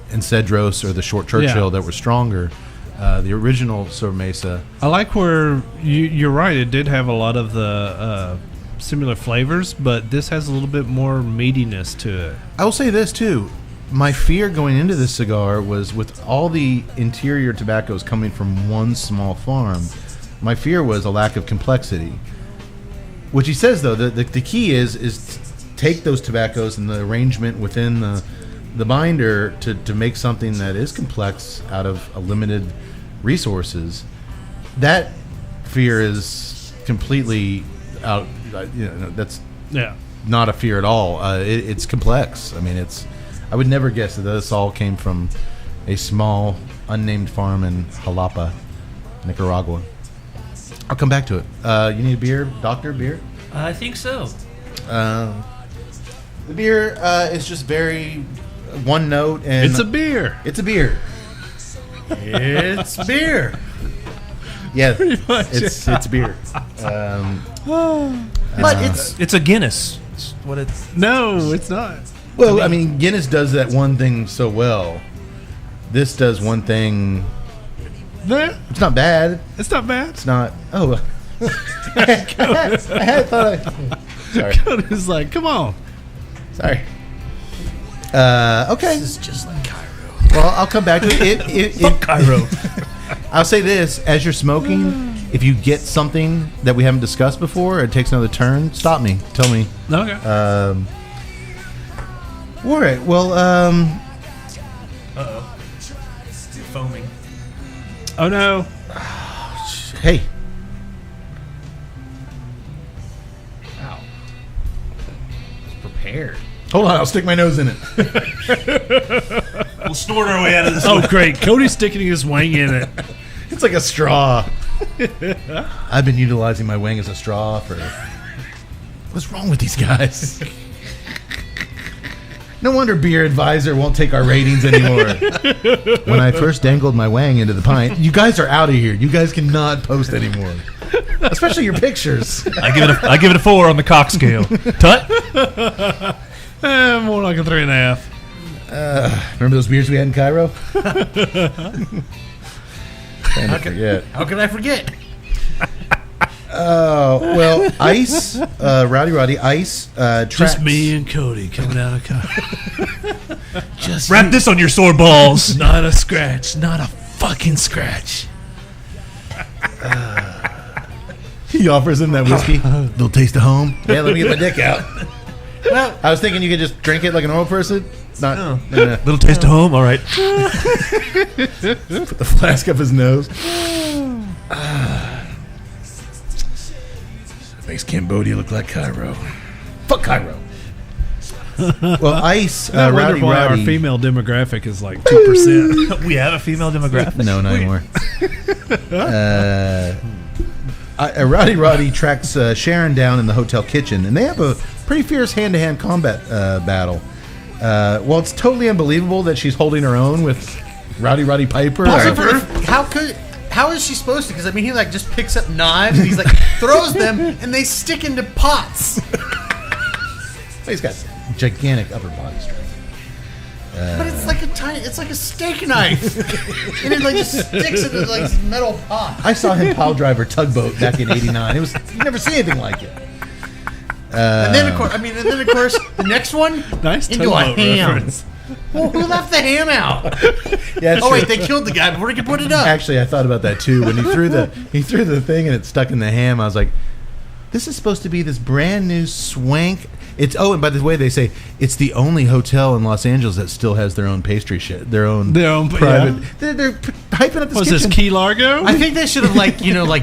Encedros or the Short Churchill that were stronger. The original Sobra Mesa. I like where you're right. It did have a lot of the similar flavors, but this has a little bit more meatiness to it. I will say this too. My fear going into this cigar was, with all the interior tobaccos coming from one small farm, my fear was a lack of complexity. Which he says, though, the key is take those tobaccos and the arrangement within the binder to make something that is complex out of a limited resources. That fear is completely out. That's not a fear at all. It's complex. I mean, I would never guess that this all came from a small, unnamed farm in Jalapa, Nicaragua. I'll come back to it. You need a beer, Doctor? Beer? I think so. The beer is just very one note, and It's a beer. It's a beer. It's beer. Yeah, it's beer. But It's a Guinness. It's what it's... No, it's not. well, I mean, Guinness does that one thing so well. This does one thing. It's not bad. It's not bad. It's not. Oh, I thought sorry. It's like, come on. Sorry. Okay. This is just like Cairo. Well, I'll come back to it. Fuck Cairo. I'll say this: as you're smoking, if you get something that we haven't discussed before, or it takes another turn, stop me. Tell me. Okay. All right. Well. Uh-oh. Foaming. Oh no. Hey. Wow. Prepared. Hold on. I'll stick my nose in it. We'll snort our way out of this. Oh great. Cody's sticking his wang in it. It's like a straw. I've been utilizing my wang as a straw for... What's wrong with these guys? No wonder Beer Advisor won't take our ratings anymore. When I first dangled my wang into the pint, you guys are out of here. You guys cannot post anymore. Especially your pictures. I give it a 4 on the cock scale. Tut? More like a 3.5. Remember those beers we had in Cairo? How How can I forget? Well, Ice, Rowdy Ice, tracks. Just me and Cody coming out of car. Just Wrap this on your sore balls. not a scratch, not a fucking scratch. He offers him that whiskey. Little taste of home. Yeah, let me get my dick out. I was thinking you could just drink it like a normal person. Not Little taste of home. All right. put the flask up his nose. Makes Cambodia look like Cairo. Fuck Cairo. Well, Ice, I wonder Rowdy why our Roddy. female demographic is like 2%. We have a female demographic. No, not anymore. Rowdy Roddy tracks Sharon down in the hotel kitchen, and they have a pretty fierce hand-to-hand combat battle. Well, it's totally unbelievable that she's holding her own with Roddy Piper. How is she supposed to? Because I mean, he like just picks up knives and he's like throws them and they stick into pots. He's got gigantic upper body strength. But it's like a steak knife, and it like just sticks into like this metal pot. I saw him pile drive her tugboat back in '89. You never see anything like it. And then of course, the next one Nice into a tugboat ham. reference. Well, who left the ham out? Yeah, that's Oh wait, true. they killed the guy before he could put it up. Actually, I thought about that too. When he threw the thing and it stuck in the ham, I was like, "This is supposed to be this brand new swank." And by the way, they say it's the only hotel in Los Angeles that still has their own pastry shit, their own private. Yeah. They're hyping up this Was kitchen. this Key Largo? I think they should have like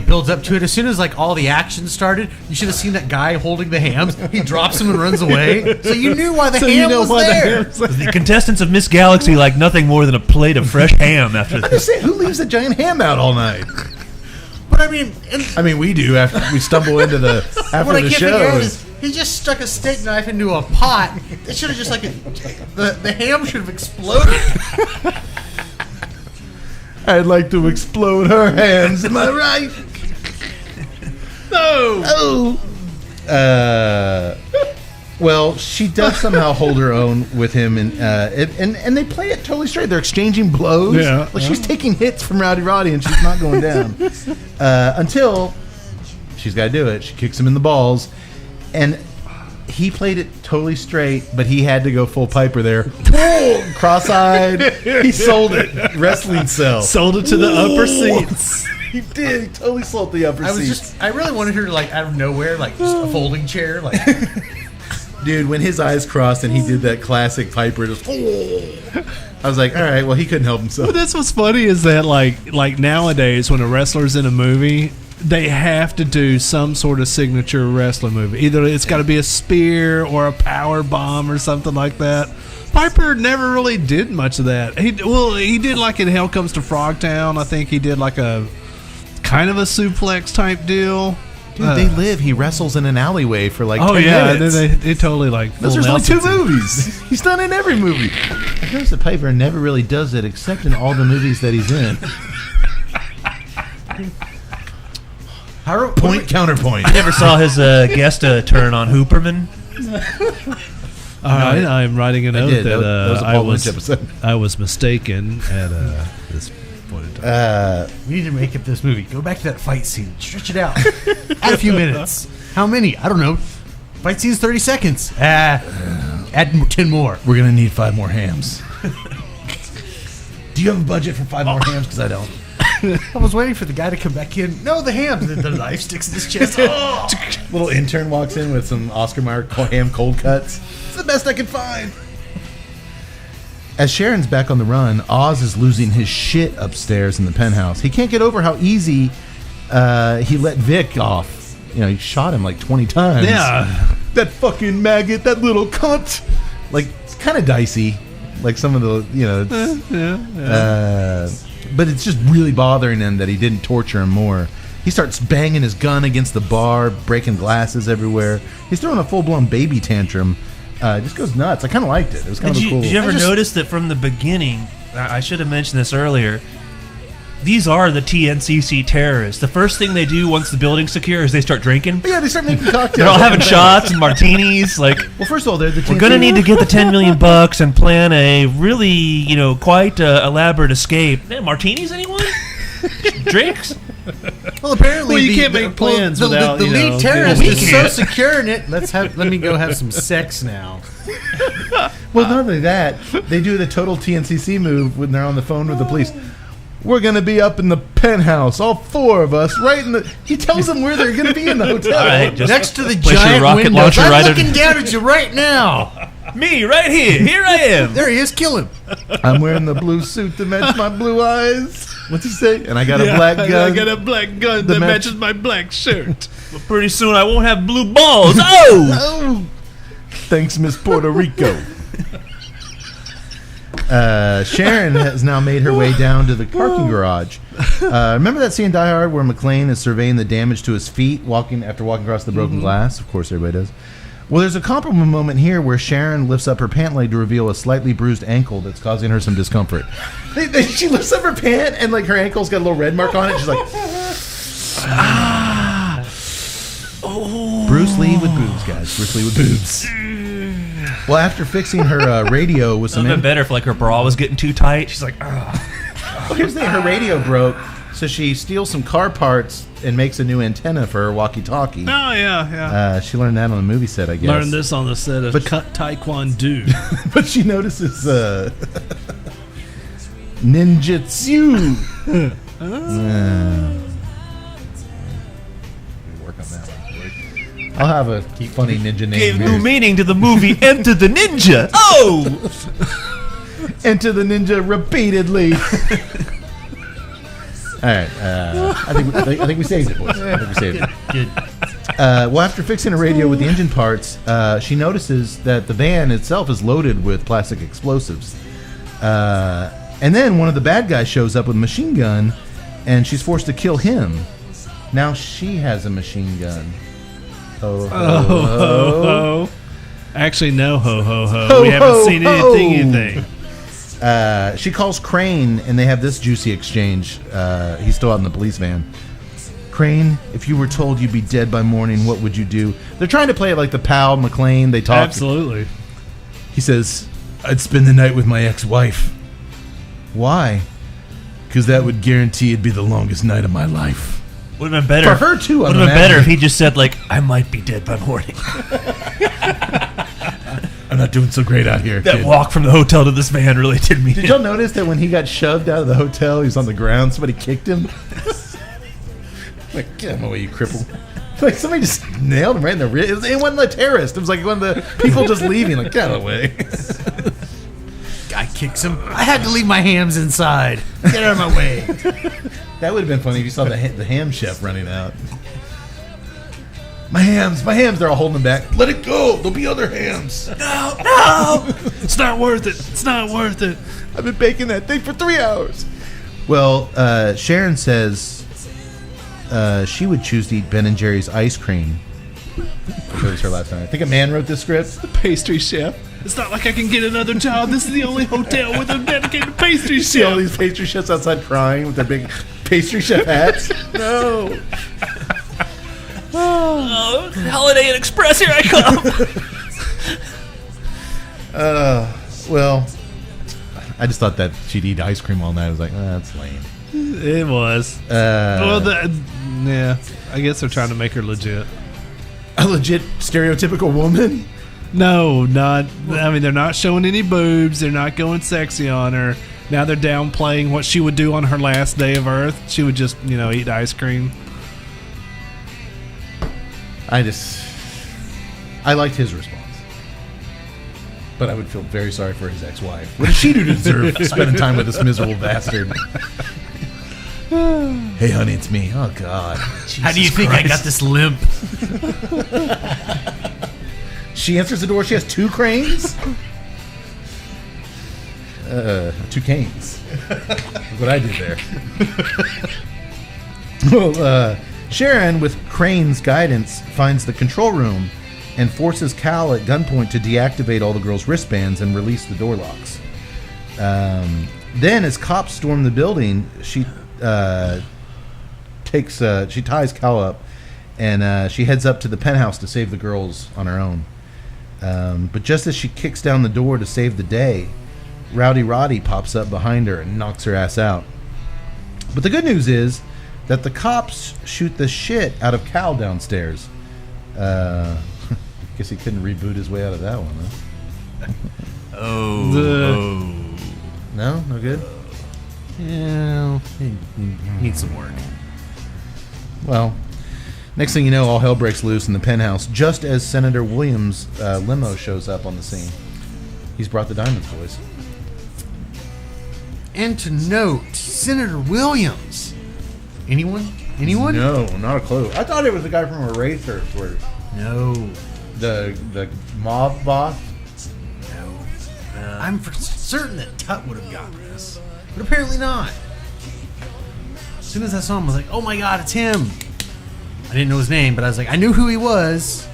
builds up to it. As soon as like all the action started, you should have seen that guy holding the hams. He drops them and runs away. So you knew why the ham was there. The contestants of Miss Galaxy like nothing more than a plate of fresh ham after I'm this. just saying, who leaves a giant ham out all night? But I mean, We do after we stumble into the what I can't figure out show. is he just stuck a steak knife into a pot. It should have just the ham should have exploded. I'd like to explode her hams. Am I right? No. Well, she does somehow hold her own with him, and they play it totally straight. They're exchanging blows. Yeah. Like she's taking hits from Roddy, and she's not going down until she's got to do it. She kicks him in the balls, and he played it totally straight, but he had to go full Piper there. Cross-eyed. He sold it. Wrestling cell. Sold it to the upper seats. He did. He totally sold the upper seats. I really wanted her to like out of nowhere, like just a folding chair, like. Dude, when his eyes crossed and he did that classic Piper, just I was like, all right, well, he couldn't help himself. But that's what's funny is that like nowadays when a wrestler's in a movie, they have to do some sort of signature wrestling move. Either it's got to be a spear or a power bomb or something like that. Piper never really did much of that. He did like in Hell Comes to Frogtown. I think he did like a kind of a suplex type deal. Dude, they live. He wrestles in an alleyway for like 10 minutes. and then they totally like. Those full are only 2 Nelson. movies. He's done in every movie. I noticed that Piper never really does it except in all the movies that he's in. Point, counterpoint. I never saw his guest turn on Hooperman. All right, I'm writing a note did. that That was a Paul Lynch episode. I was mistaken at this point in time. We need to make up this movie. Go back to that fight scene. Stretch it out. Add a few minutes. How many? I don't know. Fight scene's 30 seconds. Add 10 more. We're going to need 5 more hams. Do you have a budget for 5 more hams? Because I don't. I was waiting for the guy to come back in. No, the ham. The knife sticks in his chest. Oh. Little intern walks in with some Oscar Mayer ham cold cuts. It's the best I could find. As Sharon's back on the run, Oz is losing his shit upstairs in the penthouse. He can't get over how easy he let Vic off. He shot him like 20 times. Yeah. That fucking maggot, that little cunt. Like, it's kind of dicey. Like some of the, but it's just really bothering him that he didn't torture him more. He starts banging his gun against the bar, breaking glasses everywhere. He's throwing a full-blown baby tantrum. Just goes nuts. I kind of liked it. It was kind of cool. Did you ever notice that from the beginning? I should have mentioned this earlier. These are the TNCC terrorists. The first thing they do once the building's secure is they start drinking. Yeah, they start making cocktails. They're all having shots and martinis. Like, well, first of all, they're the we're gonna need to get the $10 million and plan a really, quite elaborate escape. Martinis, anyone? Drinks? Well, apparently Well, you can't make plans without, the you lead know, terrorist doing is this. so secure in it. Let me go have some sex now. Well, not only that, they do the total TNCC move when they're on the phone with the police. We're going to be up in the penthouse, all four of us, right in the... He tells them where they're going to be in the hotel. All right, just Next to the place your giant rocket windows. launcher I'm right looking in- down at you right now. me right here. Here I am. There he is. Kill him. I'm wearing the blue suit to match my blue eyes. What's he say? And I got a black gun. I got a black gun The that match- matches my black shirt. But pretty soon I won't have blue balls. Oh! Oh, thanks, Miss Puerto Rico. Sharon has now made her way down to the parking garage. Remember that scene in Die Hard where McClane is surveying the damage to his feet after walking across the broken glass? Of course, everybody does. Well, there's a comparable moment here where Sharon lifts up her pant leg to reveal a slightly bruised ankle that's causing her some discomfort. She lifts up her pant and like her ankle's got a little red mark on it. She's like, Bruce Lee with boobs, guys. Bruce Lee with boobs. Well, after fixing her radio with It some... would have been better if like her bra was getting too tight. She's like, ugh. Well, here's the thing. Her radio broke, so she steals some car parts and makes a new antenna for her walkie-talkie. Oh, yeah. She learned that on the movie set, I guess. Learned this on the set of But- Cut Taekwondo. But she notices ninjutsu. Work on that one. I'll have a funny ninja name. Gave here. new meaning to the movie Enter the Ninja. Oh! Enter the ninja repeatedly. All right, I think we saved it, boys. I think we saved it. Good. Well, after fixing a radio with the engine parts, she notices that the van itself is loaded with plastic explosives. And then one of the bad guys shows up with a machine gun, and she's forced to kill him. Now she has a machine gun. Ho, ho, ho. Actually, no, ho, ho, ho. Ho, We haven't ho, seen ho. anything. She calls Crane, and they have this juicy exchange. He's still out in the police van. Crane, if you were told you'd be dead by morning, what would you do? They're trying to play it like the pal, McClane. They talk. Absolutely. He says, I'd spend the night with my ex-wife. Why? Because that would guarantee it'd be the longest night of my life. Would have been better. For her, too, Would I'm have been better if imagining. he just said, like, I might be dead by morning. I'm not doing so great out here. That kid. walk from the hotel to this van really did me Did y'all notice that when he got shoved out of the hotel, he was on the ground, somebody kicked him? Like, get out of my way, you cripple. Like, somebody just nailed him right in the ribs. It wasn't a terrorist. It was like one of the people just leaving. Like, get out of the way. Guy kicks him. I had to leave my hams inside. Get out of my way. That would have been funny if you saw the ham chef running out. My hams. They're all holding them back. Let it go. There'll be other hams. No! It's not worth it. It's not worth it. I've been baking that thing for 3 hours. Well, Sharon says she would choose to eat Ben & Jerry's ice cream. That was her last time. I think a man wrote this script. Pastry chef. It's not like I can get another job. This is the only hotel with a dedicated pastry See all chef. these pastry chefs outside crying with their big pastry chef hats. No. Oh, Holiday Inn Express, here I come. Well, I just thought that she'd eat ice cream all night. I was like, that's lame. It was. Yeah. I guess they're trying to make her legit. A legit stereotypical woman? No, not. I mean, they're not showing any boobs. They're not going sexy on her. Now they're downplaying what she would do on her last day of Earth. She would just, eat ice cream. I liked his response. But I would feel very sorry for his ex-wife. What did she do to deserve spending time with this miserable bastard? Hey, honey, it's me. Oh, God. How do you think I got this limp? She answers the door. She has 2 cranes? 2 canes. That's what I did there. Well, Sharon, with Crane's guidance, finds the control room and forces Cal at gunpoint to deactivate all the girls' wristbands and release the door locks. Then, as cops storm the building, she ties Cal up and she heads up to the penthouse to save the girls on her own. But just as she kicks down the door to save the day, Rowdy Roddy pops up behind her and knocks her ass out. But the good news is that the cops shoot the shit out of Cal downstairs. Guess he couldn't reboot his way out of that one, huh? No good. Yeah, he needs some work. Well, next thing you know, all hell breaks loose in the penthouse just as Senator Williams' limo shows up on the scene. He's brought the Diamonds boys. And to note, Senator Williams. Anyone? No, not a clue. I thought it was the guy from Eraser. No. The mob boss. No. I'm for certain that Tut would have gotten this, but apparently not. As soon as I saw him, I was like, "Oh my God, it's him!" I didn't know his name, but I was like, I knew who he was.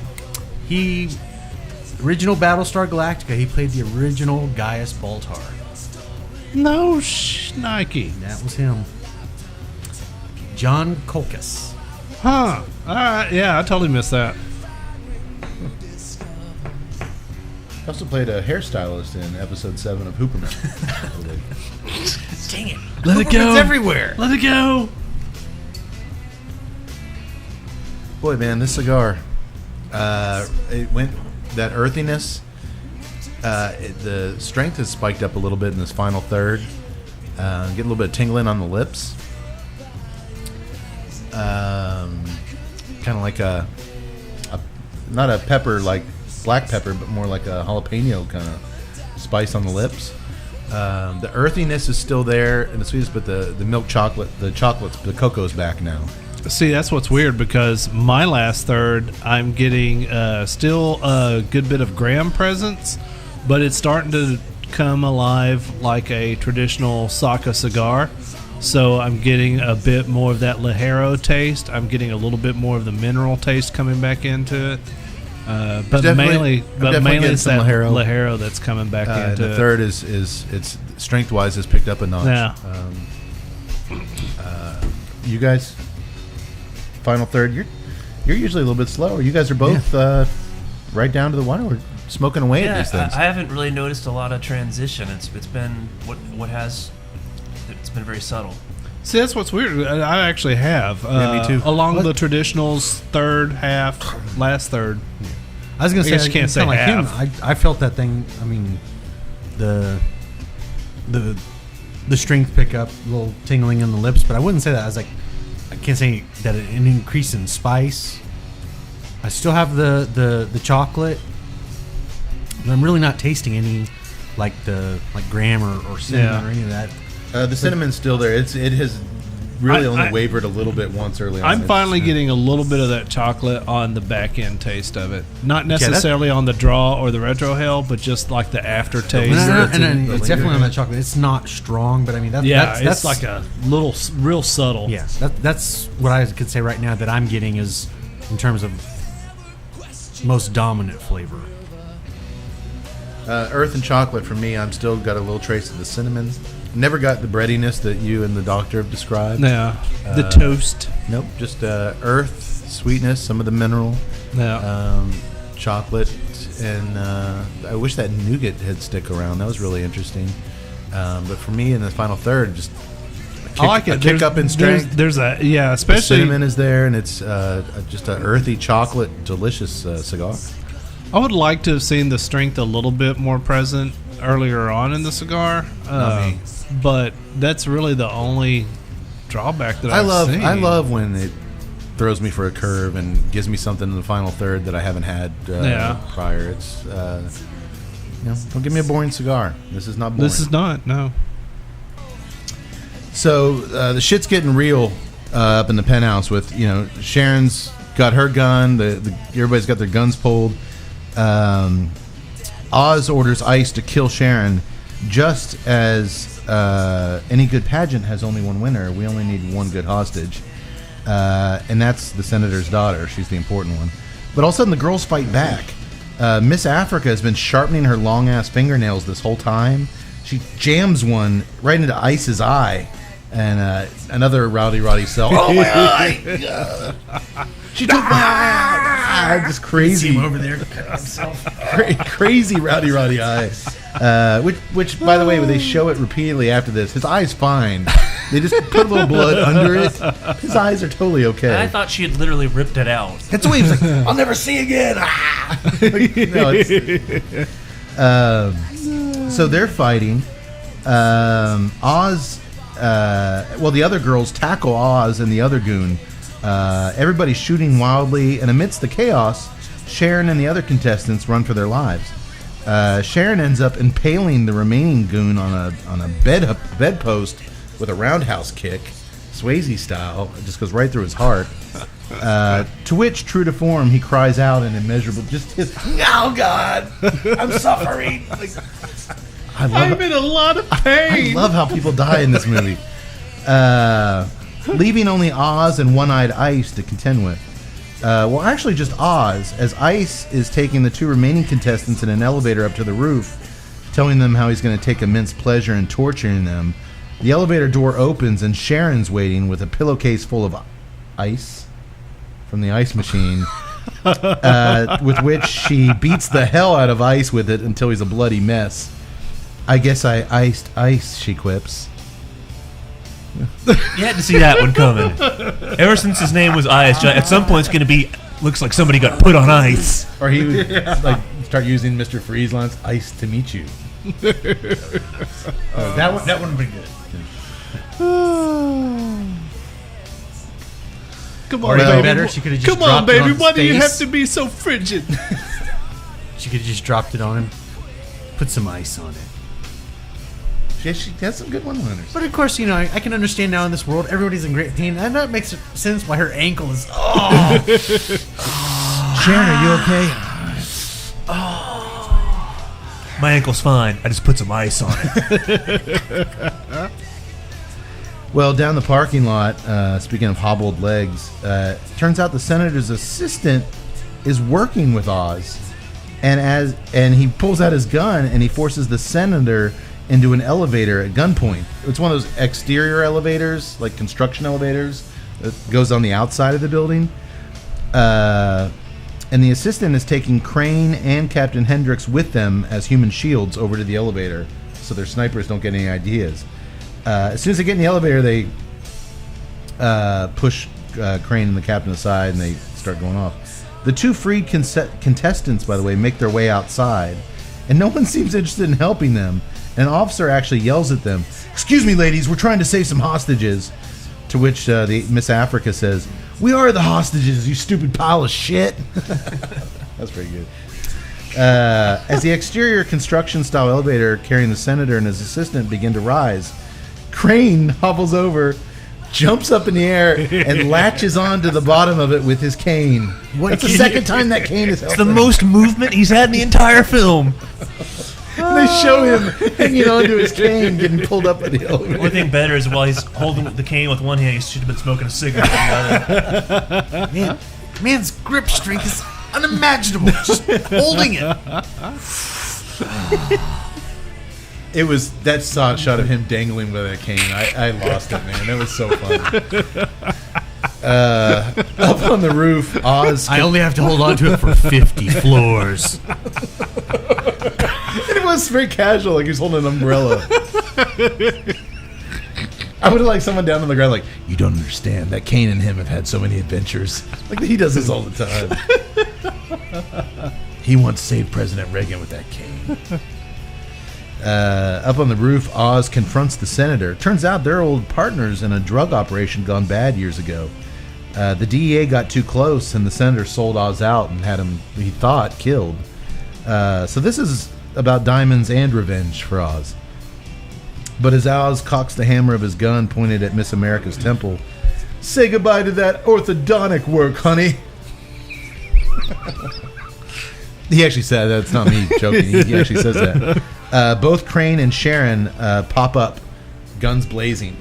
Original Battlestar Galactica. He played the original Gaius Baltar. No, Nike. That was him. John Kolkas. Huh. All right. Yeah, I totally missed that. He also played a hairstylist in episode 7 of Hooperman. Dang it! Let it go. It's everywhere. Let it go. Boy, man, this cigar, it went that earthiness. The strength has spiked up a little bit in this final third. Get a little bit of tingling on the lips. Kind of like a not a pepper like black pepper, but more like a jalapeno kind of spice on the lips. The earthiness is still there and the sweetness, but the milk chocolate, the cocoa's back now. See, that's what's weird because my last third, I'm getting still a good bit of graham presence, but it's starting to come alive like a traditional Saka cigar. So I'm getting a bit more of that Ligero taste. I'm getting a little bit more of the mineral taste coming back into it. But mainly it's that Ligero that's coming back into it. The third is it's strength-wise has picked up a notch. Yeah. You guys, final third, you're usually a little bit slower. You guys are both right down to the wire. We're smoking away at these things. I haven't really noticed a lot of transition. It's been it's been very subtle. See, that's what's weird. I actually have. Yeah, me too. Along the traditionals, third, half, last third. I was going to say, you can't say like half. him. I felt that thing. I mean, the strength pick up, a little tingling in the lips, but I wouldn't say that. I was like, I can't say that an increase in spice. I still have the chocolate, but I'm really not tasting any like graham or cinnamon or any of that. The cinnamon's still there. It has really only wavered a little bit once early on. I'm finally getting a little bit of that chocolate on the back end taste of it. Not necessarily on the draw or the retrohale, but just like the aftertaste. It's definitely on that chocolate. It's not strong, but I mean, that's like a little, real subtle. Yeah, that's what I could say right now that I'm getting is in terms of most dominant flavor. Earth and chocolate for me. I'm still got a little trace of the cinnamon. Never got the breadiness that you and the doctor have described. Yeah, the toast. Nope, just earth, sweetness, some of the mineral. Yeah, chocolate, and I wish that nougat had stick around. That was really interesting. But for me, in the final third, just I like it. A kick up in strength. There's especially the cinnamon is there, and it's just an earthy chocolate, delicious cigar. I would like to have seen the strength a little bit more present earlier on in the cigar. But that's really the only drawback that I've seen. I love when it throws me for a curve and gives me something in the final third that I haven't had prior. It's don't give me a boring cigar. This is not boring. This is not, no. So the shit's getting real up in the penthouse with Sharon's got her gun. Everybody's got their guns pulled. Oz orders Ice to kill Sharon, just as any good pageant has only one winner. We only need one good hostage, and that's the senator's daughter. She's the important one. But all of a sudden, the girls fight back. Miss Africa has been sharpening her long-ass fingernails this whole time. She jams one right into Ice's eye, And another Roddy cell. Oh my eye! She took my eye! Just crazy. See him over there cutting himself. Crazy Rowdy eye. Which, by the way, when they show it repeatedly after this, his eye's fine. They just put a little blood under it. His eyes are totally okay. I thought she had literally ripped it out. That's the way he was like, I'll never see again. So they're fighting. Oz, the other girls tackle Oz and the other goon. Everybody's shooting wildly, and amidst the chaos, Sharon and the other contestants run for their lives. Sharon ends up impaling the remaining goon on a bedpost with a roundhouse kick, Swayze style. It just goes right through his heart. To which, true to form, he cries out in immeasurable, "Oh God, I'm suffering!" I'm in a lot of pain. I love how people die in this movie. Leaving only Oz and One-Eyed Ice to contend with. Well, actually just Oz, as Ice is taking the two remaining contestants in an elevator up to the roof, telling them how he's going to take immense pleasure in torturing them. The elevator door opens and Sharon's waiting with a pillowcase full of ice from the ice machine, with which she beats the hell out of Ice with it until he's a bloody mess. "I guess I iced Ice," she quips. You had to see that one coming. Ever since his name was Ice, at some point it's going to be, looks like somebody got put on ice. Or he would start using Mr. Freeze lines, "Ice to meet you." That one would be good. Come Or on, even baby. better, she could've just Come on, dropped it baby. on Why his do you have face. to be so frigid? She could have just dropped it on him. Put some ice on it. She has some good one-liners. But of course, I can understand now in this world, everybody's in great pain. And that makes sense why her ankle is... Oh! Sharon, are you okay? My ankle's fine. I just put some ice on it. Well, down the parking lot, speaking of hobbled legs, turns out the senator's assistant is working with Oz, and he pulls out his gun and he forces the senator into an elevator at gunpoint. It's one of those exterior elevators, like construction elevators, that goes on the outside of the building. And the assistant is taking Crane and Captain Hendricks with them as human shields over to the elevator, so their snipers don't get any ideas. As soon as they get in the elevator, they push Crane and the captain aside, and they start going off. The two freed contestants, by the way, make their way outside, and no one seems interested in helping them. An officer actually yells at them, "Excuse me, ladies, we're trying to save some hostages." To which the Miss Africa says, "We are the hostages, you stupid pile of shit." That's pretty good. As the exterior construction-style elevator carrying the senator and his assistant begin to rise, Crane hobbles over, jumps up in the air, and latches onto the bottom of it with his cane. That's the second time that cane is held. It's the most movement he's had in the entire film. And they show him hanging onto his cane, getting pulled up in the The only elevator. thing better is while he's holding the cane with one hand, he should have been smoking a cigarette with the other. Man's grip strength is unimaginable. Just holding it. It was that shot of him dangling with a cane. I lost it, man. That was so funny. Up on the roof, Oz. I only have to hold on to it for 50 floors. It was very casual, like he was holding an umbrella. I would have liked someone down on the ground, like, "You don't understand. That Kane and him have had so many adventures. Like he does this all the time. He once saved President Reagan with that cane." Up on the roof, Oz confronts the senator. Turns out they're old partners in a drug operation gone bad years ago. The DEA got too close, and the senator sold Oz out and had him, he thought, killed. So this is about diamonds and revenge for Oz. But as Oz cocks the hammer of his gun pointed at Miss America's temple, "Say goodbye to that orthodontic work, honey." He actually said that. It's not me joking. He actually says that. Both Crane and Sharon pop up, guns blazing.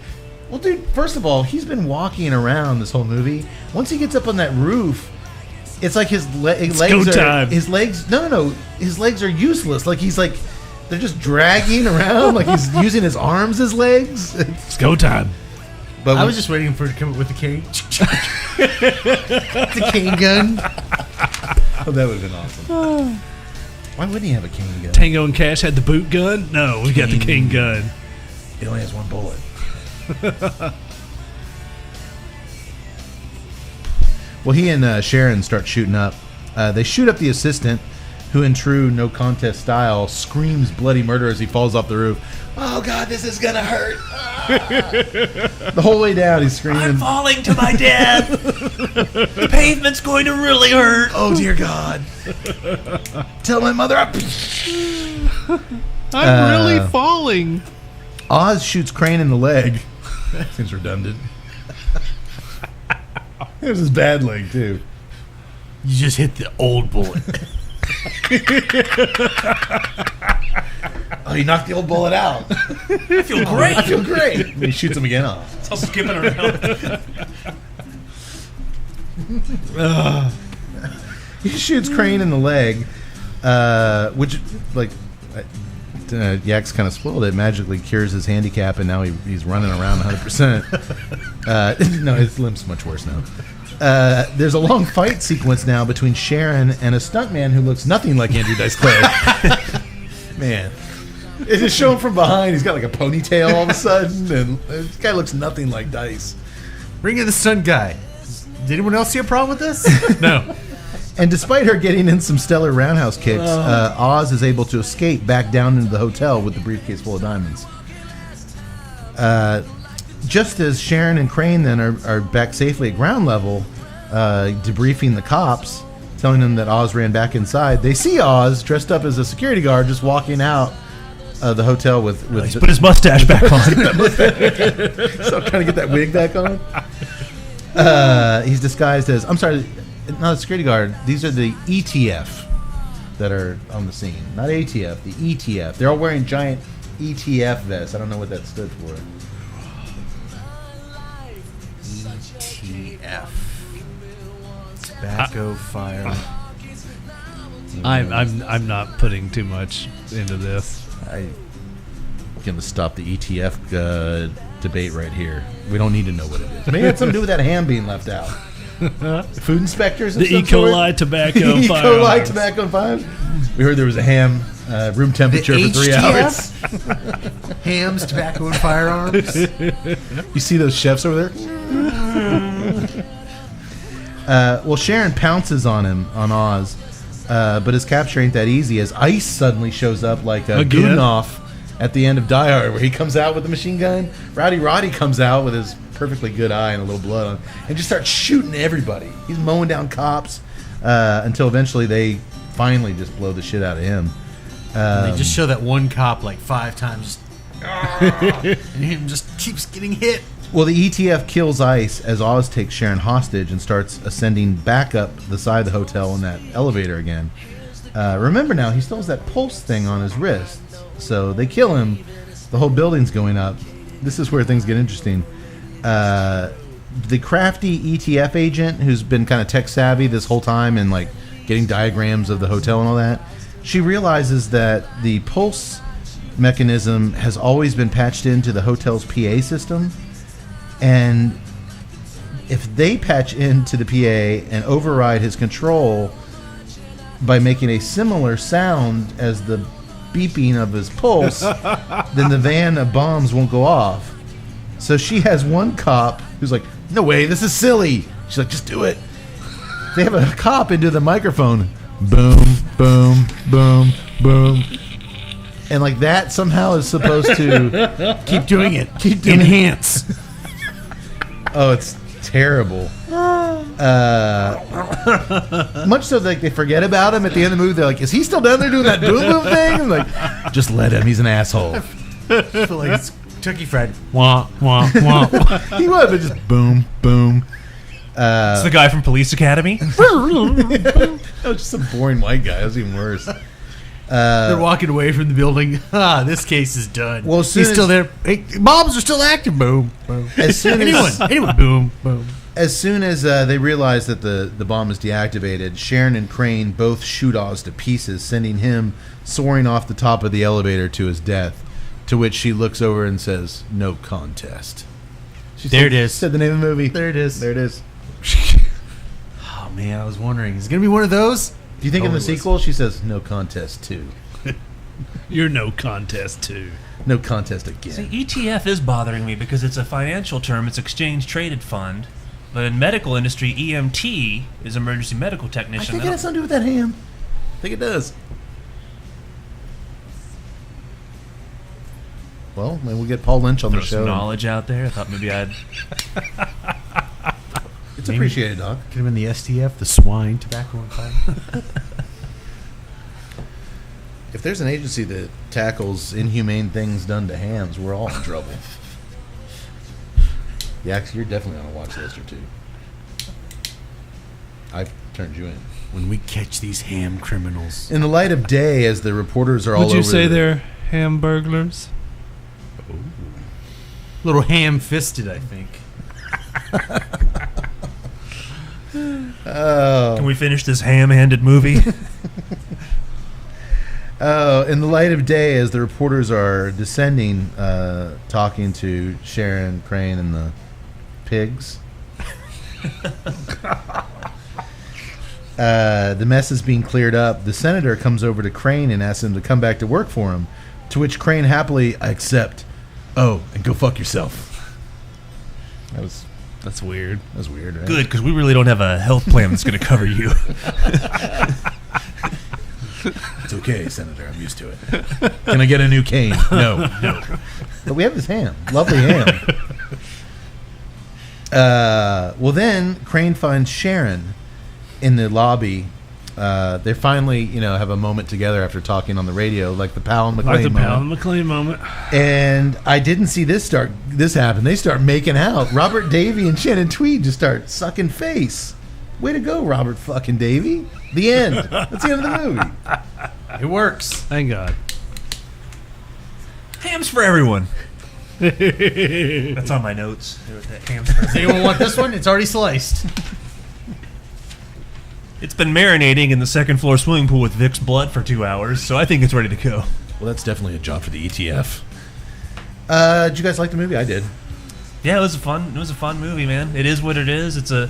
Well, dude, first of all, he's been walking around this whole movie. Once he gets up on that roof, it's like his legs go are... time. His legs... No. His legs are useless. Like, he's like... They're just dragging around like he's using his arms as legs. It's go time. But I was just waiting for it to come up with the cane. The cane gun. Oh, that would have been awesome. Why wouldn't he have a cane gun? Tango and Cash had the boot gun. No, we got the cane gun. It only has one bullet. Well, he and Sharon start shooting up. They shoot up the assistant, who in true no contest style screams bloody murder as he falls off the roof. Oh, God, this is going to hurt. The whole way down, he's screaming. I'm falling to my death. The pavement's going to really hurt. Oh, dear God. Tell my mother up. I'm really falling. Oz shoots Crane in the leg. That seems redundant. It was his bad leg, too. You just hit the old bullet. Oh, he knocked the old bullet out. I feel great. I feel great. And he shoots him again off. It's all skipping around. He shoots Crane in the leg, which, like, Yak's kind of spoiled it. Magically cures his handicap, and now he's running around 100%. No, his limp's much worse now. There's a long fight sequence now between Sharon and a stuntman who looks nothing like Andrew Dice Clay. Man. It's just shown from behind. He's got like a ponytail all of a sudden, and this guy looks nothing like Dice. Bring in the stunt guy. Did anyone else see a problem with this? No. And despite her getting in some stellar roundhouse kicks, Oz is able to escape back down into the hotel with the briefcase full of diamonds. Just as Sharon and Crane then are back safely at ground level, debriefing the cops, telling them that Oz ran back inside, they see Oz dressed up as a security guard just walking out of the hotel with He's put his mustache back on. So trying to get that wig back on. He's disguised as, I'm sorry, not a security guard. These are the ETF that are on the scene. Not ATF, the ETF. They're all wearing giant ETF vests. I don't know what that stood for. ETF. Tobacco fire. I'm not putting too much into this. I'm going to stop the ETF debate right here. We don't need to know what it is. Maybe it had something to do with that ham being left out. Food inspectors and The E. coli tobacco E. fire. coli tobacco fires. We heard there was a ham room temperature for 3 hours. Hams, tobacco, and firearms. You see those chefs over there? Well, Sharon pounces on Oz, but his capture ain't that easy as Ice suddenly shows up like a Again? Goonoff at the end of Die Hard, where he comes out with the machine gun. Roddy comes out with his perfectly good eye and a little blood on, and just starts shooting everybody. He's mowing down cops until eventually they finally just blow the shit out of him. They just show that one cop like 5 times, and him just keeps getting hit. Well, the ETF kills Ice as Oz takes Sharon hostage and starts ascending back up the side of the hotel in that elevator again. Remember now, he still has that pulse thing on his wrist. So they kill him. The whole building's going up. This is where things get interesting. The crafty ETF agent, who's been kind of tech savvy this whole time and like getting diagrams of the hotel and all that, she realizes that the pulse mechanism has always been patched into the hotel's PA system. And if they patch into the PA and override his control by making a similar sound as the beeping of his pulse, then the van of bombs won't go off. So she has one cop who's like, no way, this is silly. She's like, just do it. They have a cop into the microphone. Boom, boom, boom, boom. And like that somehow is supposed to Keep doing it. keep doing Enhance. Oh, it's terrible. Much so like they forget about him at the end of the movie. They're like, is he still down there doing that boom boom thing? I'm like, just let him. He's an asshole. I feel like it's Kentucky Fried. Wah, wah, wah. He would, but just boom boom. It's the guy from Police Academy. That was just some boring white guy. That was even worse. They're walking away from the building. This case is done. Well, as soon he's still as- there. Hey, bombs are still active. Boom, boom. As soon as Anyone. Boom, boom. As soon as they realize that the bomb is deactivated, Sharon and Crane both shoot Oz to pieces, sending him soaring off the top of the elevator to his death, to which she looks over and says, no contest. There it is. Said the name of the movie. There it is. There it is. Oh man, I was wondering, is it gonna be one of those? Do you think in the Totally was. sequel she says no contest 2? You're no contest too. No contest again. See, ETF is bothering me because it's a financial term. It's exchange traded fund. But in medical industry, EMT is emergency medical I technician. think it has something to do with that ham. I think it does. Well, maybe we'll get Paul Lynch on Throw the some show. knowledge out there. I thought maybe I'd. It's appreciated, Doc. Could have been the STF, the swine tobacco and fire. If there's an agency that tackles inhumane things done to hams, we're all in trouble. Yax, you're definitely on a watch list or two. I've turned you in. When we catch these ham criminals. In the light of day, as the reporters are all Would over... you say they're hamburglars? Little ham-fisted, I think. Can we finish this ham-handed movie? In the light of day, as the reporters are descending, talking to Sharon Crane and the pigs, the mess is being cleared up. The senator comes over to Crane and asks him to come back to work for him, to which Crane happily, I accept. Oh, and go fuck yourself. That's weird. That was weird, right? Good, because we really don't have a health plan that's going to cover you. It's okay, Senator. I'm used to it. Can I get a new cane? No. But we have this ham. Lovely ham. Well, then Crane finds Sharon in the lobby. They finally, have a moment together after talking on the radio, like the Powell and McLean Like the moment. Powell and McLean moment. And I didn't see this happen. They start making out. Robert Davey and Shannon Tweed just start sucking face. Way to go, Robert fucking Davey. The end. That's the end of the movie. It works. Thank God. Hams for everyone. That's on my notes. Hams for Does anyone want this one? It's already sliced. It's been marinating in the second floor swimming pool with Vicks blood for 2 hours, so I think it's ready to go. Well, that's definitely a job for the ETF. Did you guys like the movie? I did. Yeah, it was a fun movie, man. It is what it is. It's a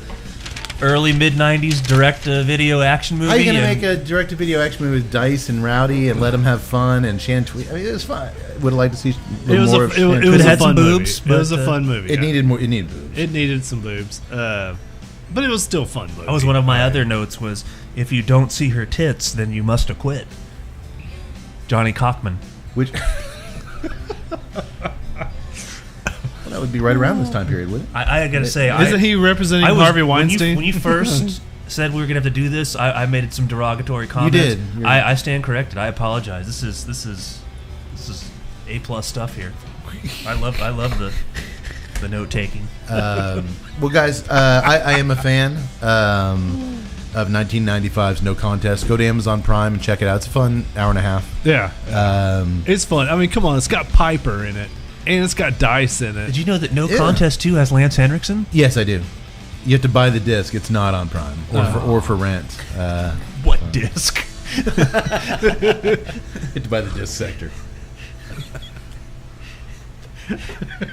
early mid-90s direct-to-video action movie. How are you going to and- make a direct-to-video action movie with Dice and Rowdy and let them have fun and Shan Tweed? I mean, it was fun. I would have liked to see a little more of Shan it was Tweed. a had some fun boobs, movie. It was but, a fun movie. It yeah. needed more. It needed boobs. It needed some boobs. But it was still fun movie. That was one of my other notes was, if you don't see her tits, then you must acquit. Johnny Cockman. Which well, that would be right around this time period, wouldn't it? I gotta say, Isn't he representing I was, Harvey Weinstein? When you first said we were gonna have to do this, I made some derogatory comments. did. I stand corrected. I apologize. This is A+ stuff here. I love the note taking. Well, guys, I am a fan of 1995's No Contest. Go to Amazon Prime and check it out. It's a fun hour and a half. yeah. Um, It's fun. I mean, come on. It's got Piper in it. And it's got Dice in it. Did you know that No Yeah. Contest 2 has Lance Henriksen? yes, I do. You have to buy the disc. It's not on Prime or for rent. What disc? You have to buy the disc sector.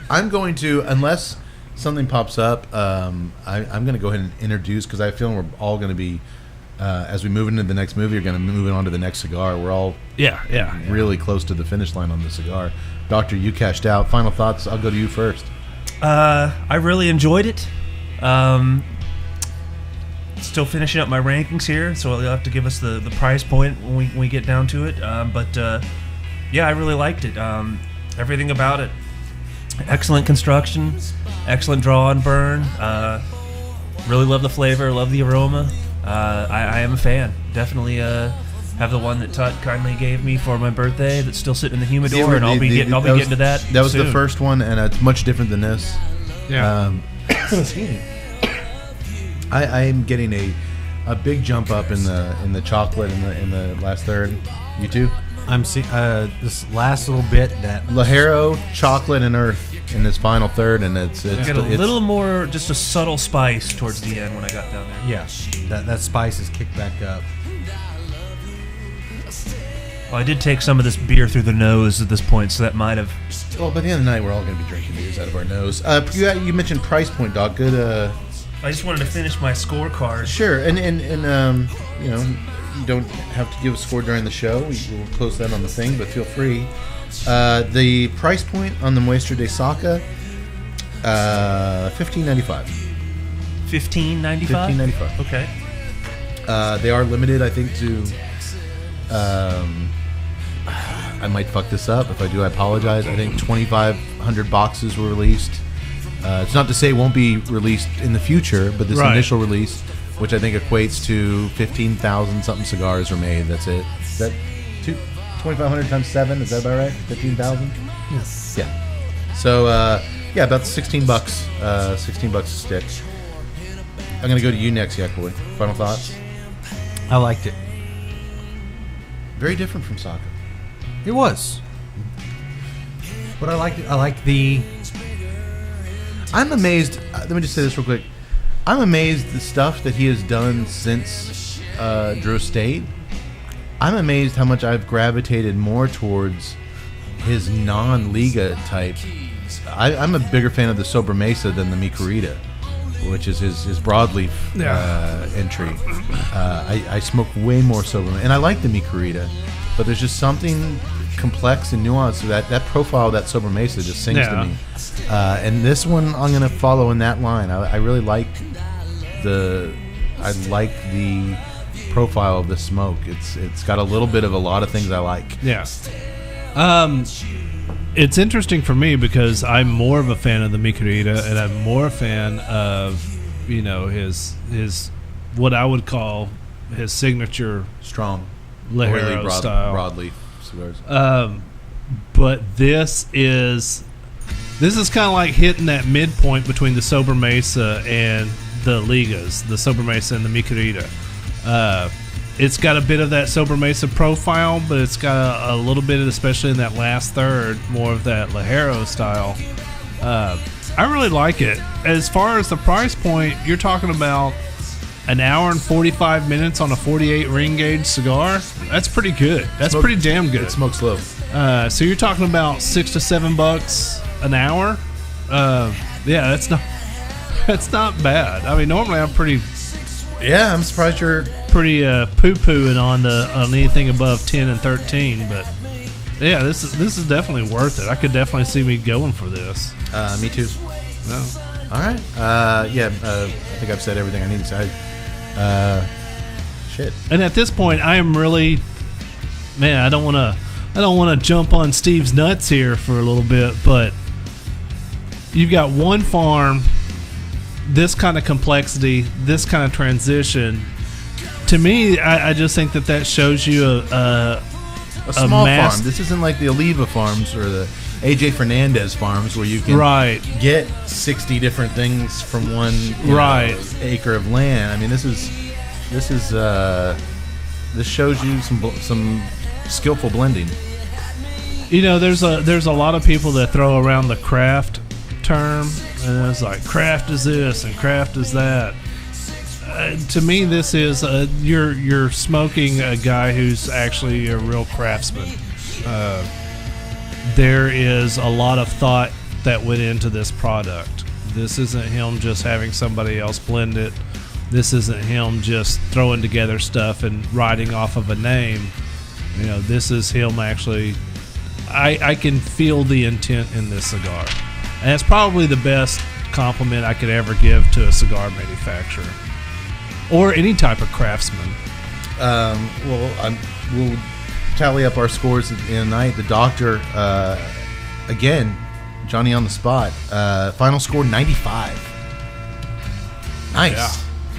I'm going to, unless something pops up, I'm going to go ahead and introduce, because I feel we're all going to be, as we move into the next movie, we're going to move on to the next cigar. We're all Yeah. really close to the finish line on the cigar. Doctor, you cashed out. Final thoughts? I'll go to you first. I really enjoyed it. Still finishing up my rankings here, so you'll have to give us the price point when we get down to it. Yeah, I really liked it. Everything about it. Excellent construction, excellent draw and burn. Really love the flavor, love the aroma. I am a fan. Definitely have the one that Todd kindly gave me for my birthday that's still sitting in the humidor, and I'll be getting to that. That was the soon. first one, and it's much different than this. Yeah. Excuse me. I am getting a big jump up in the chocolate in the last third. You too? I'm seeing this last little bit that Lajero, chocolate, and earth in this final third, and it's Got a little more, just a subtle spice towards the end when I got down there. that spice is kicked back up. Well, I did take some of this beer through the nose at this point, so that might have... Well, by the end of the night, we're all going to be drinking beers out of our nose. You mentioned price point, Doc. Good. I just wanted to finish my scorecard. Sure, and you know, you don't have to give a score during the show. We'll post that on the thing, but feel free. The price point on the Muestra de Saca, $15.95. $15.95? $15.95. Okay. They are limited, I think, to. I might fuck this up. If I do, I apologize. I think 2,500 boxes were released. It's not to say it won't be released in the future, but this initial release, which I think equates to 15,000 something cigars were made. That's it. Is that 2,500 times 7? Is that about right? 15,000? Yes. Yeah. So yeah, about $16. $16 a stick. I'm gonna go to you next, Yak Boy. Final thoughts? I liked it. Very different from Saka. It was. But I liked it. I like the... I'm amazed. Let me just say this real quick. I'm amazed the stuff that he has done since Drew Estate. I'm amazed how much I've gravitated more towards his non-Liga type. I'm a bigger fan of the Sobremesa than the Mi Querida, which is his broadleaf entry. I smoke way more Sobremesa, and I like the Mi Querida, but there's just something complex and nuanced. That profile of that Sobremesa just sings to me. And this one, I'm going to follow in that line. I really like the profile of the smoke. It's got a little bit of a lot of things I like. Yeah. It's interesting for me because I'm more of a fan of the Mi Querida, and I'm more a fan of, you know, his what I would call his signature Strong, Ligero style broadleaf cigars. But this is kind of like hitting that midpoint between the Sobremesa and the Ligas, the Sobremesa and the Mi Querida. It's got a bit of that Sobremesa profile, but it's got a little bit of, especially in that last third, more of that Ligero style. I really like it. As far as the price point, you're talking about an hour and 45 minutes on a 48 ring gauge cigar. That's pretty good. That's pretty damn good. It smokes slow. So you're talking about $6 to $7 an hour. Yeah, that's not bad. I mean, normally I'm pretty. Yeah, I'm surprised you're pretty poo-pooing on anything above 10 and 13, but yeah, this is definitely worth it. I could definitely see me going for this. Me too. No. All right. I think I've said everything I need to say. Shit. And at this point, I am really, man, I don't want to jump on Steve's nuts here for a little bit, but you've got one farm, this kind of complexity, this kind of transition. To me, I just think that shows you a small farm. This isn't like the Oliva farms or the AJ Fernandez farms where you can get 60 different things from one acre of land. I mean, this shows you some skillful blending. You know, there's a lot of people that throw around the craft term, and it's like craft is this and craft is that. To me, this is you're smoking a guy who's actually a real craftsman. There is a lot of thought that went into this product. This isn't him just having somebody else blend it. This isn't him just throwing together stuff and writing off of a name. You know, this is him actually. I can feel the intent in this cigar, and it's probably the best compliment I could ever give to a cigar manufacturer. Or any type of craftsman. We'll tally up our scores in the night. The doctor, again, Johnny on the spot. Final score 95. Nice. Yeah.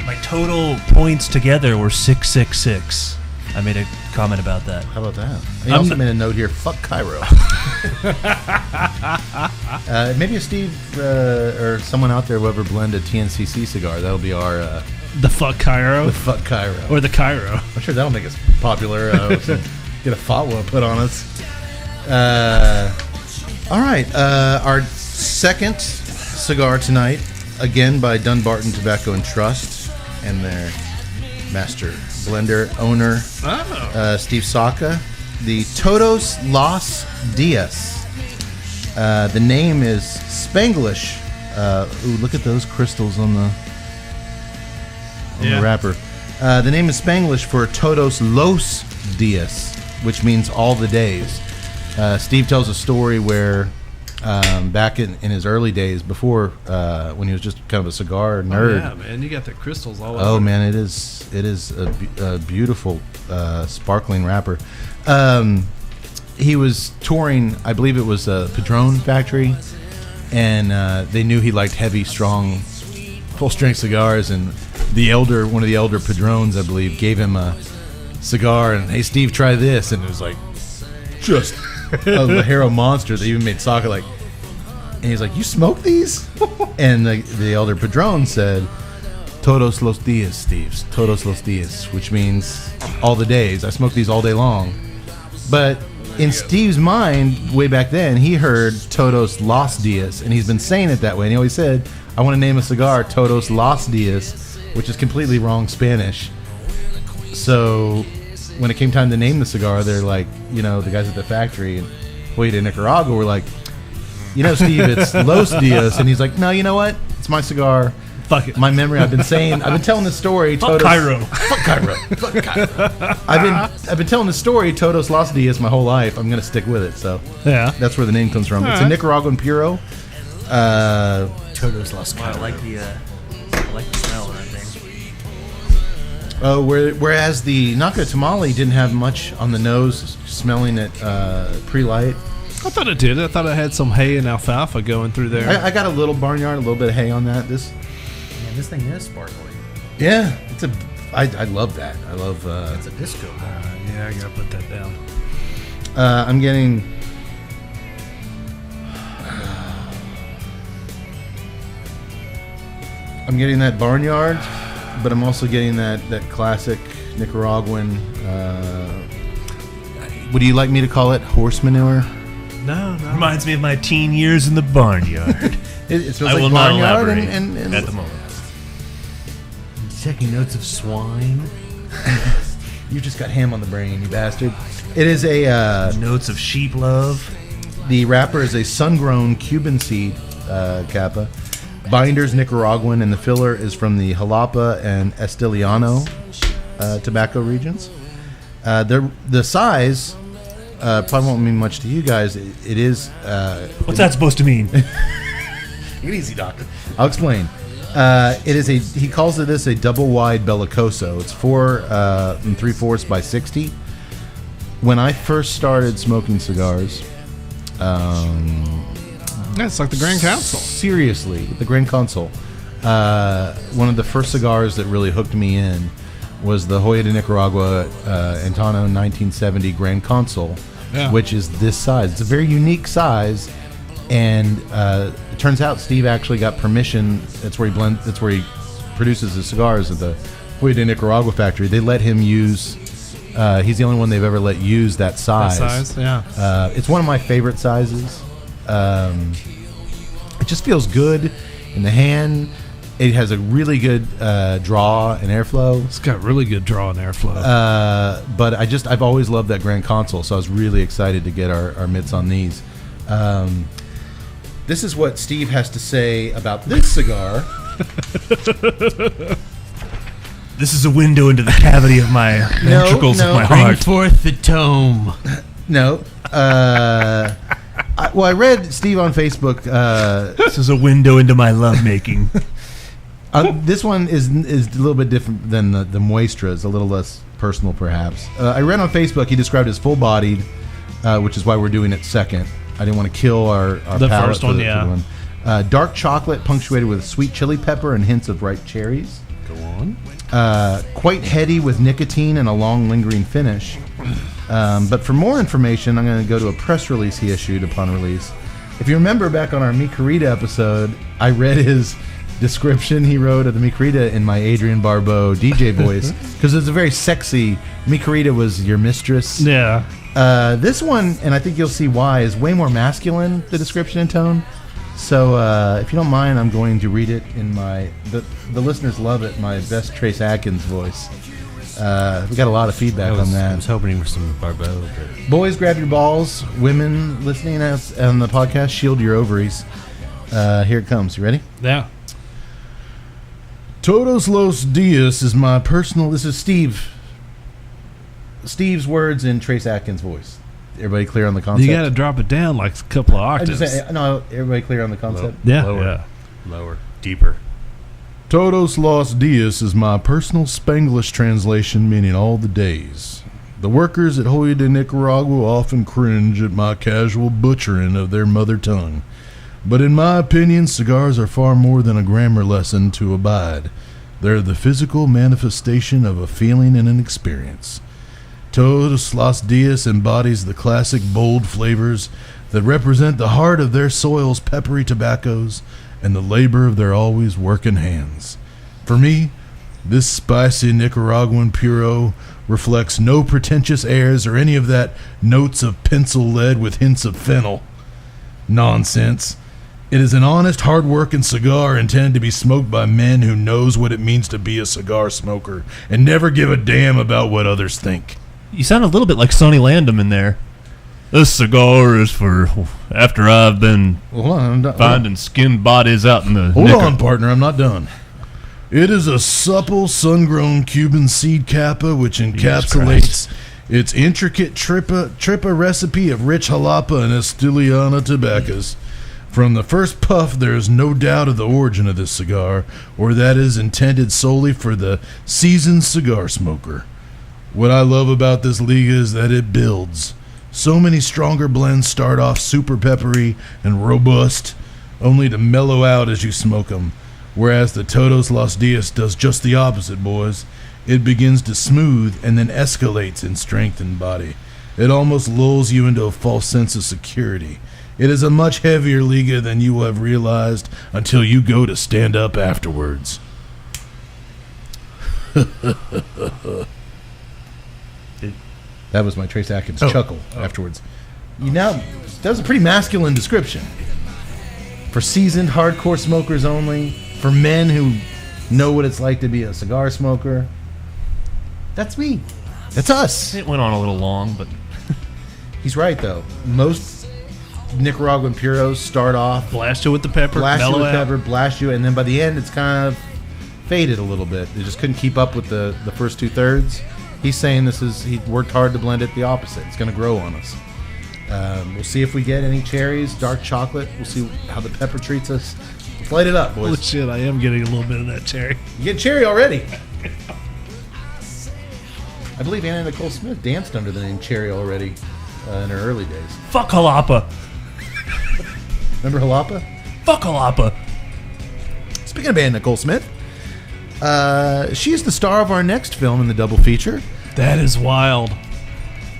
My total points together were 666. I made a comment about that. How about that? I also made a note here. Fuck Cairo. Maybe a Steve or someone out there will ever blend a TNCC cigar. That'll be our. The fuck Cairo? The fuck Cairo. Or the Cairo. I'm sure that'll make us popular. Get a fatwa put on us. All right. Our second cigar tonight, again by Dunbarton Tobacco and Trust, and their master blender owner, Steve Saka. the Todos Las Dias. The name is Spanglish. Ooh, look at those crystals on the wrapper. The name is Spanglish for Todos Los Dias, which means all the days. Steve tells a story where back in his early days, before when he was just kind of a cigar nerd. Yeah, man, you got the crystals all over. Oh man, it is a beautiful sparkling wrapper. He was touring, I believe it was a Padron factory, and they knew he liked heavy, strong, full-strength cigars. And one of the elder Padrones, I believe, gave him a cigar and, hey Steve, try this, and it was like just a Lajero monster. They even made Saka like, and he's like, you smoke these? And the elder Padron said, Todos los dias, Steve. Todos los dias, which means all the days. I smoke these all day long. But in Steve's mind, way back then, he heard Todos Las Dias, and he's been saying it that way. And he always said, I want to name a cigar Todos Las Dias, which is completely wrong Spanish. So when it came time to name the cigar, they're like, the guys at the factory in Huida, Nicaragua were like, Steve, it's Los Dias. And he's like, no, you know what? It's my cigar. Fuck it. My memory. I've been telling this story. Fuck Cairo. Fuck Cairo. Fuck Cairo. I've been telling this story, Todos Las Dias, my whole life. I'm gonna stick with it. So yeah, that's where the name comes from. All It's right. a Nicaraguan puro. Todos Las Wow, I like the smell of that thing. Whereas the Nacatamale didn't have much on the nose, smelling it pre-light. I thought it did. I thought it had some hay and alfalfa going through there. I got a little barnyard, a little bit of hay on that. Man, this thing is sparkly. Yeah, I love that. I love. It's a disco ball. Yeah, I gotta put that down. I'm getting. I'm getting that barnyard, but I'm also getting that classic Nicaraguan. Would you like me to call it horse manure? No. Reminds me of my teen years in the barnyard. It smells I like will not barnyard elaborate and at the moment. Checking notes of swine. You just got ham on the brain, you bastard. It is a. Notes of sheep love. The wrapper is a sun-grown Cuban seed capa. Binder's Nicaraguan, and the filler is from the Jalapa and Estiliano tobacco regions. The size probably won't mean much to you guys. It is. What's that supposed to mean? Take it easy, doctor. I'll explain. It is he calls this a double wide bellicoso. It's 4 3/4 by 60. When I first started smoking cigars, It's like the Grand Council. seriously, the Grand Consul, one of the first cigars that really hooked me in was the Hoya de Nicaragua Antano 1970 Grand Consul, which is this size. It's a very unique size. And it turns out Steve actually got permission. That's where he produces his cigars at the Hoya de Nicaragua factory. They let him use. He's the only one they've ever let use that size. Yeah. It's one of my favorite sizes. It just feels good in the hand. It has a really good draw and airflow. It's got really good draw and airflow. But I've always loved that Grand Consul, so I was really excited to get our mitts on these. This is what Steve has to say about this cigar. This is a window into the cavity of my ventricles of my Bring heart. forth the tome. No. I read Steve on Facebook. This is a window into my lovemaking. This one is a little bit different than the Muestras, a little less personal perhaps. I read on Facebook he described it as full-bodied, which is why we're doing it second. I didn't want to kill our The palate first for one, the yeah. one. Dark chocolate punctuated with sweet chili pepper and hints of ripe cherries. Go on. Quite heady with nicotine and a long lingering finish. But for more information, I'm going to go to a press release he issued upon release. If you remember back on our Mi Querida episode, I read his description he wrote of the Mi Querida in my Adrian Barbeau DJ voice because it's a very sexy. Mi Querida was your mistress. Yeah. This one, and I think you'll see why, is way more masculine, the description and tone. So if you don't mind, I'm going to read it in the listeners love it, my best Trace Atkins voice. We got a lot of feedback on I that. was hoping for some Barbeau. But Boys, grab your balls. Women listening on the podcast, shield your ovaries. Here it comes. You ready? Yeah. Todos Los Dias is my personal... This is Steve's words in Trace Atkins' voice. Everybody clear on the concept? You got to drop it down like a couple of I'm octaves. just saying, no, everybody clear on the concept? Yeah. Lower. Yeah. Lower. Deeper. Todos Los Dias is my personal Spanglish translation meaning all the days. The workers at Joya de Nicaragua often cringe at my casual butchering of their mother tongue. But in my opinion, cigars are far more than a grammar lesson to abide. They're the physical manifestation of a feeling and an experience. Todos Las Dias embodies the classic bold flavors that represent the heart of their soil's peppery tobaccos and the labor of their always working hands. For me, this spicy Nicaraguan puro reflects no pretentious airs or any of that notes of pencil lead with hints of fennel. Nonsense. It is an honest, hard-working cigar intended to be smoked by men who knows what it means to be a cigar smoker and never give a damn about what others think. You sound a little bit like Sonny Landham in there. This cigar is for after I've been Hold on, I'm not, finding skinned bodies out in the Hold on, partner, I'm not done. It is a supple, sun-grown Cuban seed capa which encapsulates its intricate tripa recipe of rich jalapa and Estiliana tobaccos. From the first puff, there is no doubt of the origin of this cigar, or that is intended solely for the seasoned cigar smoker. What I love about this Liga is that it builds. So many stronger blends start off super peppery and robust, only to mellow out as you smoke them. Whereas the Todos Los Dias does just the opposite, boys. It begins to smooth and then escalates in strength and body. It almost lulls you into a false sense of security. It is a much heavier Liga than you will have realized until you go to stand up afterwards. That was my Trace Atkins chuckle afterwards. That was a pretty masculine description. For seasoned hardcore smokers only, for men who know what it's like to be a cigar smoker. That's me. That's us. It went on a little long, but He's right, though. Most Nicaraguan puros start off, Blast you with the pepper. blast you mellow with out. pepper, blast you, and then by the end it's kind of faded a little bit. They just couldn't keep up with the first two-thirds. He's saying he worked hard to blend it the opposite. It's going to grow on us. We'll see if we get any cherries, dark chocolate. We'll see how the pepper treats us. Let's light it up, boys. Holy shit, I am getting a little bit of that cherry. You get cherry already. I believe Anna Nicole Smith danced under the name Cherry already in her early days. fuck Jalapa. Remember Jalapa? Fuck Jalapa. Speaking of Anna Nicole Smith, she's the star of our next film in the double feature. That is wild.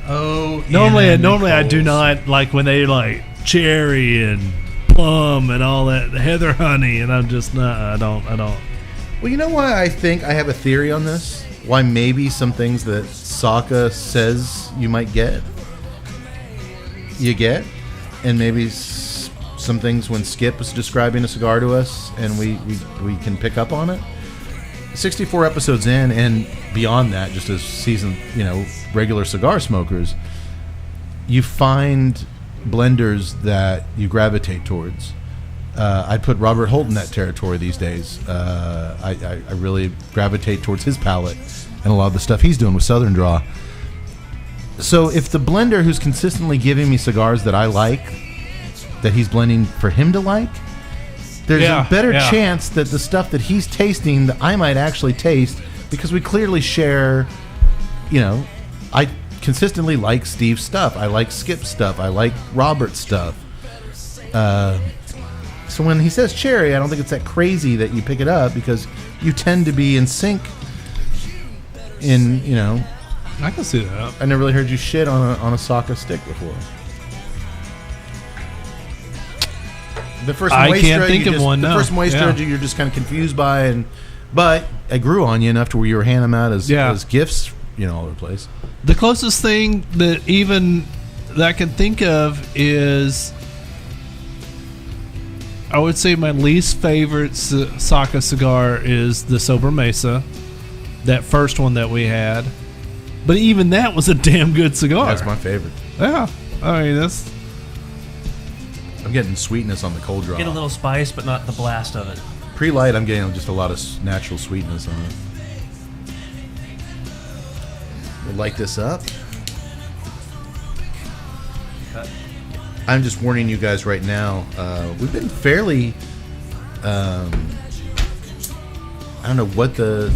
Oh, Normally I do not like when they like cherry and plum and all that heather honey, and I'm just not. I don't. Well, you know why I think I have a theory on this? Why maybe some things that Saka says you might get, you get, and maybe some things when Skip is describing a cigar to us and we can pick up on it. 64 episodes in and beyond that, just as seasoned, regular cigar smokers, you find blenders that you gravitate towards. I'd put Robert Holt in that territory these days. I really gravitate towards his palate and a lot of the stuff he's doing with Southern Draw. So if the blender who's consistently giving me cigars that I like, that he's blending for him to like, there's a better chance that the stuff that he's tasting that I might actually taste, because we clearly share, I consistently like Steve's stuff. I like Skip's stuff. I like Robert's stuff. So when he says cherry, I don't think it's that crazy that you pick it up, because you tend to be in sync in, I can see that. I never really heard you shit on a Saka stick before. The first I can't think of one. The first moisture you're just kind of confused by, but I grew on you enough to where you were handing them out as gifts, all over the place. The closest thing that I can think of is, I would say my least favorite Saka cigar is the Sober Mesa. that first one that we had. But even that was a damn good cigar. That's my favorite. Yeah. I mean, that's... I'm getting sweetness on the cold draw. Get a little spice, but not the blast of it. Pre-light, I'm getting just a lot of natural sweetness on it. We'll light this up. Cut. I'm just warning you guys right now. We've been fairly... I don't know what the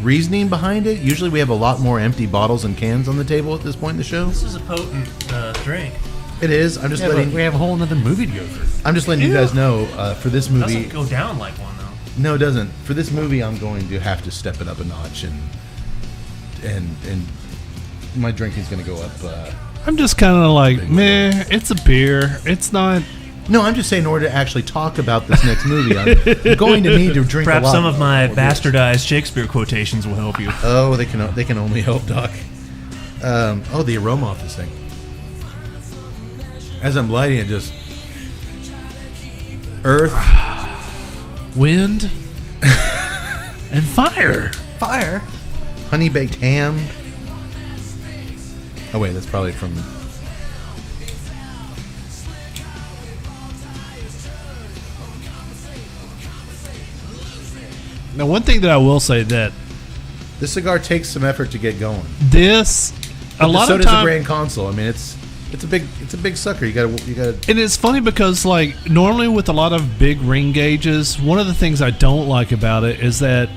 reasoning behind it. Usually we have a lot more empty bottles and cans on the table at this point in the show. This is a potent drink. It is. I'm just letting... we have a whole other movie to go through. I'm just letting you guys know for this It movie... doesn't go down like one, though. No, it doesn't. For this movie, I'm going to have to step it up a notch, and my drinking's going to go up. I'm just kind of like, meh, it's a beer. It's not... No, I'm just saying in order to actually talk about this next movie, I'm going to need to drink Perhaps a lot some of my more beers. bastardized Shakespeare quotations will help you. Oh, they can only help, Doc. The aroma off this thing. As I'm lighting it, just... Earth... Wind And fire. Fire. honey baked ham. Oh wait, that's probably from. Now, one thing that I will say that This cigar takes some effort to get going. this, a lot so of does the time, Grand Console. I mean, it's a big sucker. You gotta. and it's funny because like normally with a lot of big ring gauges, one of the things I don't like about it is that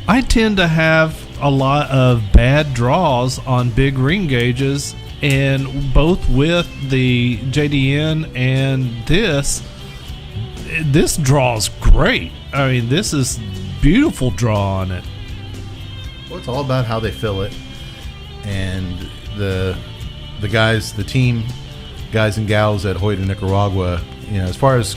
I tend to have a lot of bad draws on big ring gauges, and both with the JDN and this draws great. I mean, this is beautiful draw on it. Well, it's all about how they fill it, and the guys, the team, guys and gals at Hoyt, Nicaragua. You know, as far as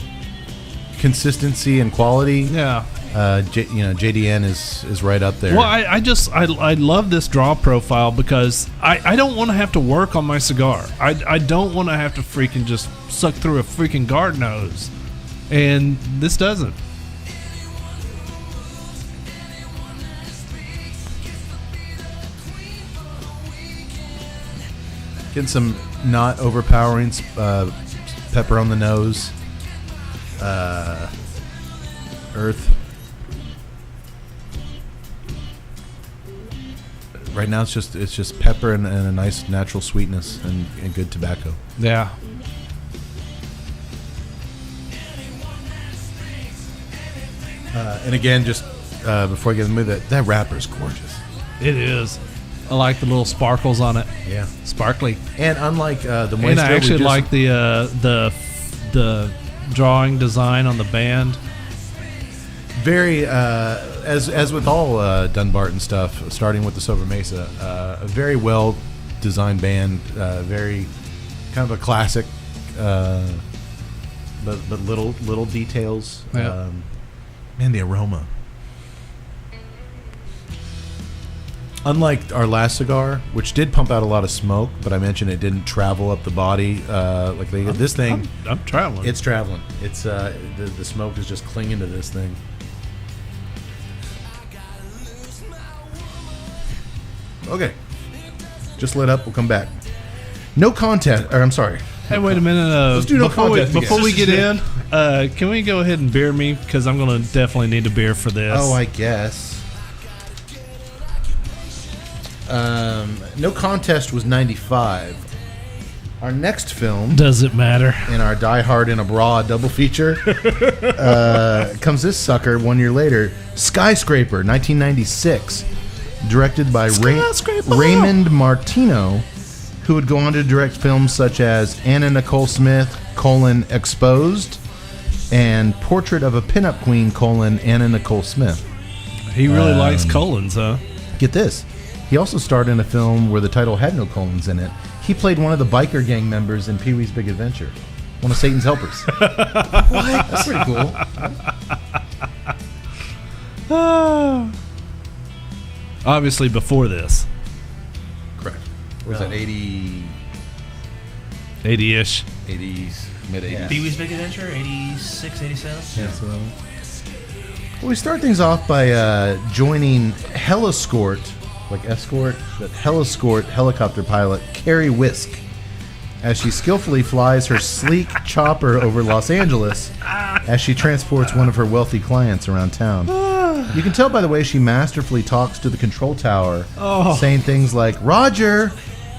consistency and quality, Yeah. JDN is right up there. Well, I love this draw profile because I don't want to have to work on my cigar. I don't want to have to freaking just suck through a freaking guard nose, and this doesn't. Getting some not overpowering pepper on the nose. Earth. Right now, it's just pepper and a nice natural sweetness and good tobacco. Yeah. And again, just before I get into the movie, that wrapper's gorgeous. It is. I like the little sparkles on it. Yeah, Sparkly. and unlike the Maestro, And I we actually just- like the drawing design on the band. very as with all Dunbarton stuff, starting with the Sober Mesa, a very well designed band, very kind of a classic, but little details. Yeah. And the aroma. Unlike our last cigar, which did pump out a lot of smoke, but I mentioned it didn't travel up the body like they did. This thing, I'm traveling. it's traveling. It's the smoke is just clinging to this thing. Okay, just lit up. We'll come back. No contest. Or I'm sorry. Hey, wait a minute. Let's do no contest again. Before we get in, can we go ahead and beer me? Because I'm going to definitely need a beer for this. Oh, I guess. No Contest was 95. Our next film Does it matter? in our Die Hard in Abroad double feature comes this sucker 1 year later. Skyscraper, 1996. Directed by Skyscraper! Raymond Martino, who would go on to direct films such as Anna Nicole Smith, Exposed, and Portrait of a Pinup Queen, Anna Nicole Smith. He really likes Collins, huh? Get this. He also starred in a film where the title had no colons in it. He played one of the biker gang members in Pee-wee's Big Adventure. One of Satan's helpers. What? That's pretty cool. Obviously before this. Correct. Was that 80... 80-ish. 80s, mid-80s? Pee-wee's Big Adventure, 86, 87. Yeah, so Well, we start things off by joining Heliscort, like escort, but Heliscort helicopter pilot Carrie Whisk as she skillfully flies her sleek chopper over Los Angeles as she transports one of her wealthy clients around town. You can tell by the way she masterfully talks to the control tower, saying things like, Roger,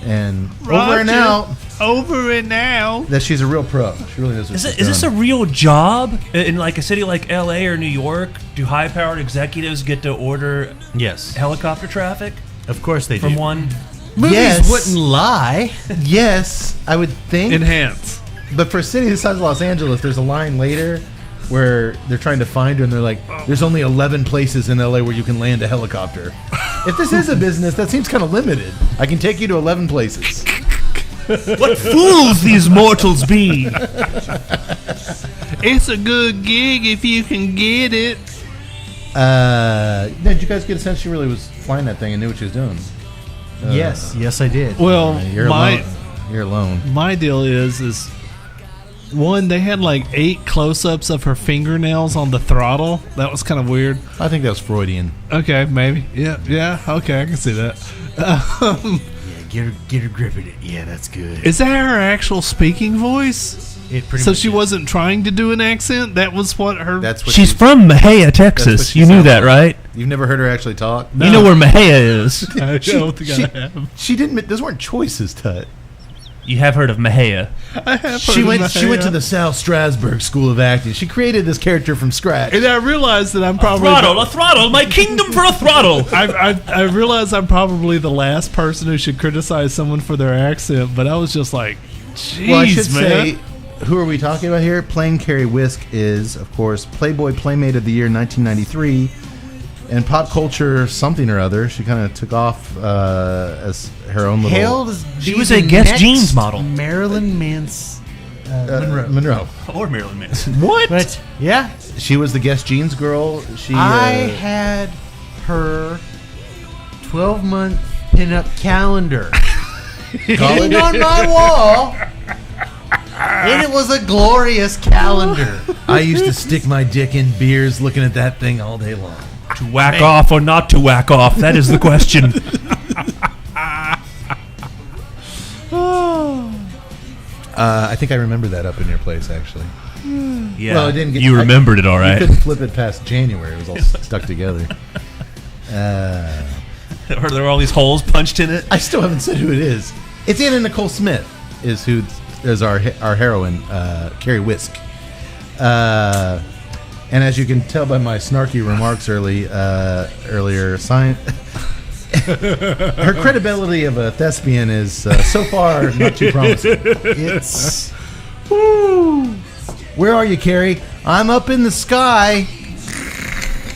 and over and out. Over and out. That she's a real pro. She really knows what she's Is this a doing. real job in like a city like L.A. or New York? Do high-powered executives get to order Yes. helicopter traffic Of course they from do. one? Movies Yes. wouldn't lie. Yes, I would think. Enhance. But for a city the size of Los Angeles, there's a line later where they're trying to find her and they're like, there's only 11 places in LA where you can land a helicopter. If this is a business, that seems kind of limited. I can take you to 11 places. What fools these mortals be! It's a good gig if you can get it. Did you guys get a sense she really was flying that thing and knew what she was doing? Yes, I did. Well, You're alone. You're alone. my deal is one, they had like 8 close-ups of her fingernails on the throttle. That was kind of weird. I think that was Freudian. Okay, maybe. Yeah. Okay, I can see that. Yeah, get her grip in it. Yeah, that's good. Is that her actual speaking voice? It pretty So much she is. wasn't trying to do an accent? That was what her... That's what She's from Mejia, Texas. she You knew sounds that, like. right? You've never heard her actually talk? You know where Mejia is. I don't think I have. She didn't. Those weren't choices, Tut. You have heard of Mejia. I have She heard went. of She went to Maya. the South Strasbourg School of Acting. She created this character from scratch. And I realized that I'm probably... A throttle, my kingdom for a throttle. I realize I'm probably the last person who should criticize someone for their accent, but I was just like, jeez, Well, I should man. say, who are we talking about here? Plain Carrie Whisk is, of course, Playboy Playmate of the Year 1993, and pop culture something or other. She kind of took off as her own little Hailed as She being was a the Guess next Jeans model. Marilyn Monroe. Monroe. Or Marilyn Manson. What? But yeah, She was the Guess Jeans girl. She I had her 12-month pinup calendar hanging on my wall, and it was a glorious calendar. I used to stick my dick in beers looking at that thing all day long. To whack off or not to whack off? That is the question. I think I remember that up in your place, actually. Yeah. Well, it didn't get- you I- remembered it all You right. couldn't flip it past January. It was all stuck together. Are there all these holes punched in it? I still haven't said who it is. It's Anna Nicole Smith is who is our heroine, Carrie Whisk. And as you can tell by my snarky remarks earlier, her credibility of a thespian is so far not too promising. It's Where are you, Carrie? I'm up in the sky.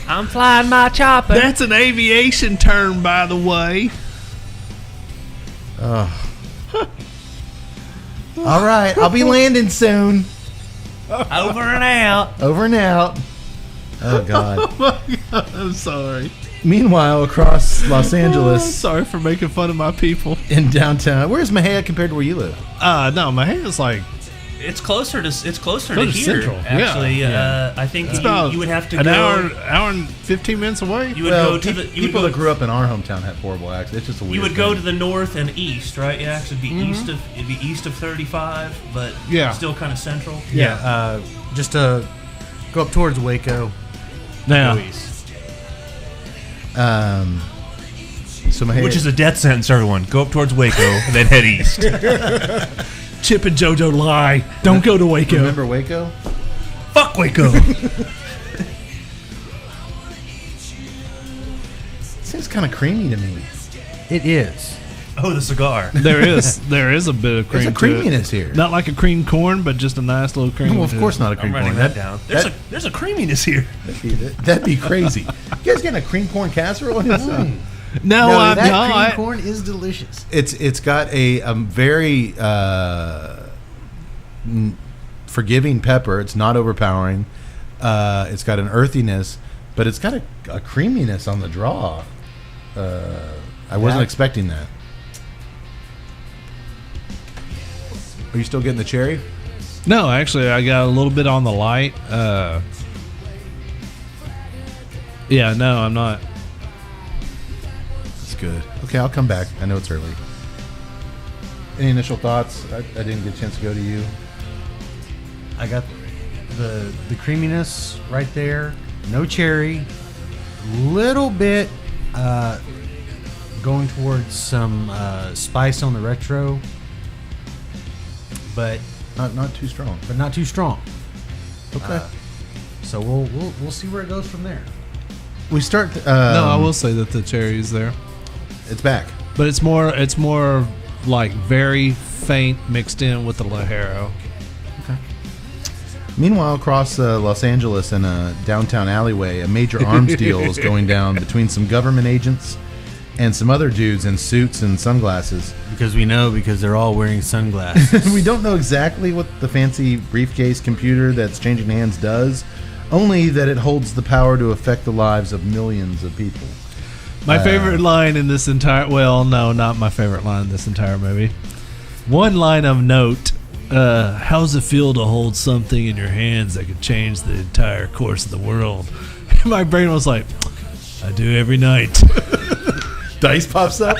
I'm flying my chopper. That's an aviation term, by the way. All right, I'll be landing soon. Over and out. Over and out. Oh God. I'm sorry. Meanwhile, across Los Angeles, Sorry for making fun of my people. in downtown, where's Mejia compared to where you live? No, my hair is like... It's closer to here. Central. Actually, Yeah. I think It's about you would have to an go. hour and 15 minutes away. You would go to the. You would people go. that grew up in our hometown have horrible accents. It's just a weird You would go thing. to the north and east, right? Yeah, so it'd be east of 35, but Yeah. still kind of central. yeah. Just go up towards Waco. Now, Go east. So Mejia, Which is a death sentence, everyone. Go up towards Waco and then head east. Chip and JoJo lie. Don't go to Waco. remember Waco? Fuck Waco. Seems kind of creamy to me. It is. Oh, the cigar. There is a bit of cream. There's a to it. creaminess here. Not like a cream corn, but just a nice little cream. Well, of to course it. not a I'm cream writing corn. that down. There's a creaminess here. That'd be crazy. You guys getting a cream corn casserole? What is that? No, No, I'm that not. cream corn is delicious. It's got a very forgiving pepper. It's not overpowering. It's got an earthiness, but it's got a creaminess on the draw. I wasn't Yeah. expecting that. Are you still getting the cherry? No, actually, I got a little bit on the light. Yeah, no, I'm not. That's good. Okay, I'll come back. I know it's early. Any initial thoughts? I didn't get a chance to go to you. I got the creaminess right there. No cherry. Little bit going towards some spice on the retro, but Not too strong. not too strong. Okay. So we'll see where it goes from there. We start. No, I will say that the cherry is there, It's back. but it's more like very faint mixed in with the Ligero. Meanwhile, across Los Angeles in a downtown alleyway, a major arms deal is going down between some government agents and some other dudes in suits and sunglasses. Because they're all wearing sunglasses. We don't know exactly what the fancy briefcase computer that's changing hands does, only that it holds the power to affect the lives of millions of people. My favorite line in this entire... Well, no, not my favorite line in this entire movie. One line of note. How's it feel to hold something in your hands that could change the entire course of the world? My brain was like, I do every night. Dice pops up.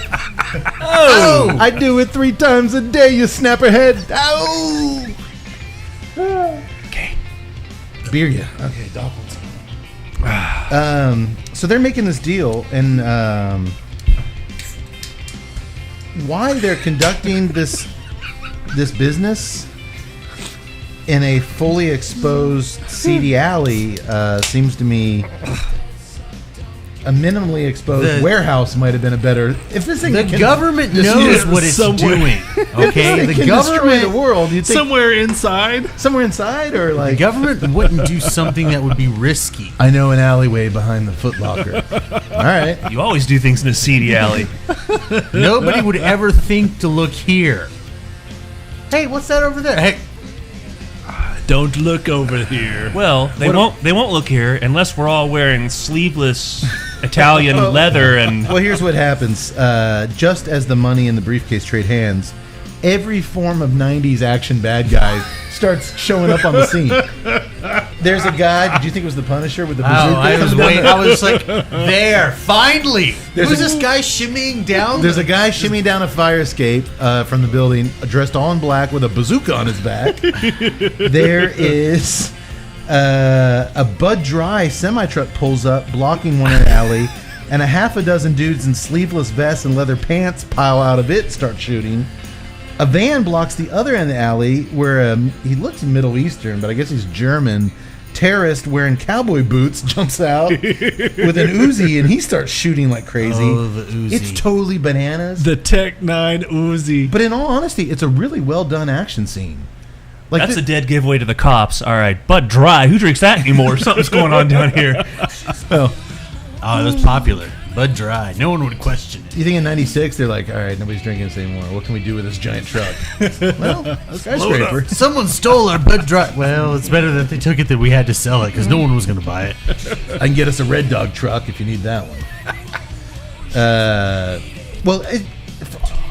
Oh! I do it 3 times a day, you snapperhead. Ow! Okay. Beer ya. Okay, Dolphins. So they're making this deal, and why they're conducting this business in a fully exposed seedy alley seems to me a minimally exposed warehouse might have been a better. If this thing The government knows what it's doing. Okay, the government, the world. You think Somewhere inside? somewhere inside, or the like government wouldn't do something that would be risky. I know an alleyway behind the Foot Locker. All right, You always do things in a seedy alley. Nobody would ever think to look here. Hey, what's that over there? Hey, Don't look over here. Well, they won't look here unless we're all wearing sleeveless Italian leather and well, here's what happens. Just as the money in the briefcase trade hands, every form of 90s action bad guy starts showing up on the scene. There's a guy, did you think it was the Punisher with the bazooka? I was like, there, finally. There's Who's a- this guy shimmying down? There's a guy shimmying down a fire escape from the building, dressed all in black with a bazooka on his back. There is a Bud Dry semi-truck pulls up, blocking one in the alley, and a half a dozen dudes in sleeveless vests and leather pants pile out of it, start shooting. A van blocks the other end of the alley where he looks Middle Eastern, but I guess he's German. Terrorist wearing cowboy boots jumps out with an Uzi, and he starts shooting like crazy. Oh, the Uzi. It's totally bananas. The Tech 9 Uzi. But in all honesty, it's a really well done action scene. Like that's a dead giveaway to the cops. All right, Bud Dry. Who drinks that anymore? Something's going on down here. well, Oh, it was popular. Bud Dry. No one would question it. you think in '96 they're like, all right, nobody's drinking this anymore. What can we do with this giant truck? Well, Skyscraper. Someone stole our Bud Dry. Well, it's better that they took it than we had to sell it because no one was going to buy it. I can get us a Red Dog truck if you need that one.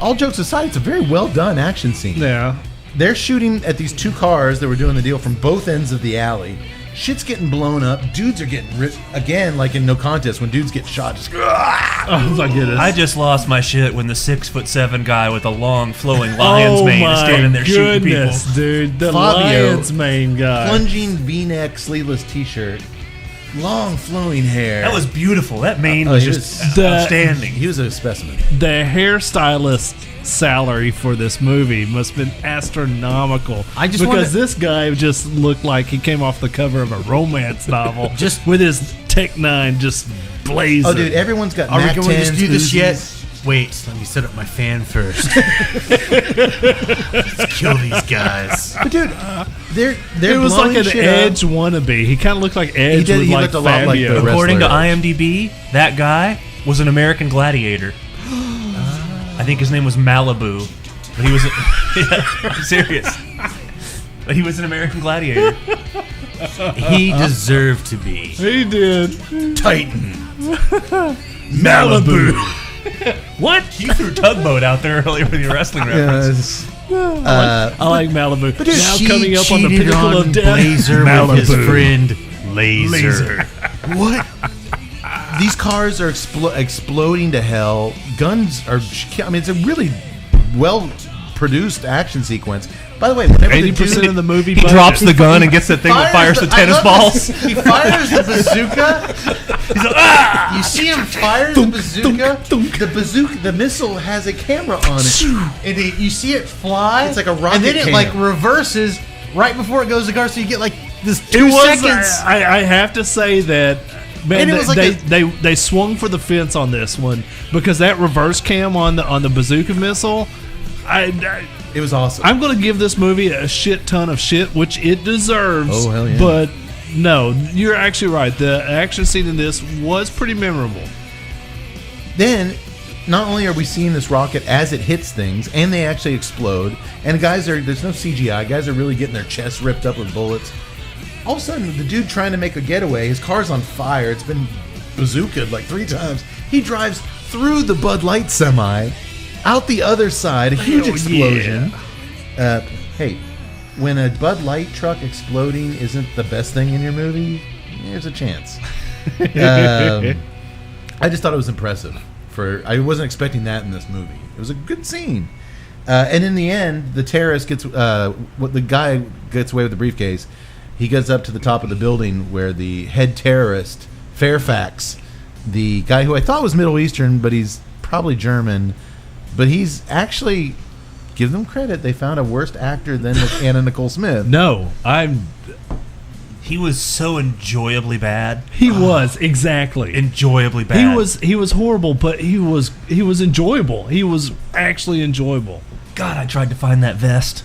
All jokes aside, it's a very well done action scene. Yeah. They're shooting at these 2 cars that were doing the deal from both ends of the alley. Shit's getting blown up. Dudes are getting ripped again, like in No Contest when dudes get shot. Just Oh my goodness. I just lost my shit when the 6'7" guy with a long flowing lion's mane is standing there shooting people. Dude, the Fabio, lion's mane guy. plunging V-neck sleeveless T-shirt, long flowing hair. That was beautiful. That mane Oh, was he just was- outstanding. He was a specimen. The hairstylist salary for this movie must have been astronomical. Because this guy just looked like he came off the cover of a romance novel, just with his Tech 9 just blazing. Oh, dude, everyone's got. Are we Mac going to just 10s, do this Uzis. yet? Wait, let me set up my fan first. Let's kill these guys. But dude, they're It was like blowing an shit Edge up. wannabe. He kind of looked like Edge. did- with he like looked a lot like Fabio. the According to wrestler. IMDb, that guy was an American gladiator. I think his name was Malibu, but he was. Yeah, I'm serious. But he was an American gladiator. He deserved to be. He did. Titan. Malibu. What? You threw tugboat out there earlier with your wrestling reference. I like Malibu. But dude, now She coming up on the cheated pinnacle on of death. Blazer with his Malibu. friend Laser. What? These cars are exploding to hell. Guns are. I mean, it's a really well-produced action sequence. By the way, whenever 80% of the movie he budget. drops the gun and gets that thing that fires the tennis balls. He fires the bazooka. He's like, ah! You see him fire the bazooka. The missile has a camera on it, And you see it fly. It's like a rocket and then it cannon. like reverses right before it goes to guard. So you get like this 2 seconds. I have to say that. Man, And it was like they swung for the fence on this one because that reverse cam on the bazooka missile. It was awesome. I'm going to give this movie a shit ton of shit, which it deserves. Oh, hell yeah. But no, you're actually right. The action scene in this was pretty memorable. Then, not only are we seeing this rocket as it hits things, and they actually explode, and there's no CGI. Guys are really getting their chests ripped up with bullets. All of a sudden, the dude trying to make a getaway, his car's on fire. It's been bazookaed like 3 times. He drives through the Bud Light semi, out the other side, a huge explosion. Yeah. Hey, when a Bud Light truck exploding isn't the best thing in your movie, there's a chance. I just thought it was impressive. I wasn't expecting that in this movie. It was a good scene. And in the end, the terrorist the guy gets away with the briefcase. He goes up to the top of the building where the head terrorist, Fairfax, the guy who I thought was Middle Eastern, but he's probably German, but he's actually, give them credit, they found a worse actor than Anna Nicole Smith. No, He was so enjoyably bad. He was exactly Enjoyably bad. He was horrible, but he was enjoyable. He was actually enjoyable. God, I tried to find that vest.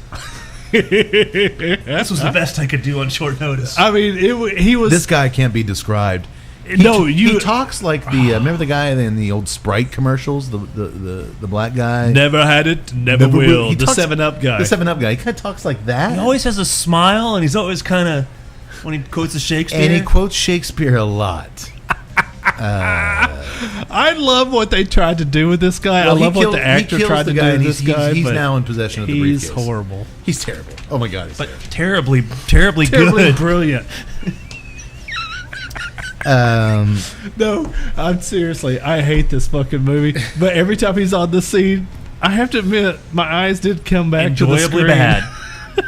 This was the best I could do on short notice. I mean, he was. This guy can't be described. He talks like the remember the guy in the old Sprite commercials, the black guy. Never had it, never will. The 7-Up guy. The 7-Up guy. He kind of talks like that. He always has a smile, and he's always kind of when he quotes the Shakespeare. And he quotes Shakespeare a lot. I love what they tried to do with this guy. Well, I love what the actor tried to do with this guy. He's but now in possession of the briefcase. He's horrible. He's terrible. Oh my god, he's but terrible. terribly good. Brilliant. No, I'm seriously, I hate this fucking movie. But every time he's on the scene, I have to admit, my eyes did come back Enjoyably to the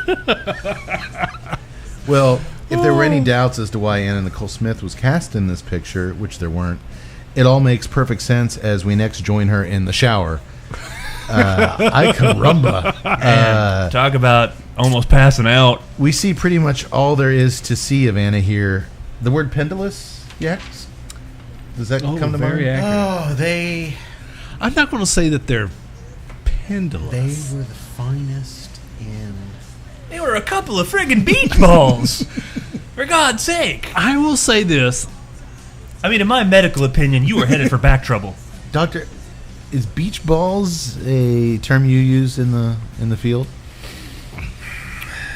screen. bad. Well, if there were any doubts as to why Anna Nicole Smith was cast in this picture, which there weren't, it all makes perfect sense as we next join her in the shower. Ay caramba. Talk about almost passing out. We see pretty much all there is to see of Anna here. The word pendulous, yes? Does that come to mind? Accurate. I'm not going to say that they're pendulous. They were the finest in. They were a couple of friggin' beach balls. For God's sake. I will say this. I mean, in my medical opinion, you were headed for back trouble. Doctor, is beach balls a term you use in the field?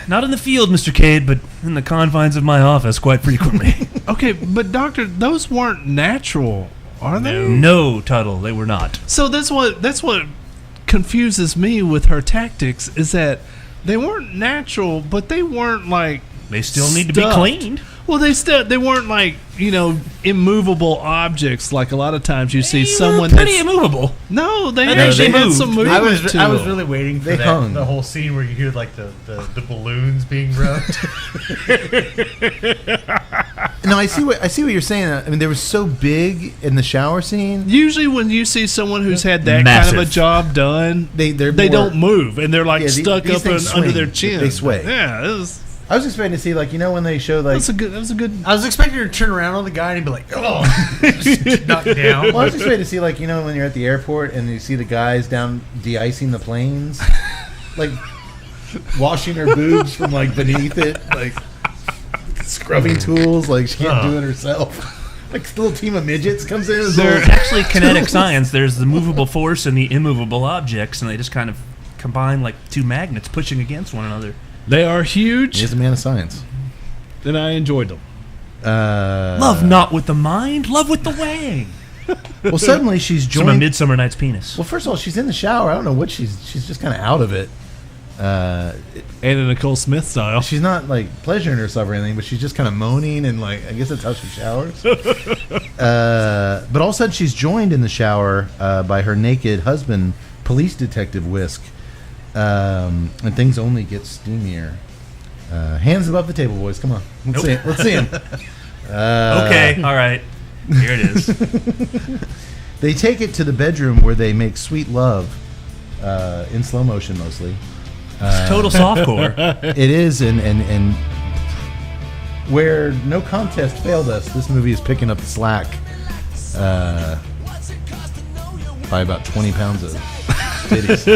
Not in the field, Mr. Cade, but in the confines of my office quite frequently. Okay, but doctor, those weren't natural, are they? No, Tuttle, they were not. So that's what confuses me with her tactics is that they weren't natural, but they weren't like They still need to be stuffed. cleaned. Well, they weren't like, immovable objects like a lot of times you see someone pretty that's immovable. No, they They actually had moved. some movement to I was them. really waiting for They hung. the whole scene where you hear like the balloons being rubbed. No, I see what you're saying. I mean, they were so big in the shower scene. Usually when you see someone who's had that Massive. kind of a job done, They don't move and they're like Yeah, stuck these up things under swing. their chin. They sway. Yeah, it was. I was expecting to see when they show That was a good. I was expecting her to turn around on the guy and be like, "Oh, just knock down." Well, I was expecting to see when you're at the airport and you see the guys down de-icing the planes, like washing her boobs from beneath it, like scrubbing tools, like she can't do it herself. Like a little team of midgets comes in. There's actually kinetic science. There's the movable force and the immovable objects, and they just kind of combine like two magnets pushing against one another. They are huge, He's a man of science. and I enjoyed them. Love not with the mind, love with the way. Well, suddenly she's From a joined. Midsummer Night's Penis. Well, first of all, she's in the shower. I don't know what she's just kind of out of it. And in Nicole Smith style. She's not like pleasuring herself or anything, but she's just kind of moaning and like I guess that's how she showers. But all of a sudden she's joined in the shower by her naked husband, police detective Whisk, and things only get steamier. Hands above the table, boys. Come on, let's see it. Let's see him. Okay, all right. Here it is. They take it to the bedroom where they make sweet love, in slow motion mostly. Total softcore. It is, and where no contest failed us, this movie is picking up the slack by about 20 pounds of titties.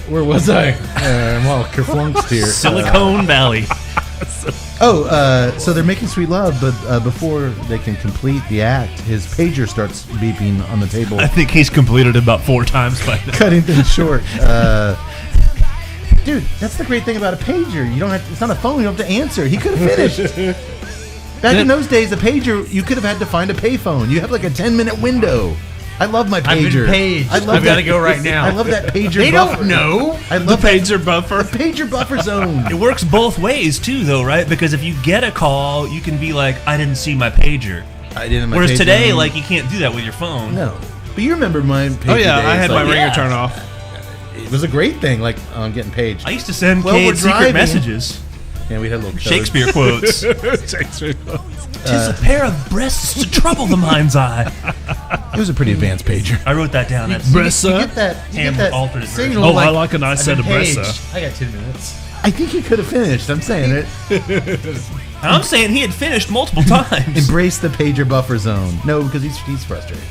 Where was I? I'm all kerflunked here. Silicon Valley. So they're making sweet love, but before they can complete the act, his pager starts beeping on the table. I think he's completed about 4 times by now. Cutting things short. Dude, that's the great thing about a pager. You don't have to, it's not a phone. You don't have to answer. He could have finished. Back in those days, a pager, you could have had to find a payphone. You have like a 10-minute window. I love my pager. I've been paged. I've got to go right now. I love that pager They buffer. don't know. I The love pager buffer. the pager buffer zone. It works both ways too, though, right? Because if you get a call, you can be like, "I didn't see my pager." I didn't. Whereas today, like, you can't do that with your phone. no. But you remember my pager Oh yeah, days, I had my like, ringer yeah. turn off. It was a great thing. Like I'm getting paged. I used to send Well, we're Cade secret driving. messages. Yeah, we had a little code. Shakespeare quotes. "'Tis a pair of breasts to trouble the mind's eye." It was a pretty advanced pager. I wrote that down. That's You Bressa. get that. You Ham get that alternate signal. Oh, I like a nice set of Paged. Bressa. I got 2 minutes. I think he could have finished. I'm saying it. And I'm saying he had finished multiple times. Embrace the pager buffer zone. No, because he's frustrated.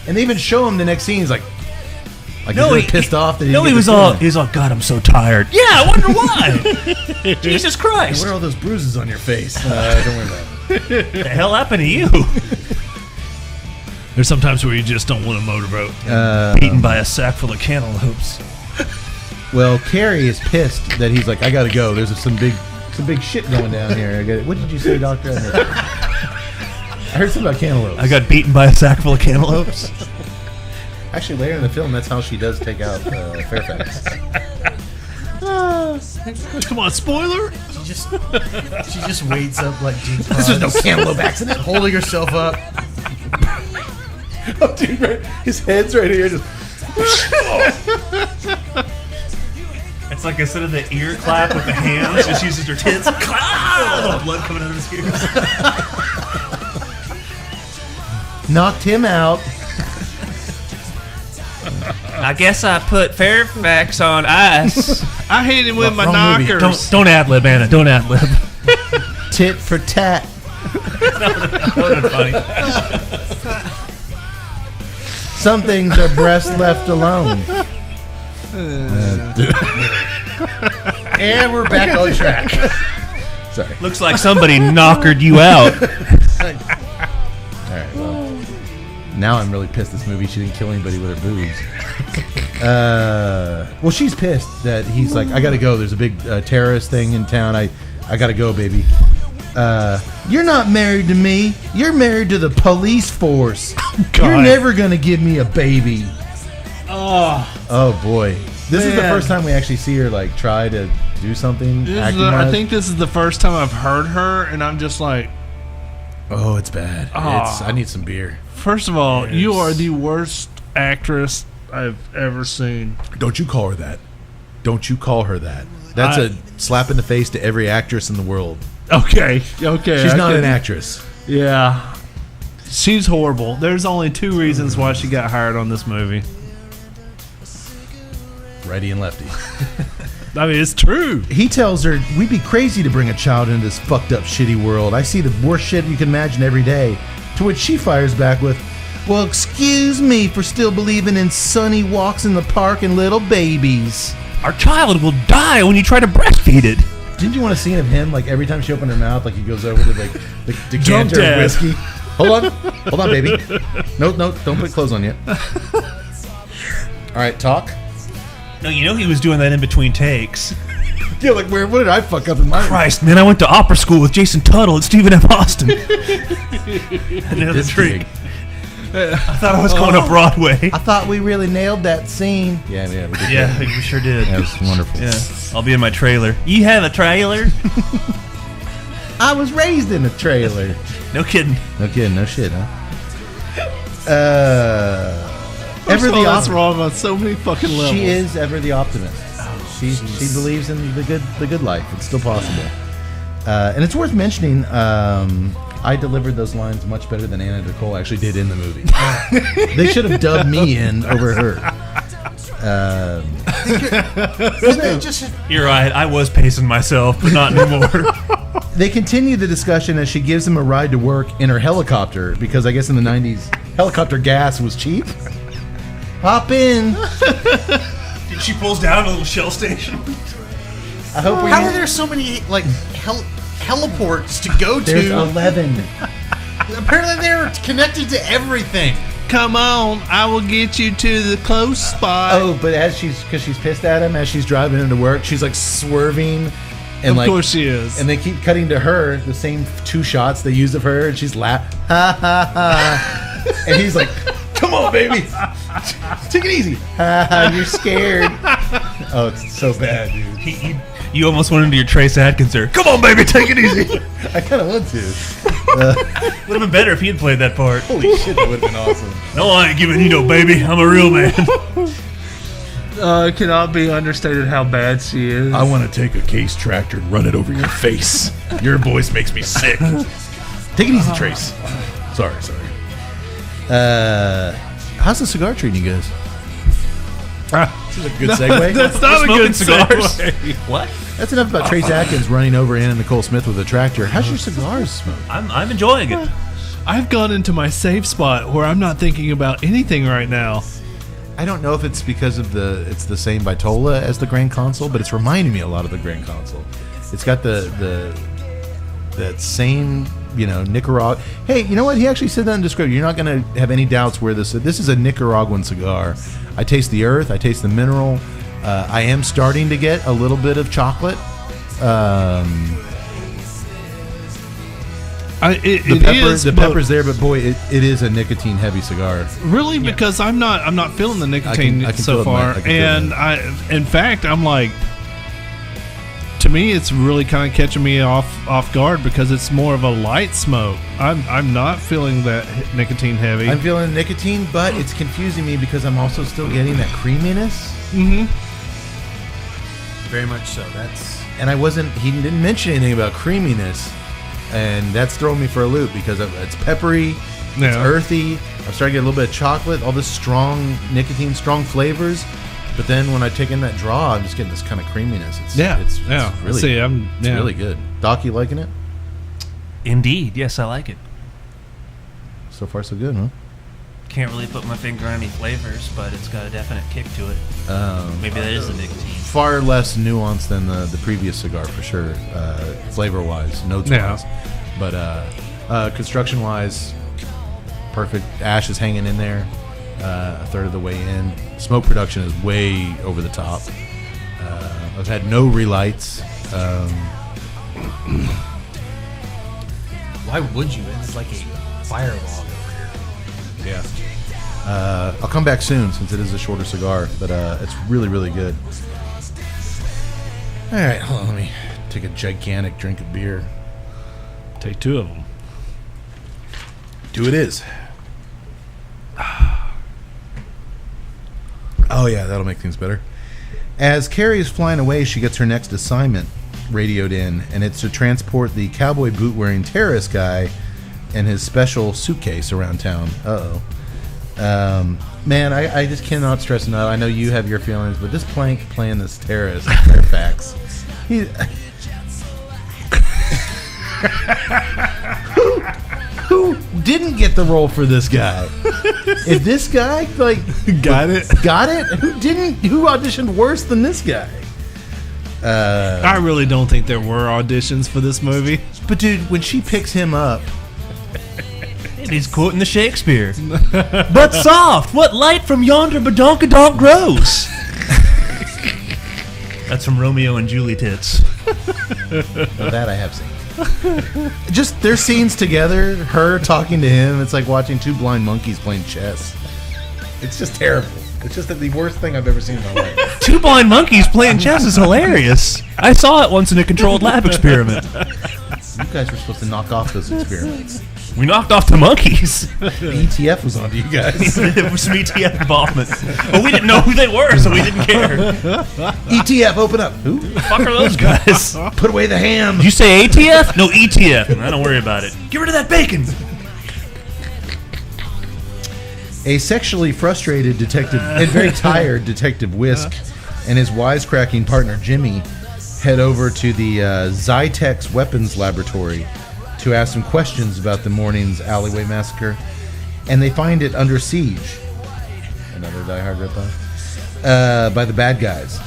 And they even show him the next scene. He's like he's really pissed off that he No, didn't he get was the film. all, God, I'm so tired. Yeah, I wonder why. Jesus Christ. What are all those bruises on your face? Don't worry about it. What the hell happened to you? There's sometimes where you just don't want a motorboat. Beaten by a sack full of cantaloupes. Well, Carrie is pissed that he's like, I gotta go. There's some big shit going down here. What did you say, Doctor? I heard something about cantaloupes. I got beaten by a sack full of cantaloupes. Actually, later in the film, that's how she does take out Fairfax. Come on, spoiler. She just waits up like Gene This is no cantaloupe accident. holding herself up. Oh, dude, right, his head's right here. Just It's like instead of the ear clap with the hands, she just uses her tits. Ah! Blood coming out of his ears. knocked him out. I guess I put Fairfax on ice. I hit him with my Wrong movie. knockers. Don't ad-lib, Anna. Don't ad-lib. Tit for tat. That would have been funny. Some things are best left alone. And we're back on track. Sorry. Looks like somebody knockered you out. All right. Well, now I'm really pissed. This movie, she didn't kill anybody with her boobs. Well, she's pissed that he's like, I gotta go. There's a big terrorist thing in town. I gotta go, baby. You're not married to me. You're married to the police force. You're never gonna give me a baby. Oh boy. This is the Man. first time we actually see her like try to do something. I acting-wise. think this is the first time I've heard her, and I'm just like, Oh, it's bad. Aw. I need some beer. first of all, you are the worst actress I've ever seen. Don't you call her that. Don't you call her that. That's a slap in the face to every actress in the world. Okay. She's I not can- an actress. Yeah. She's horrible. There's only 2 reasons why she got hired on this movie. Righty and lefty. I mean, it's true. He tells her, we'd be crazy to bring a child into this fucked up, shitty world. I see the worst shit you can imagine every day. To which she fires back with, well, excuse me for still believing in sunny walks in the park and little babies. Our child will die when you try to breastfeed it. Didn't you want a scene of him, like every time she opened her mouth, like he goes over to like the Drunk decanter dad. of whiskey? Hold on, baby. No, don't put clothes on yet. All right, talk. No, you know he was doing that in between takes. Yeah, like what did I fuck up in my Christ, man, I went to opera school with Jason Tuttle and Stephen F. Austin. I know the This trick. gig. I thought I was going to Broadway. I thought we really nailed that scene. Yeah, we did. Yeah, we sure did. That was wonderful. Yeah, I'll be in my trailer. You have a trailer? I was raised in a trailer. No kidding. No kidding. No shit, huh? Ever the that's wrong on so many fucking levels. She is ever the optimist. She believes in the good life. It's still possible. And it's worth mentioning. I delivered those lines much better than Anna Nicole actually did in the movie. They should have dubbed me in over her. You're right. I was pacing myself, but not anymore. They continue the discussion as she gives him a ride to work in her helicopter because I guess in the 90s helicopter gas was cheap. Hop in. She pulls down a little shell station. I hope we. How are there so many like heliports to go There's to? 11. Apparently they're connected to everything. Come on, I will get you to the close spot. Oh, but because she's pissed at him as she's driving into work, she's like swerving. And Of course she is. And they keep cutting to her, the same 2 shots they used of her, and she's laughing. Ha ha ha. And he's like, come on, baby. Take it easy. Ha ha, you're scared. Oh, it's so bad, dude. You almost went into your Trace Adkins there. Come on, baby, take it easy. I kind of want to. Would have been better if he had played that part. Holy shit, that would have been awesome. No, I ain't giving you no baby. I'm a real man. It cannot be understated how bad she is. I want to take a case tractor and run it over your face. Your voice makes me sick. Take it easy, Trace. Sorry. How's the cigar treating you guys? This is a good segue. That's not a good cigars. segue. What? That's enough about Trace Atkins running over Anna Nicole Smith with a tractor. How's your cigars smoke? I'm enjoying it. I've gone into my safe spot where I'm not thinking about anything right now. I don't know if it's because of it's the same Vitola as the Grand Consul, but it's reminding me a lot of the Grand Consul. It's got that same, Nicaragua. Hey, you know what? He actually said that in the description. You're not going to have any doubts where this is a Nicaraguan cigar. I taste the earth. I taste the mineral. I am starting to get a little bit of chocolate. The pepper's there, but boy, it is a nicotine heavy cigar. Really, because I'm not feeling the nicotine I can so feel far, and in fact, I'm like, to me, it's really kind of catching me off guard because it's more of a light smoke. I'm not feeling that nicotine heavy. I'm feeling nicotine, but it's confusing me because I'm also still getting that creaminess. Mm-hmm. Very much so. He didn't mention anything about creaminess. And that's throwing me for a loop because it's peppery, it's earthy. I'm starting to get a little bit of chocolate, all this strong nicotine, strong flavors. But then when I take in that draw, I'm just getting this kind of creaminess. It's really, really good. Doc, you liking it? Indeed, yes, I like it. So far, so good, huh? Can't really put my finger on any flavors, but it's got a definite kick to it. Maybe that is the nicotine. Far less nuanced than the previous cigar, for sure, flavor-wise, notes-wise. But construction-wise, perfect. Ash is hanging in there, a third of the way in. Smoke production is way over the top. I've had no relights. Why would you? It's like a fire log over here. Yeah. I'll come back soon since it is a shorter cigar, but it's really, really good. All right, hold on. Let me take a gigantic drink of beer. Take 2 of them. 2 it is. Oh, yeah, that'll make things better. As Carrie is flying away, she gets her next assignment radioed in, and it's to transport the cowboy boot-wearing terrorist guy and his special suitcase around town. Man, I just cannot stress enough. I know you have your feelings, but this Plank playing this terrorist, Fairfax, who didn't get the role for this guy? If this guy got it, who didn't? Who auditioned worse than this guy? I really don't think there were auditions for this movie. But dude, when she picks him up. He's quoting the Shakespeare. But soft, what light from yonder badonkadonk grows? That's from Romeo and Julie tits. Well, that I have seen. Just their scenes together, her talking to him, it's like watching two blind monkeys playing chess. It's just terrible. It's just the worst thing I've ever seen in my life. Two blind monkeys playing chess is hilarious. I saw it once in a controlled lab experiment. You guys were supposed to knock off those experiments. We knocked off the monkeys. The ETF was onto you guys. There was some ETF involvement. But we didn't know who they were, so we didn't care. ETF, open up. Who? Who the fuck are those guys? Put away the ham. Did you say ATF? No, ETF. I don't worry about it. Get rid of that bacon. A sexually frustrated detective and very tired Detective Whisk and his wisecracking partner Jimmy head over to the Zytex Weapons Laboratory to ask some questions about the morning's alleyway massacre, and they find it under siege. Another Die Hard ripoff. By the bad guys.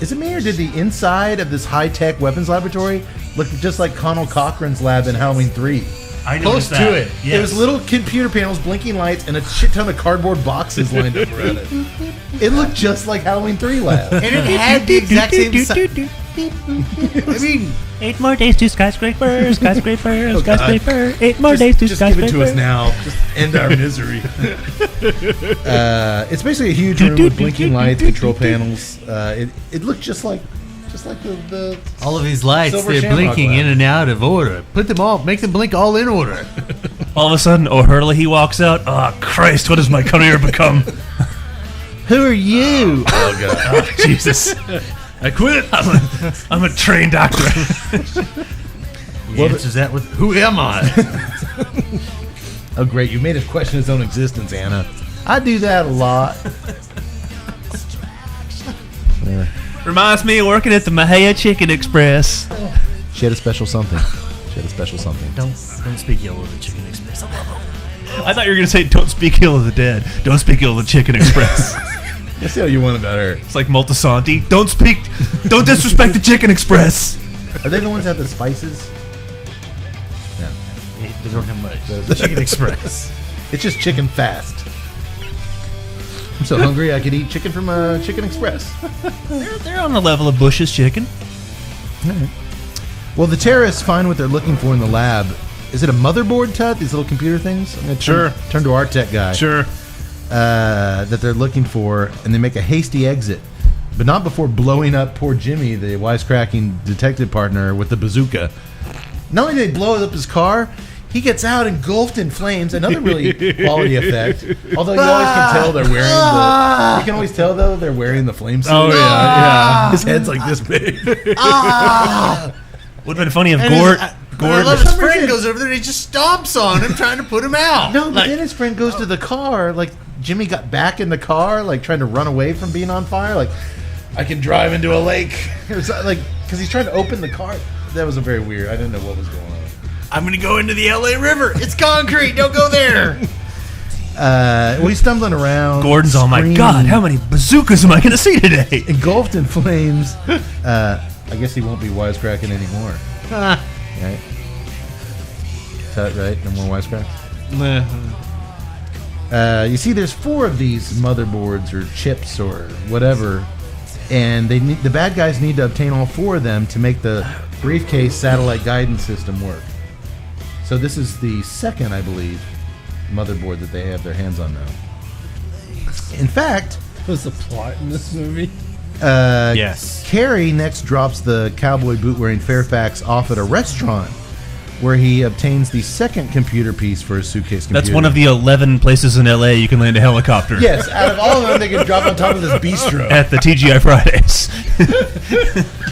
Is it me, or did the inside of this high-tech weapons laboratory look just like Connell Cochran's lab in Halloween 3? I Close noticed to that. it. Yes. It was little computer panels, blinking lights, and a shit ton of cardboard boxes lined up around it. It looked just like Halloween 3 lab. And it had the exact same size. I mean, 8 more days to skyscraper, skyscraper, skyscraper. 8 more days to Just give skyscraper. it to us now. Just end our misery. It's basically a huge room with blinking lights, control panels. It looked just like the all of these lights, Silver they're Shamrock blinking lab. in and out of order. Put them all, make them blink all in order. All of a sudden, O'Hurley walks out. Oh, Christ, what has my career become? Who are you? Oh god. Oh, Jesus. I quit. I'm a trained doctor. He answers that with, who am I? Oh great, you made us question his own existence, Anna. I do that a lot. Reminds me of working at the Mahia Chicken Express. She had a special something. Don't speak ill of the Chicken Express. I love them. I thought you were going to say, don't speak ill of the dead. Don't speak ill of the Chicken Express. Let's see how you want about her. It's like Multisanti. Don't disrespect the Chicken Express. Are they the ones that have the spices? They don't have much. The Chicken Express. It's just chicken fast. I'm so hungry I could eat chicken from Chicken Express. They're on the level of Bush's chicken. Well, the terrorists find what they're looking for in the lab. Is it a motherboard, Tut? These little computer things? I'm gonna turn to our tech guy. Sure. That they're looking for, and they make a hasty exit, but not before blowing up poor Jimmy, the wisecracking detective partner, with the bazooka. Not only did they blow up his car, he gets out engulfed in flames. Another really quality effect. Although you always can tell they're wearing the. You can always tell though they're wearing the flame suit. Oh yeah. His head's like this big. Would have been funny if I love his friend goes over there and he just stomps on him trying to put him out. No, but then his friend goes to the car. Like Jimmy got back in the car, like trying to run away from being on fire. Like I can drive into a lake, or something, like because he's trying to open the car. That was a very weird. I didn't know what was going on. I'm going to go into the LA River. It's concrete. Don't go there. Well, he's stumbling around. Gordon's, oh my screaming, God, how many bazookas am I going to see today? engulfed in flames. I guess he won't be wisecracking anymore. Right? Is that right? No more wisecracks? You see, there's 4 of these motherboards or chips or whatever, and the bad guys need to obtain all 4 of them to make the briefcase satellite guidance system work. So this is the second, I believe, motherboard that they have their hands on now. In fact, Was the plot in this movie? Yes. Carrie next drops the cowboy boot-wearing Fairfax off at a restaurant where he obtains the second computer piece for his suitcase computer. That's one of the 11 places in LA you can land a helicopter. Yes, out of all of them, they can drop on top of this bistro. At the TGI Fridays.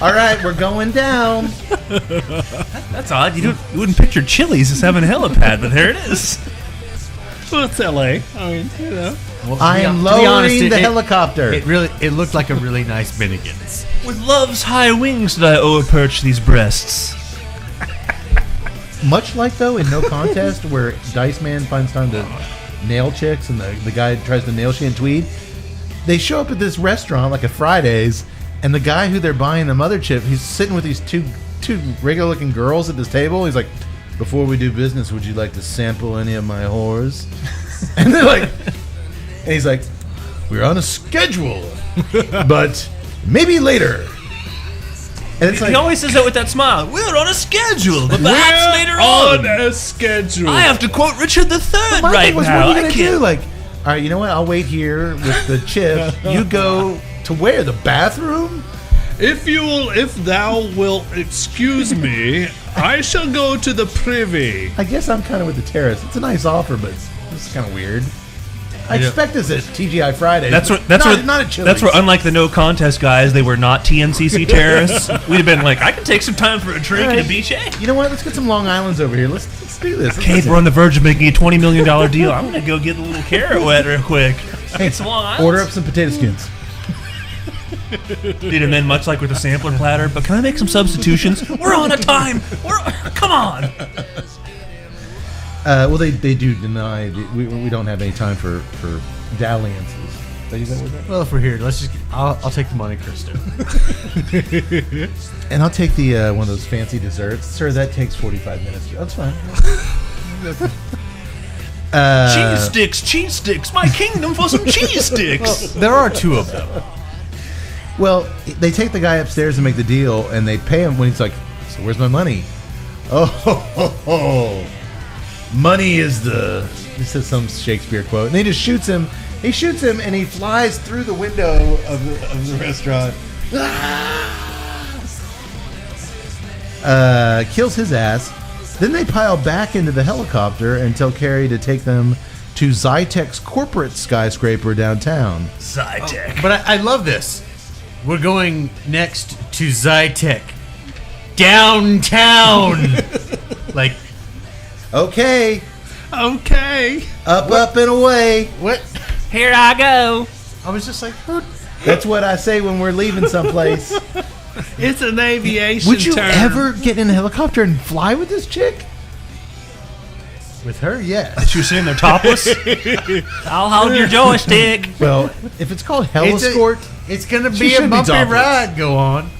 All right, we're going down. That's odd. You wouldn't picture Chili's as having a helipad, but there it is. Well, it's L.A. I mean, you know. Well, I am lowering the helicopter. It looked like a really nice Bennigan's. With love's high wings did I o'erperch these breasts. Much like, though, in No Contest, where Dice Man finds time to nail chicks and the guy tries to nail she in tweed, they show up at this restaurant, like a Fridays, and the guy who they're buying the mother chip, he's sitting with these two regular-looking girls at this table. He's like, before we do business, would you like to sample any of my whores? And they're like, and he's like, we're on a schedule, but maybe later. And it's He always says that with that smile. We're on a schedule, but perhaps later on. a schedule. I have to quote Richard III my right thing was, now. what are I you can't. gonna do? Like, all right, you know what? I'll wait here with the chip. You go to where? The bathroom? If thou wilt excuse me, I shall go to the privy. I guess I'm kind of with the terrace. It's a nice offer, but it's kind of weird. I expect this at TGI Friday. That's not at Chili's. That's where, unlike the no contest guys, they were not TNCC terrorists. We'd have been like, I can take some time for a drink and a BJ. You know what? Let's get some Long Islands over here. Let's do this. Kate, we're on the verge of making a $20 million deal. I'm gonna go get a little carrot wet real quick. Hey, Some Long Islands. order up some potato skins. Dude, and then much like with the sampler platter, but can I make some substitutions? We're on a time. Come on. Well, they do deny. We don't have any time for dalliances. Is that what that? Well, if we're here, I'll take the Monte Cristo. And I'll take the one of those fancy desserts. Sir, that takes 45 minutes. That's fine. Cheese sticks. My kingdom for some cheese sticks. There are two of them. Well, they take the guy upstairs and make the deal, and they pay him when he's like, so where's my money? Oh. Money is this is some Shakespeare quote. And he just shoots him. He shoots him, and he flies through the window of the restaurant. Kills his ass. Then they pile back into the helicopter and tell Carrie to take them to Zytek's corporate skyscraper downtown. Zytek. But I love this. We're going next to Zytek. Downtown! Like, Okay, Okay. up and away. what? Here I go. I was just like, That's what I say when we're leaving someplace. It's an aviation Would you term. ever get in a helicopter and fly with this chick? with her, yes. She was sitting there topless. I'll hold your joystick. Well, if it's called Helescort, It's gonna She be should a be bumpy topless. ride. Go on.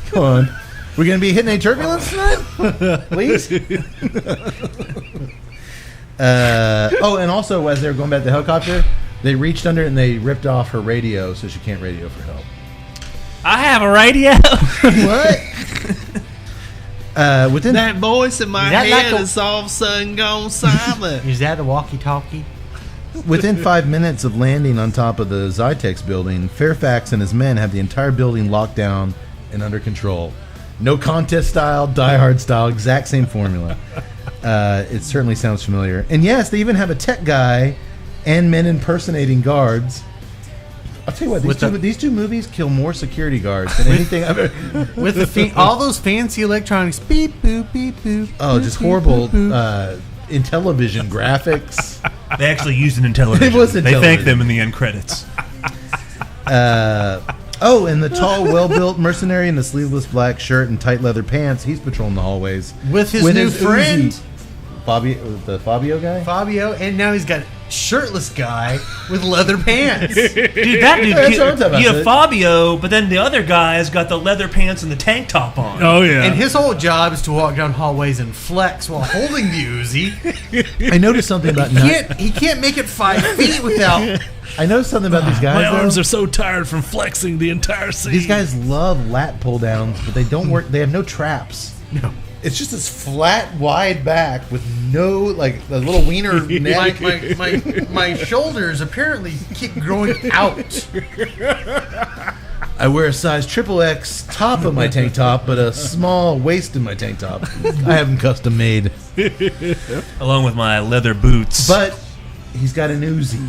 come on. We're going to be hitting any turbulence tonight? Please? And also, as they were going back to the helicopter, they reached under and they ripped off her radio so she can't radio for help. I have a radio. What? Within That voice in my Is that head like a- is all of a sudden gone silent. Is that a walkie-talkie? Within 5 minutes of landing on top of the Zytek's building, Fairfax and his men have the entire building locked down and under control. No contest style, Die Hard style, exact same formula. It certainly sounds familiar. And yes, they even have a tech guy and men impersonating guards. I'll tell you what, these two movies kill more security guards than anything I've ever... With the all those fancy electronics, beep boop beep boop. Oh, boop, just beep, horrible boop, boop. Intellivision graphics. They actually used it in television. It was in They thank television. them in the end credits. And the tall, well-built mercenary in the sleeveless black shirt and tight leather pants, he's patrolling the hallways. With his new friend. Uzi. The Fabio guy? Fabio, and now he's got shirtless guy with leather pants. Dude, that dude, That's what I'm talking about. you have Fabio, but then the other guy's got the leather pants and the tank top on. Oh yeah. And his whole job is to walk down hallways and flex while holding the Uzi. I noticed something about He can't make it 5 feet without. I noticed something about these guys. my arms though. are so tired from flexing the entire scene. These guys love lat pull downs, but they don't work. They have no traps. No. It's just this flat, wide back with no like a little wiener neck. My shoulders apparently keep growing out. I wear a size XXX top of my tank top, but a small waist in my tank top. I have them custom made. Along with my leather boots. But he's got an Uzi.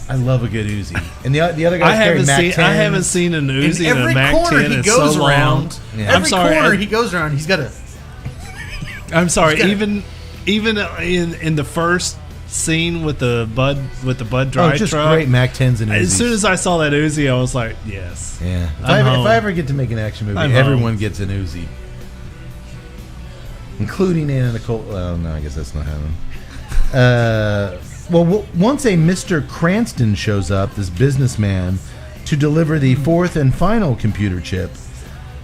I love a good Uzi. And the other guy's carrying Mac 10s. I haven't seen an Uzi In and a every Mac corner 10 he in goes so around. long. Yeah. I'm Every sorry. corner he goes around, he's got a. I'm sorry. gotta- Even in the first scene with the Bud Dry Oh, just truck, great Mac 10s and Uzis. as soon as I saw that Uzi, I was like, yes. Yeah. If I'm I home. ever get to make an action movie, I'm everyone home. gets an Uzi. Including Anna Nicole. Well, no, I guess that's not happening. Once a Mr. Cranston shows up, this businessman, to deliver the fourth and final computer chip,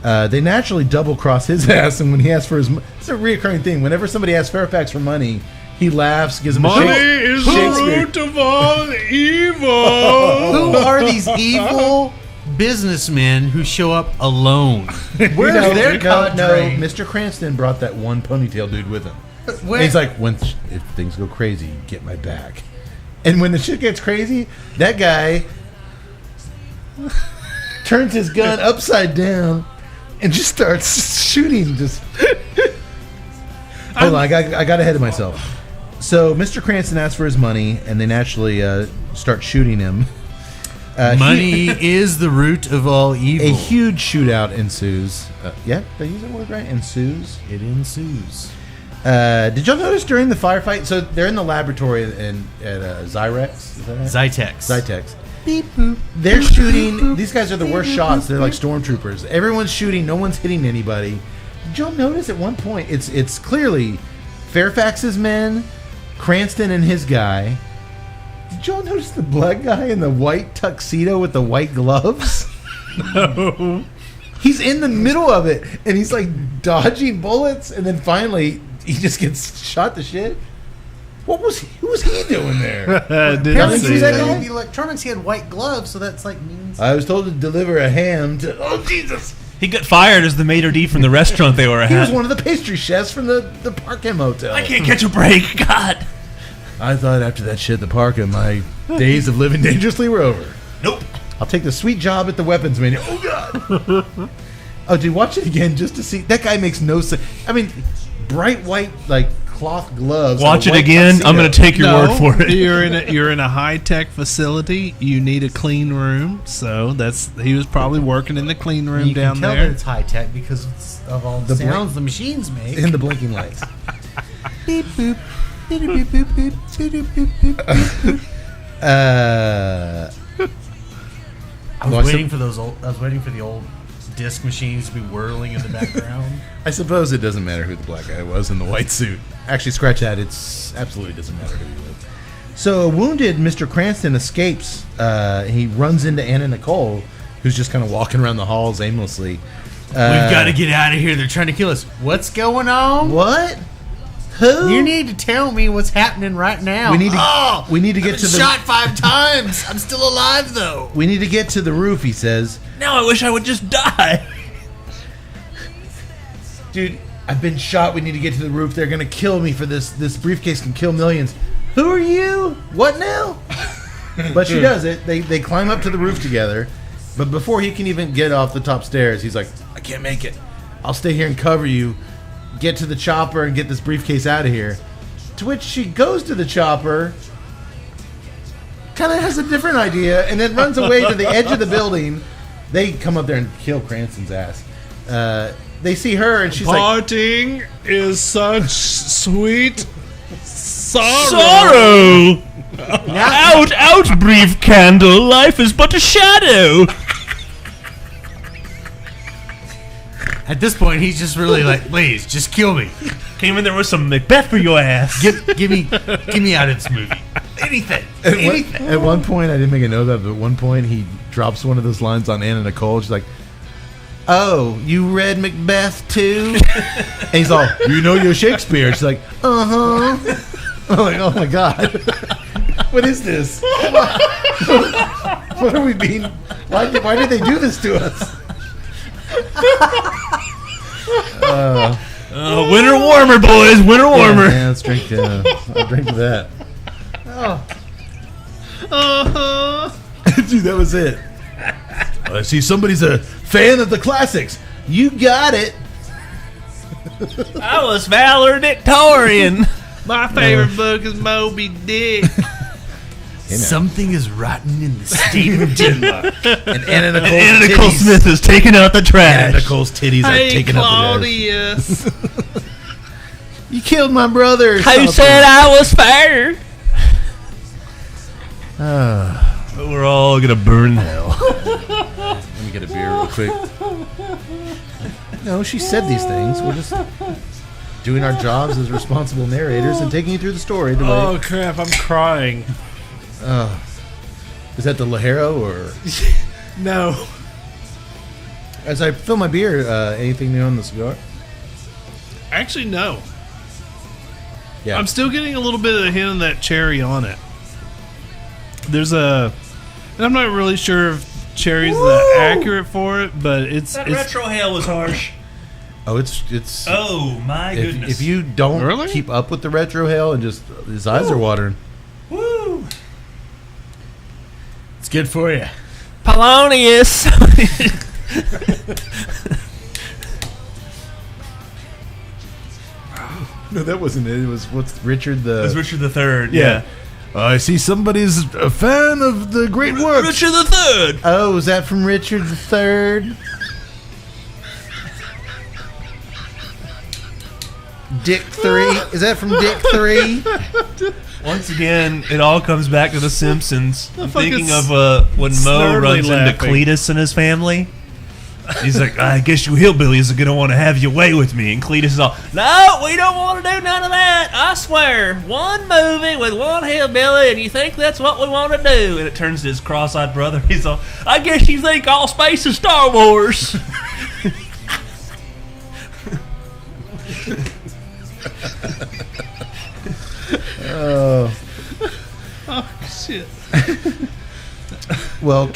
they naturally double-cross his ass, and when he asks for his... It's a reoccurring thing. Whenever somebody asks Fairfax for money, he laughs, gives him a Money shake. is the Shakespeare. root of all evil. Who are these evil, businessmen who show up alone. Where's their cadre? No, Mr. Cranston brought that one ponytail dude with him. And he's like, if things go crazy, get my back. And when the shit gets crazy, that guy turns his gun upside down and just starts shooting. Hold on, I got ahead of myself. So Mr. Cranston asks for his money, and they naturally start shooting him. Money is the root of all evil. A huge shootout ensues. Yeah, did I use that word right? Ensues? It ensues. Did y'all notice during the firefight? So they're in the laboratory at Zyrex. Is that right? Zytex. Beep boop. They're shooting. These guys are the worst shots. They're like stormtroopers. Everyone's shooting. No one's hitting anybody. Did y'all notice at one point? It's clearly Fairfax's men, Cranston and his guy. Did y'all notice the black guy in the white tuxedo with the white gloves? No. He's in the middle of it, and he's like dodging bullets, and then finally he just gets shot to shit. Who was he doing there? Didn't see that. The electronics, he had white gloves, so that's like means. I was told to deliver a ham to. Oh Jesus! He got fired as the maitre d' from the restaurant they were at. He was one of the pastry chefs from the Parkham Hotel. I can't catch a break. God. I thought after that shit at the Parkham, my days of living dangerously were over. Nope. I'll take the sweet job at the weapons menu. Oh God. Oh, dude, watch it again just to see. That guy makes no sense. I mean, bright white like cloth gloves. Watch it again. Tuxedo. I'm going to take your word for it. You're in a high tech facility. You need a clean room, so he was probably working in the clean room down there. You can tell there. that it's high tech because of all the sounds the machines make and the blinking lights. Beep boop. Beep boop boop boop boop boop boop. I was waiting for the old disc machines to be whirling in the background. I suppose it doesn't matter who the black guy was in the white suit. Actually, scratch that. It's absolutely doesn't matter who he was. So, wounded Mr. Cranston escapes. He runs into Anna Nicole, who's just kind of walking around the halls aimlessly. We've got to get out of here. They're trying to kill us. What's going on? What? Who? You need to tell me what's happening right now. We need to get to the shot 5 times. I'm still alive though. We need to get to the roof, he says. Now I wish I would just die. Dude, I've been shot. We need to get to the roof. They're going to kill me for this. This briefcase can kill millions. Who are you? What now? But she does it. They climb up to the roof together. But before he can even get off the top stairs, he's like, I can't make it. I'll stay here and cover you. Get to the chopper and get this briefcase out of here. To which she goes to the chopper, kind of has a different idea, and then runs away to the edge of the building. They come up there and kill Cranston's ass. They see her, and she's Parting is such sweet sorrow. Out, brief candle. Life is but a shadow. At this point, he's just really like, please, just kill me. Came in there with some Macbeth for your ass. Give me out of this movie. Anything. At one point, I didn't make a note of it, but at one point, he drops one of those lines on Anna Nicole. She's like, oh, you read Macbeth too? And he's all, you know your Shakespeare. She's like, uh-huh. I'm like, oh my God. What is this? What are we being? Why did they do this to us? Winter warmer, boys. Winter warmer. Yeah, let's drink. I'll drink to that. Dude, that was it. I see somebody's a fan of the classics. You got it. I was valedictorian. My favorite book is Moby Dick. Something is rotten in the state of Denmark. And Anna Nicole Smith is taking out the trash. Anna Nicole's titties are taking out the Claudius. You killed my brother. I said I was fair. But we're all gonna burn in hell. Let me get a beer real quick. No, she said these things. We're just doing our jobs as responsible narrators and taking you through the story. The Oh way. crap! I'm crying. Is that the Lajero or? No. As I fill my beer, anything new on the cigar? Actually, no. Yeah. I'm still getting a little bit of the hint of that cherry on it. There's a, and I'm not really sure cherry's the accurate for it, but it's retro hail was harsh. Oh, it's. Oh my goodness! If you don't Really? keep up with the retro hail and just his eyes are watering. Woo! It's good for you. Polonius. No, that wasn't it. It was what's Richard the. It was Richard the Third. Yeah. I see somebody's a fan of the great work. Richard the Third. Oh, is that from Richard the Third? Dick 3? Is that from Dick 3? Once again, it all comes back to The Simpsons. I'm fucking thinking of when Mo snarly runs into laughing. Cletus and his family. He's like, I guess you hillbillies are going to want to have your way with me. And Cletus is all, no, we don't want to do none of that. I swear. One movie with one hillbilly, and you think that's what we want to do. And it turns to his cross-eyed brother. He's all, I guess you think all space is Star Wars. Oh. shit. Well,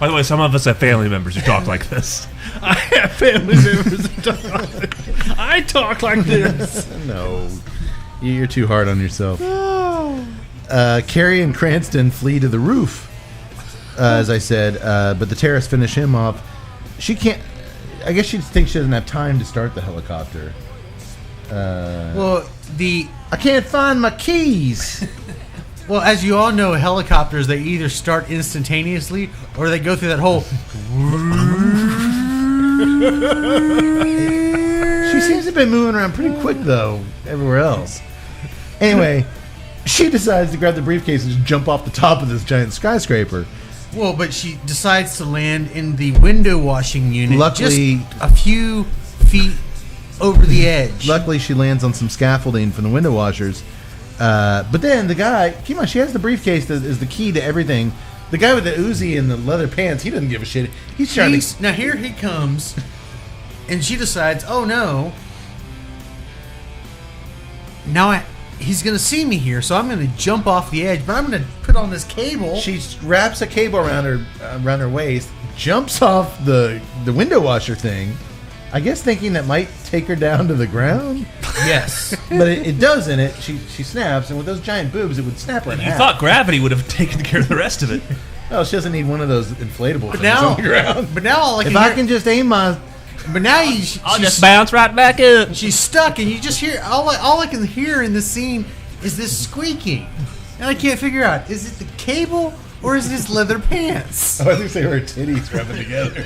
By the way, some of us have family members who talk like this. I have family members who talk like this. I talk like this. no. You're too hard on yourself. Carrie and Cranston flee to the roof, as I said, but the terrorists finish him off. She can't... I guess she thinks she doesn't have time to start the helicopter. Well, I can't find my keys. Well, as you all know, helicopters, they either start instantaneously or they go through that whole... She seems to have been moving around pretty quick, though, everywhere else. Anyway, she decides to grab the briefcase and just jump off the top of this giant skyscraper. Well, but she decides to land in the window washing unit. Luckily- just a few feet over the edge. Luckily, she lands on some scaffolding from the window washers. But then the guy, keep in mind, she has the briefcase that is the key to everything. The guy with the Uzi and the leather pants, he doesn't give a shit. He's trying to... Now here he comes, and she decides, oh no, now he's going to see me here, so I'm going to jump off the edge, but I'm going to put on this cable. She wraps a cable around her waist, jumps off the window washer thing, I guess thinking that might take her down to the ground. Yes. But it doesn't. She snaps, and with those giant boobs, it would snap her in You half. thought gravity would have taken care of the rest of it. Oh, she doesn't need one of those inflatable things now- on the ground. But now all I can If hear... I can just aim my... But now I'll just bounce right back up. she's stuck, and you just hear... All I can hear in this scene is this squeaking. And I can't figure out, is it the cable or is it his leather pants? Oh, I think they were her titties rubbing together.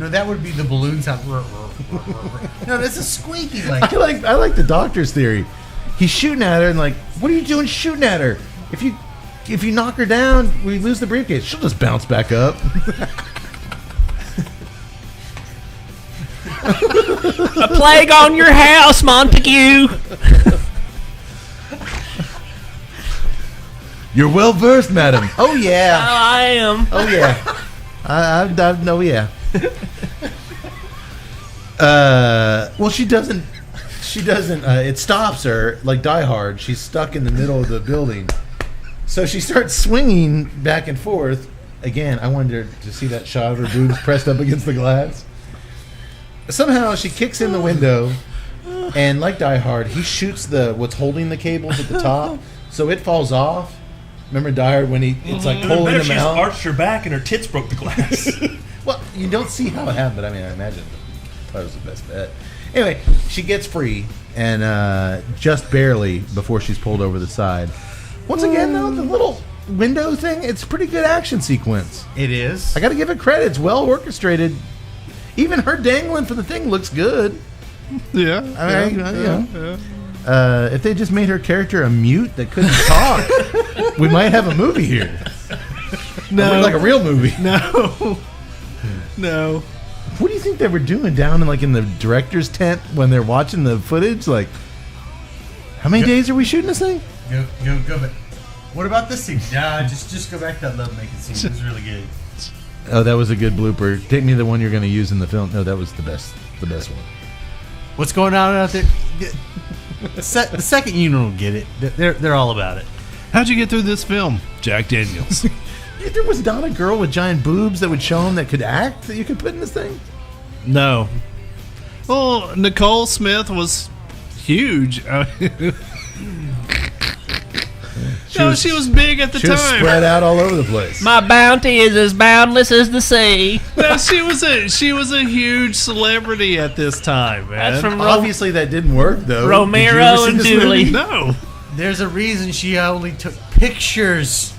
No, that would be the balloon sound. No, that's a squeaking like... I like the doctor's theory. He's shooting at her and like, what are you doing shooting at her? If you knock her down, we lose the briefcase. She'll just bounce back up. A plague on your house, Montague. You're well versed, madam. Oh yeah. I am. Oh yeah. I know. Yeah. Well, she doesn't. It stops her like Die Hard. She's stuck in the middle of the building, so she starts swinging back and forth. Again, I wanted her to see that shot of her boobs pressed up against the glass. Somehow she kicks in the window, and like Die Hard, he shoots what's holding the cables at the top, so it falls off. Remember Die Hard when it's like pulling them She just out? arched her back and her tits broke the glass. Well, you don't see how it happened, but I mean, I imagine that was the best bet. Anyway, she gets free, and just barely before she's pulled over the side. Once again, though, the little window thing, it's a pretty good action sequence. It is. I got to give it credit. It's well orchestrated. Even her dangling from the thing looks good. Yeah. I mean, you know. If they just made her character a mute that couldn't talk, we might have a movie here. No. Like a real movie. No. No. What do you think they were doing down in the director's tent when they're watching the footage? Like, how many days are we shooting this thing? Go back. What about this scene? Nah, just go back to that love making scene. It was really good. Oh, that was a good blooper. Take me to the one you're going to use in the film. No, that was the best one. What's going on out there? The second unit will get it. They're all about it. How'd you get through this film? Jack Daniels. There was not a girl with giant boobs that would show him that could act that you could put in this thing? No. Well, Nicole Smith was huge. She was big at the She was time. spread out all over the place. My bounty is as boundless as the sea. No, she was a huge celebrity at this time, man. That's from Obviously, that didn't work, though. Romero Did you ever see and this Dooley. movie? No. There's a reason she only took pictures.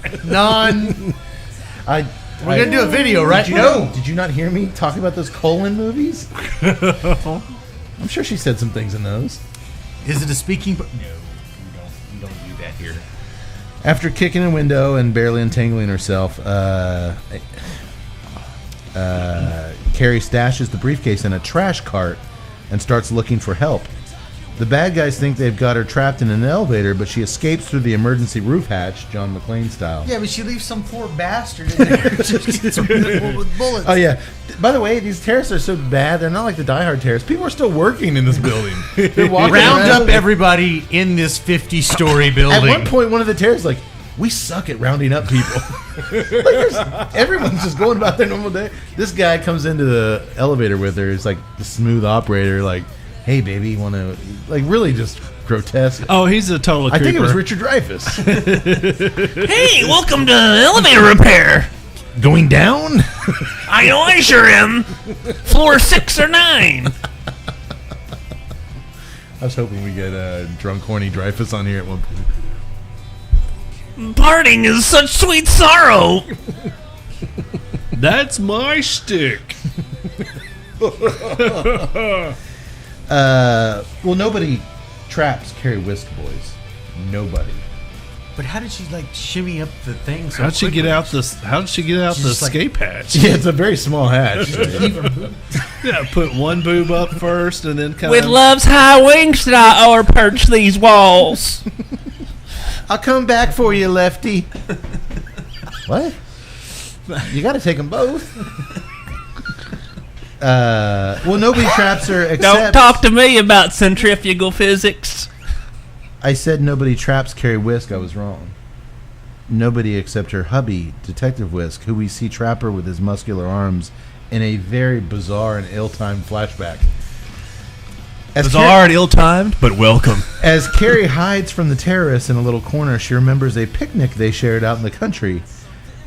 We're gonna do a video, right? Did you not hear me talk about those colon movies? I'm sure she said some things in those. Is it a speaking? No, we don't do that here. After kicking a window and barely untangling herself, Carrie stashes the briefcase in a trash cart and starts looking for help. The bad guys think they've got her trapped in an elevator, but she escapes through the emergency roof hatch, John McClane style. Yeah, but she leaves some poor bastard in there just gets riddled with bullets. Oh, yeah. By the way, these terrorists are so bad. They're not like the Die Hard terrorists. People are still working in this building. They're walking Round around. up everybody in this 50-story building. At one point, one of the terrorists like, we suck at rounding up people. Everyone's just going about their normal day. This guy comes into the elevator with her. He's like the smooth operator, like, hey, baby, you want to, like, really just grotesque. Oh, he's a total creeper. I think it was Richard Dreyfuss. Hey, welcome to elevator repair. Going down? I know I sure am. Floor 6 or 9. I was hoping we get drunk, horny Dreyfuss on here at one point. Parting is such sweet sorrow. That's my shtick. Well, nobody traps Carrie Whisk, boys. Nobody. But how did she like shimmy up the thing? So How'd she get out the just like- escape hatch? Yeah, it's a very small hatch. Yeah, put one boob up first and then kind With of. love's high wings did I o'erperch these walls. I'll come back for you, Lefty. What? You got to take them both. Well, nobody traps her except... Don't talk to me about centrifugal physics. I said nobody traps Carrie Whisk. I was wrong. Nobody except her hubby, Detective Whisk, who we see trap her with his muscular arms in a very bizarre and ill-timed flashback. Bizarre and ill-timed, but welcome. As Carrie hides from the terrorists in a little corner, she remembers a picnic they shared out in the country.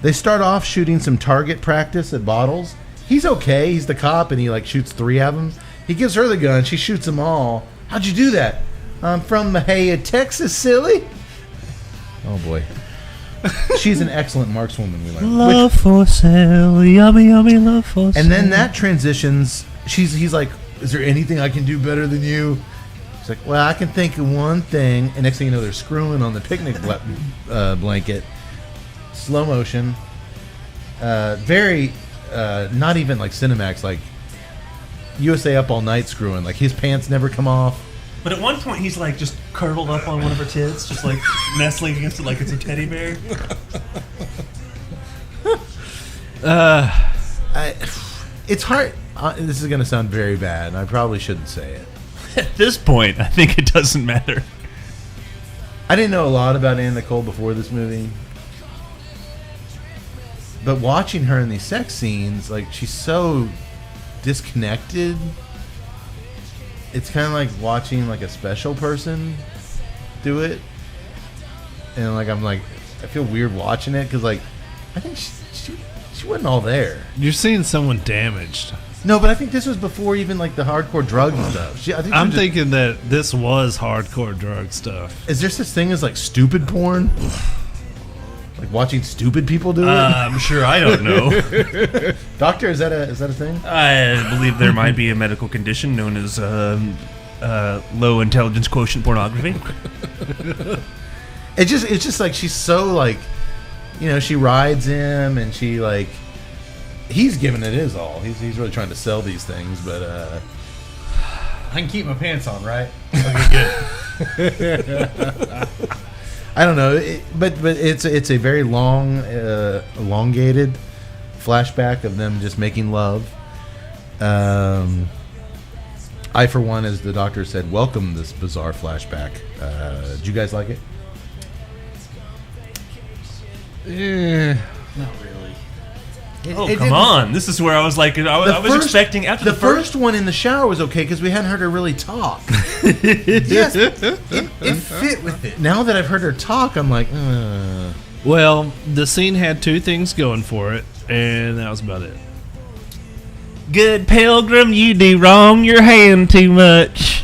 They start off shooting some target practice at bottles. He's okay. He's the cop, and he like shoots 3 of them. He gives her the gun. She shoots them all. How'd you do that? I'm from Mahia, Texas, silly. Oh, boy. She's an excellent markswoman, we learned. Love for sale, yummy, yummy love for sale. And then that transitions. He's like, is there anything I can do better than you? She's like, well, I can think of one thing. And next thing you know, they're screwing on the picnic blanket. Slow motion. Very, not even like Cinemax, like USA Up All Night screwing. Like his pants never come off. But at one point, he's like just curled up on one of her tits, just like nestling against it like it's a teddy bear. It's hard. This is going to sound very bad, and I probably shouldn't say it. At this point, I think it doesn't matter. I didn't know a lot about Anna Nicole before this movie. But watching her in these sex scenes, like, she's so disconnected. It's kind of like watching, like, a special person do it. And, like, I feel weird watching it because, like, I think she wasn't all there. You're seeing someone damaged. No, but I think this was before even, like, the hardcore drug stuff. I'm thinking that this was hardcore drug stuff. Is there such thing as, like, stupid porn? Like watching stupid people do it? I'm sure I don't know. Doctor, is that a thing? I believe there might be a medical condition known as low intelligence quotient pornography. It's just like she's so like, you know, she rides him and she like, he's giving it his all. He's really trying to sell these things, but I can keep my pants on, right? Okay, good. I don't know, but it's a very long, elongated flashback of them just making love. I, for one, as the doctor said, welcome this bizarre flashback. Did you guys like it? Not really. Oh, come on. This is where I was like, I was expecting after the first one in the shower was okay because we hadn't heard her really talk. Yes, it fit with it. Now that I've heard her talk, I'm like, Well, the scene had two things going for it, and that was about it. Good pilgrim, you do wrong your hand too much.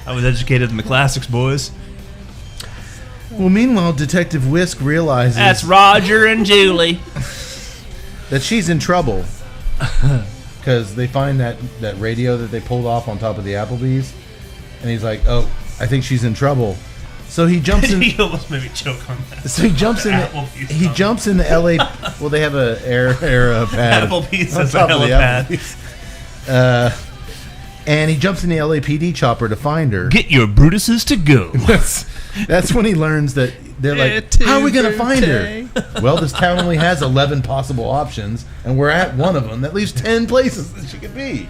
I was educated in the classics, boys. Well, meanwhile, Detective Whisk realizes That's Roger and Julie. that she's in trouble because they find that radio that they pulled off on top of the Applebee's, and he's like, "Oh, I think she's in trouble." So he jumps in. He almost made me choke on that. So he jumps in. He jumps in the LA. Well, they have a air pad. Applebee's on is a top of the helipad. Applebee's. And he jumps in the LAPD chopper to find her. Get your Brutuses to go. That's when he learns that they're like, how are we going to find her? Well, this town only has 11 possible options, and we're at one of them. That leaves 10 places that she could be.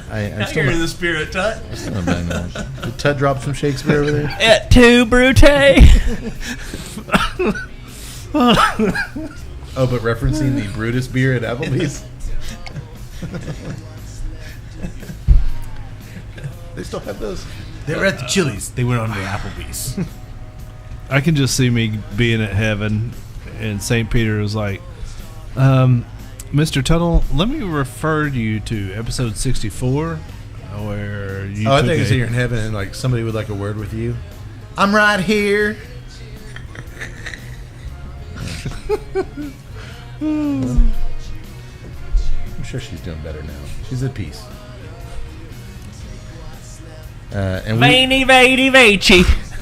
I'm still You're in not, the spirit, Tut. still not bad knowledge. Did Tud drop some Shakespeare over there? Et tu, Brute? Oh, but referencing the Brutus beer at Applebee's? They still have those? They were at the Chili's. They went on to Applebee's. I can just see me being at heaven, and St. Peter was like, Mr. Tuttle, let me refer you to episode 64, where you I took think it's a- you're in heaven and like somebody would like a word with you. I'm right here. I'm sure she's doing better now. She's at peace.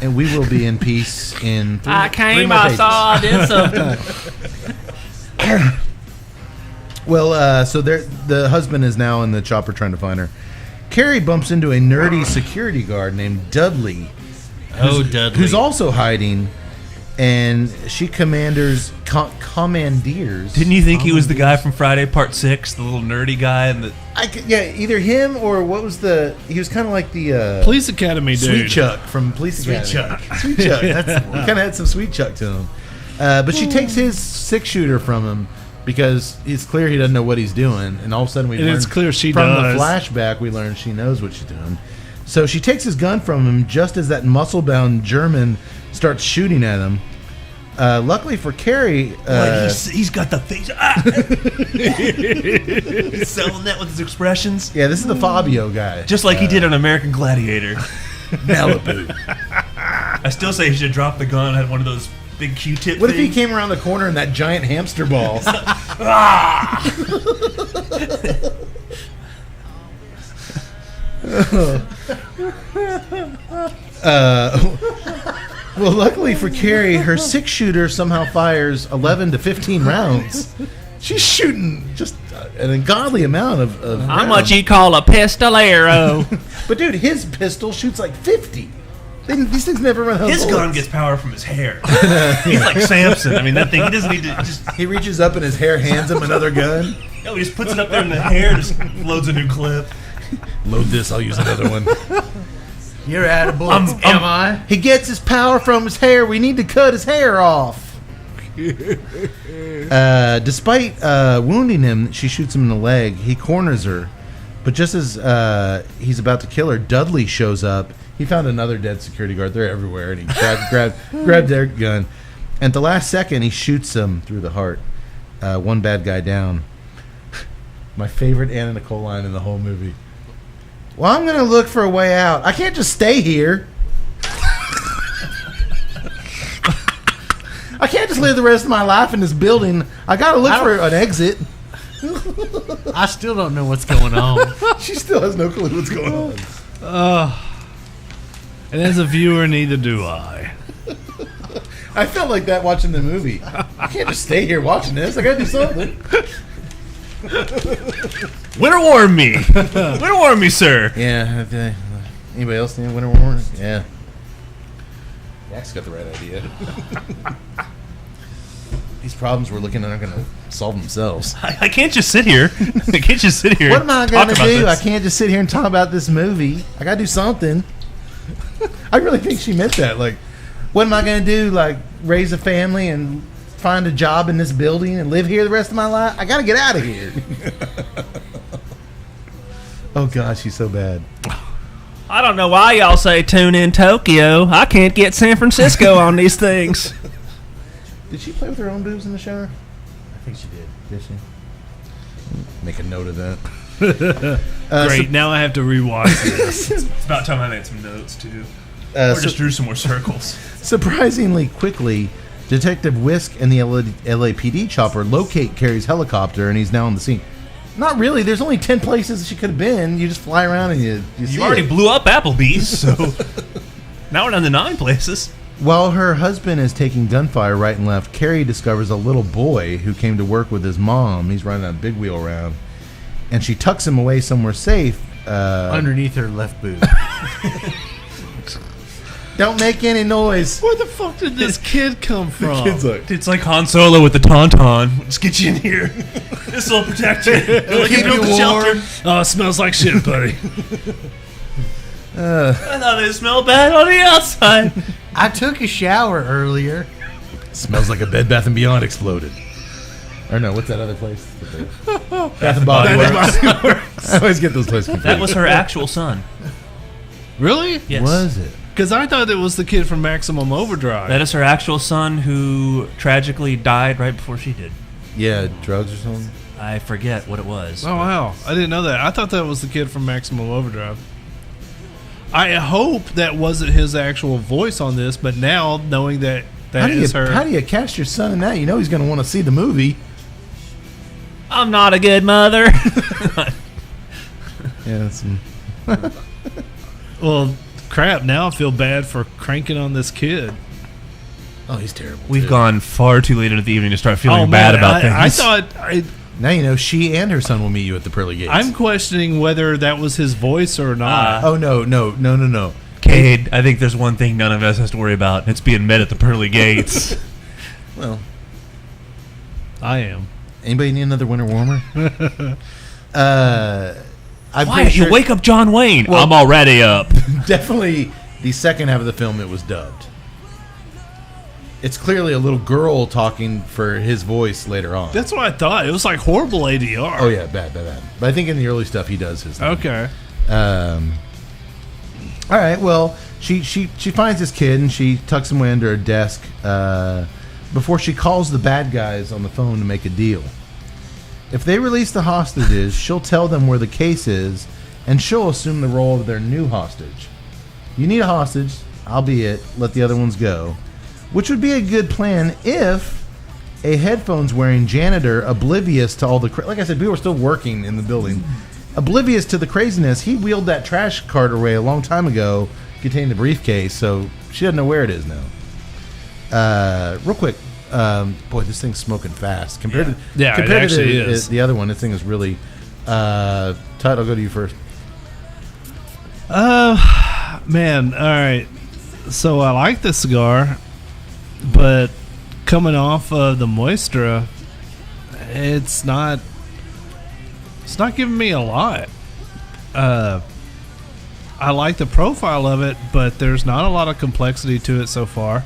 And we will be in peace in three, I three came, more I pages. saw, I did something. Well, so the husband is now in the chopper trying to find her. Carrie bumps into a nerdy security guard named Dudley. Who's also hiding, and she commandeers. Didn't you think he was the guy from Friday Part 6, the little nerdy guy? And either him or what was the? He was kind of like the Police Academy dude. Sweet Chuck from Police Academy. Sweet Chuck. He kind of had some Sweet Chuck to him. But she takes his 6-shooter from him because it's clear he doesn't know what he's doing, and all of a sudden it's clear she from does. the flashback we learn she knows what she's doing. So she takes his gun from him just as that muscle-bound German starts shooting at him. Luckily for Carrie, he's got the face. He's selling that with his expressions. Yeah, this is the Fabio guy. Just like he did on American Gladiator. Malibu. I still say he should drop the gun and had one of those big Q-tip What if he things. came around the corner in that giant hamster ball? Well, luckily for Carrie, her 6-shooter somehow fires 11 to 15 rounds. She's shooting just an ungodly amount of How rounds. much you call a pistolero? But dude, his pistol shoots like 50. These things never run out of His gun bullets. gets power from his hair. He's like Samson. I mean, that thing, he doesn't need to just... He reaches up and his hair hands him another gun. No, he just puts it up there in the hair, just loads a new clip. Load this, I'll use another one. You're out of bullets, am I? He gets his power from his hair. We need to cut his hair off. Despite wounding him, she shoots him in the leg. He corners her. But just as he's about to kill her, Dudley shows up. He found another dead security guard. They're everywhere. And he grabbed their gun. And at the last second, he shoots him through the heart. One bad guy down. My favorite Anna Nicole line in the whole movie. Well, I'm going to look for a way out. I can't just stay here. I can't just live the rest of my life in this building. I got to look for an exit. I still don't know what's going on. She still has no clue what's going on. And as a viewer, neither do I. I felt like that watching the movie. I can't just stay here watching this. I got to do something. Winter warm me. Winter warm me, sir. Yeah. Okay. Anybody else need winter warning? Yeah. Jack's got the right idea. These problems we're looking at are going to solve themselves. I can't just sit here. I can't just sit here. What am I and going to talk about do? this. I can't just sit here and talk about this movie. I got to do something. I really think she meant that. Like, what am I going to do? Like, raise a family and find a job in this building and live here the rest of my life? I got to get out of here. Oh, God, she's so bad. I don't know why y'all say tune in Tokyo. I can't get San Francisco on these things. Did she play with her own boobs in the shower? I think she did. Did she? Make a note of that. Great. Now I have to rewatch this. It's about time I made some notes, too. Or Or just drew some more circles. Surprisingly quickly, Detective Whisk and the LAPD chopper locate Carrie's helicopter, and he's now on the scene. Not really. There's only 10 places she could have been. You just fly around and you see You already it. blew up Applebee's, so now we're down to 9 places. While her husband is taking gunfire right and left, Carrie discovers a little boy who came to work with his mom. He's running a big wheel around, and she tucks him away somewhere safe. Underneath her left boob. Don't make any noise. Where the fuck did this kid come from? It's like Han Solo with the Tauntaun. We'll just get you in here. This will protect you. It'll Keep build you the shelter. warm. Oh, it smells like shit, buddy. I thought it smelled bad on the outside. I took a shower earlier. Smells like a Bed Bath & Beyond exploded. Or no, what's that other place? Bath and Body Works. I always get those places confused. That was her actual son. Really? Yes. Was it? Because I thought it was the kid from Maximum Overdrive. That is her actual son who tragically died right before she did. Yeah, drugs or something? I forget what it was. Oh, wow. I didn't know that. I thought that was the kid from Maximum Overdrive. I hope that wasn't his actual voice on this, but now, knowing that How do is you her... how do you cast your son in that? You know he's going to want to see the movie. I'm not a good mother. Yeah, that's Well, crap, now I feel bad for cranking on this kid. oh, he's terrible. We've too. gone far too late into the evening to start feeling Oh, bad man, about things. I thought... Now you know she and her son will meet you at the pearly gates. I'm questioning whether that was his voice or not. Oh no. Cade, I think there's one thing none of us has to worry about. It's being met at the pearly gates. Well, I am. anybody need another winter warmer? I'm Why? pretty sure You wake up John Wayne. Well- I'm already up. definitely the second half of the film it was dubbed. It's clearly a little girl talking for his voice later on. That's what I thought. It was like horrible ADR. Oh yeah, bad. But I think in the early stuff he does his thing. Okay. All right. Well, she finds this kid and she tucks him away under her desk before she calls the bad guys on the phone to make a deal. If they release the hostages, she'll tell them where the case is, and she'll assume the role of their new hostage. You need a hostage. I'll be it. Let the other ones go. Which would be a good plan if a headphones-wearing janitor, oblivious to all the... like I said, people were still working in the building. Oblivious to the craziness, he wheeled that trash cart away a long time ago, containing the briefcase, so she doesn't know where it is now. Real quick, boy, this thing's smoking fast. Compared to it actually is. the other one, this thing is really... Todd, I'll go to you first. Man, all right. So I like the cigar, but coming off of the Moistra, it's not giving me a lot. I like the profile of it, but there's not a lot of complexity to it so far.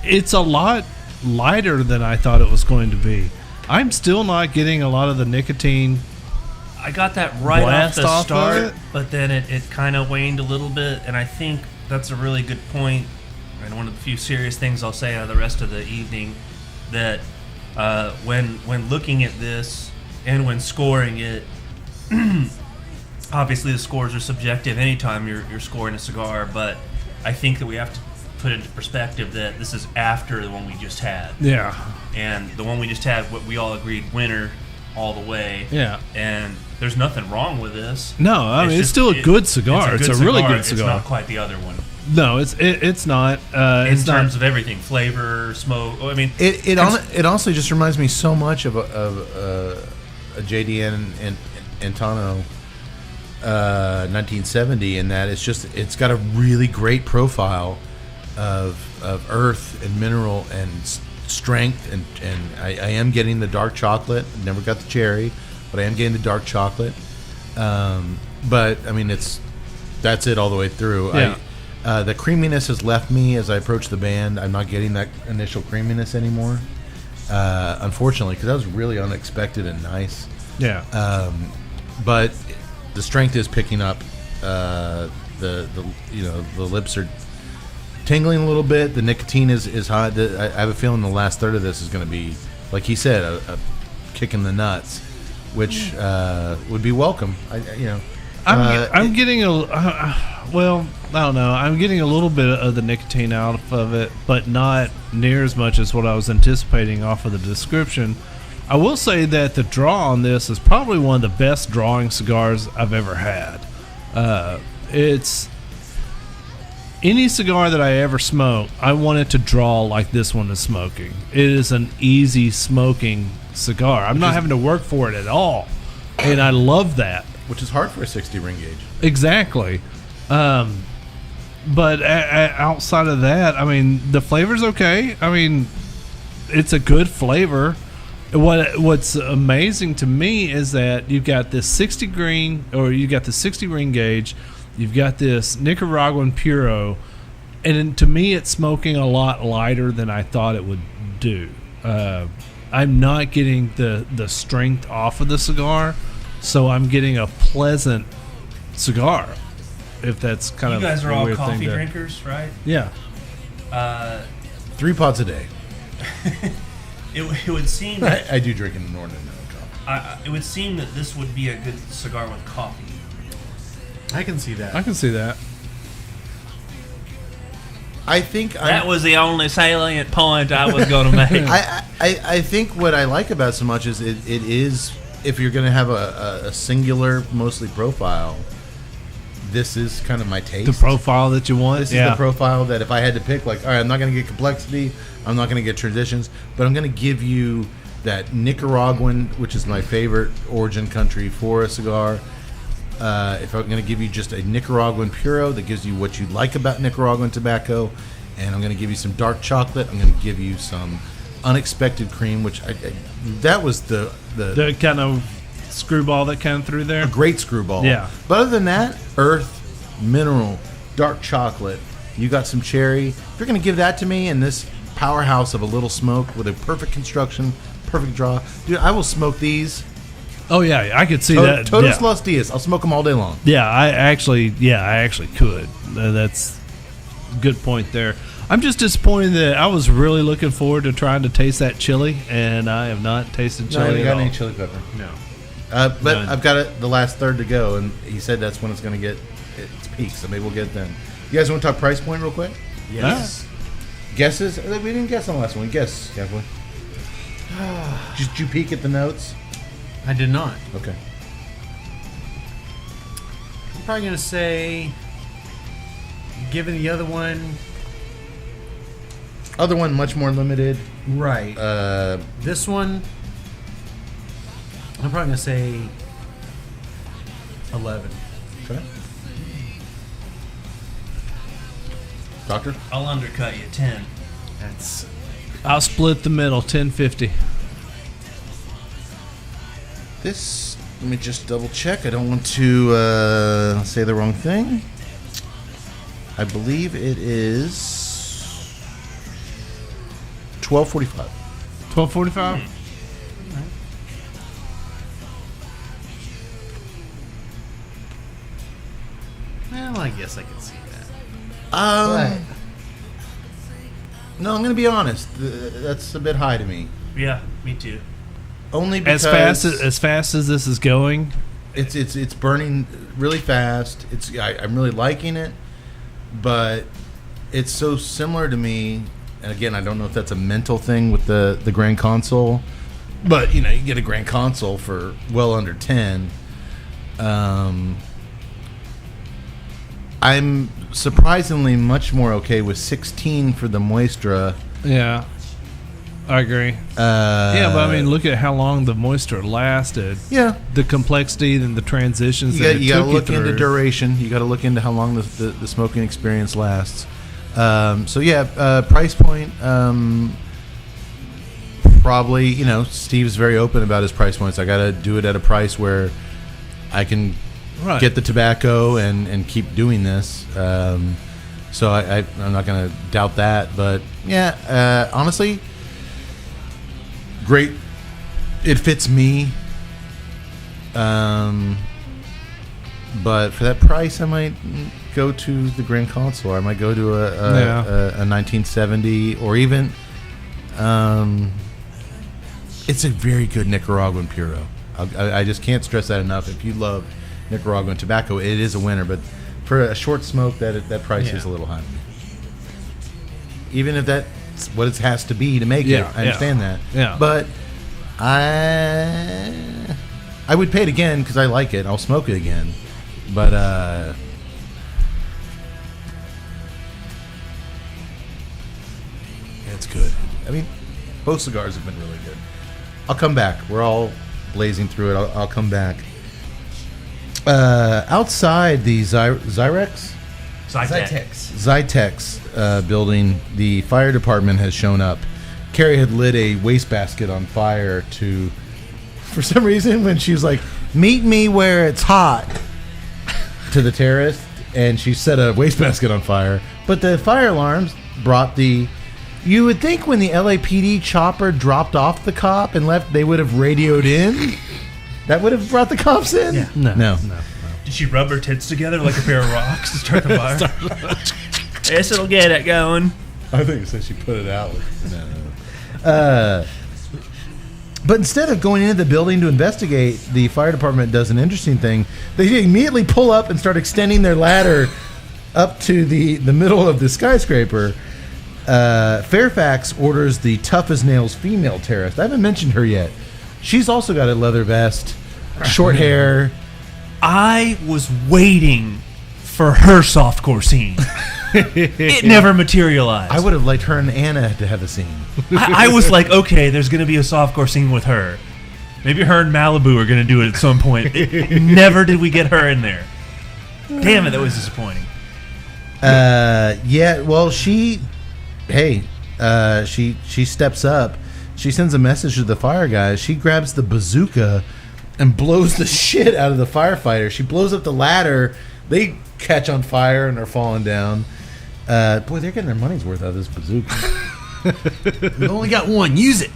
It's a lot lighter than I thought it was going to be. I'm still not getting a lot of the nicotine. I got that right Blast off the off of start, it? but then it kind of waned a little bit, and I think that's a really good point, and one of the few serious things I'll say out of the rest of the evening, that when looking at this and when scoring it, obviously the scores are subjective anytime you're scoring a cigar, but I think that we have to put into perspective that this is after the one we just had. Yeah. And the one we just had, what we all agreed, winner all the way. Yeah. And there's nothing wrong with this. No, I mean, it's just- still a good cigar. It's a really good cigar. It's not quite the other one. No, it's not. In It's terms not. of everything, flavor, smoke. I mean, It honestly just reminds me so much of a JDN and Antano 1970 in that it's got a really great profile of earth and mineral and strength and I am getting the dark chocolate. Never got the cherry, but I am getting the dark chocolate. But I mean that's it all the way through. Yeah. The creaminess has left me as I approach the band. I'm not getting that initial creaminess anymore, unfortunately, because that was really unexpected and nice. Yeah. But the strength is picking up. The lips are tingling a little bit. The nicotine is high. I have a feeling the last third of this is going to be, like he said, a kick in the nuts, which would be welcome. I'm getting well, I don't know. I'm getting a little bit of the nicotine out of it, but not near as much as what I was anticipating off of the description. I will say that the draw on this is probably one of the best drawing cigars I've ever had. It's any cigar that I ever smoke, I want it to draw like this one is smoking. It is an easy smoking cigar. I'm not having to work for it at all, and I love that. Which is hard for a 60 ring gauge. Exactly. But outside of that, I mean, the flavor's okay. I mean, it's a good flavor. What's amazing to me is that you've got this 60 ring gauge, you've got this Nicaraguan Puro, and to me it's smoking a lot lighter than I thought it would do. I'm not getting the strength off of the cigar, so I'm getting a pleasant cigar. If that's kind of you guys are a all weird coffee thing to, drinkers, right? Yeah. 3 pots a day. It would seem that I do drink an inordinate amount of coffee. it would seem that this would be a good cigar with coffee. I can see that. I can see that. I think that was the only salient point I was going to make. I think what I like about it so much is it is, if you're going to have a singular, mostly profile, this is kind of my taste. The profile that you want. This is the profile that if I had to pick, like, all right, I'm not going to get complexity, I'm not going to get transitions, but I'm going to give you that Nicaraguan, which is my favorite origin country for a cigar. If I'm going to give you just a Nicaraguan Puro that gives you what you like about Nicaraguan tobacco, and I'm going to give you some dark chocolate, I'm going to give you some unexpected cream, which that was the kind of screwball that came through there. A great screwball. Yeah. But other than that, earth, mineral, dark chocolate, you got some cherry. If you're going to give that to me in this powerhouse of a little smoke with a perfect construction, perfect draw, dude, I will smoke these. Oh yeah, I could see that. Todos Las Dias. I'll smoke them all day long. Yeah, I actually could. That's a good point there. I'm just disappointed that I was really looking forward to trying to taste that chili, and I have not tasted chili. No, you at got all. any chili pepper? No. But None. I've got the last third to go, and he said that's when it's going to get its peak, so maybe we'll get it then. You guys want to talk price point real quick? Yes. Guesses? We didn't guess on the last one. We guessed, have we? Did you peek at the notes? I did not. Okay. I'm probably going to say, given the other one... Other one, much more limited. Right. This one, I'm probably going to say 11. Okay. Doctor? I'll undercut you 10. That's... I'll split the middle, 10.50. This, let me just double check. I don't want to say the wrong thing. I believe it is $12.45. $12.45. Well, I guess I can see that. No, I'm going to be honest. That's a bit high to me. Yeah, me too. Only because As fast as this is going, it's burning really fast. I'm really liking it, but it's so similar to me. And again, I don't know if that's a mental thing with the Grand Console, but you get a Grand Console for well under 10. I'm surprisingly much more okay with 16 for the Moistra. yeah, I agree. Yeah, but I mean, look at how long the moisture lasted. Yeah, The complexity and the transitions that you it got took to look you into through. duration. You got to look into how long the smoking experience lasts. So yeah, price point. Probably, Steve's very open about his price points. I got to do it at a price where I can Right. get the tobacco and keep doing this. So I'm not going to doubt that. But yeah, honestly, great. It fits me. But for that price, I might go to the Grand Consul. I might go to a 1970 or even. It's a very good Nicaraguan Puro. I just can't stress that enough. If you love Nicaraguan tobacco, it is a winner. But for a short smoke, that price is a little high. Even if that's what it has to be to make it, I understand that. Yeah. But I would pay it again because I like it. I'll smoke it again. But it's good. I mean, both cigars have been really good. I'll come back. We're all blazing through it. I'll come back. Outside the Zytex building, the fire department has shown up. Carrie had lit a wastebasket on fire for some reason, when she was like, "Meet me where it's hot," to the terrorist, and she set a wastebasket on fire. But the fire alarms brought you would think when the LAPD chopper dropped off the cop and left, they would have radioed in. That would have brought the cops in? Yeah. No. Did she rub her tits together like a pair of rocks to start the fire? Yes, it'll get it going. I think it said she put it out. No. But instead of going into the building to investigate, the fire department does an interesting thing. They immediately pull up and start extending their ladder up to the middle of the skyscraper. Fairfax orders the tough as nails female terrorist. I haven't mentioned her yet. She's also got a leather vest, short hair. I was waiting for her softcore scene. It never materialized. I would have liked her and Anna to have a scene. I was like, okay, there's going to be a softcore scene with her. Maybe her and Malibu are going to do it at some point. Never did we get her in there. Damn it, that was disappointing. Yeah, well, she steps up. She sends a message to the fire guys. She grabs the bazooka and blows the shit out of the firefighter. She blows up the ladder. They catch on fire and are falling down. Boy, they're getting their money's worth out of this bazooka. We've only got one. Use it.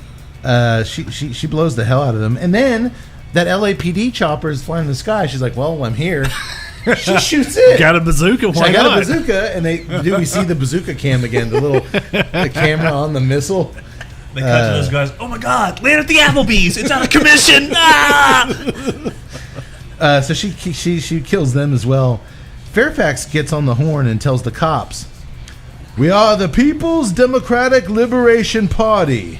She blows the hell out of them. And then that LAPD chopper is flying in the sky. She's like, well, I'm here. She shoots it. Got a bazooka. Why I got not? a bazooka. And we see the bazooka cam again, the camera on the missile. They cut to those guys. Oh my God! Land at the Applebee's. It's out of commission. So she kills them as well. Fairfax gets on the horn and tells the cops, "We are the People's Democratic Liberation Party.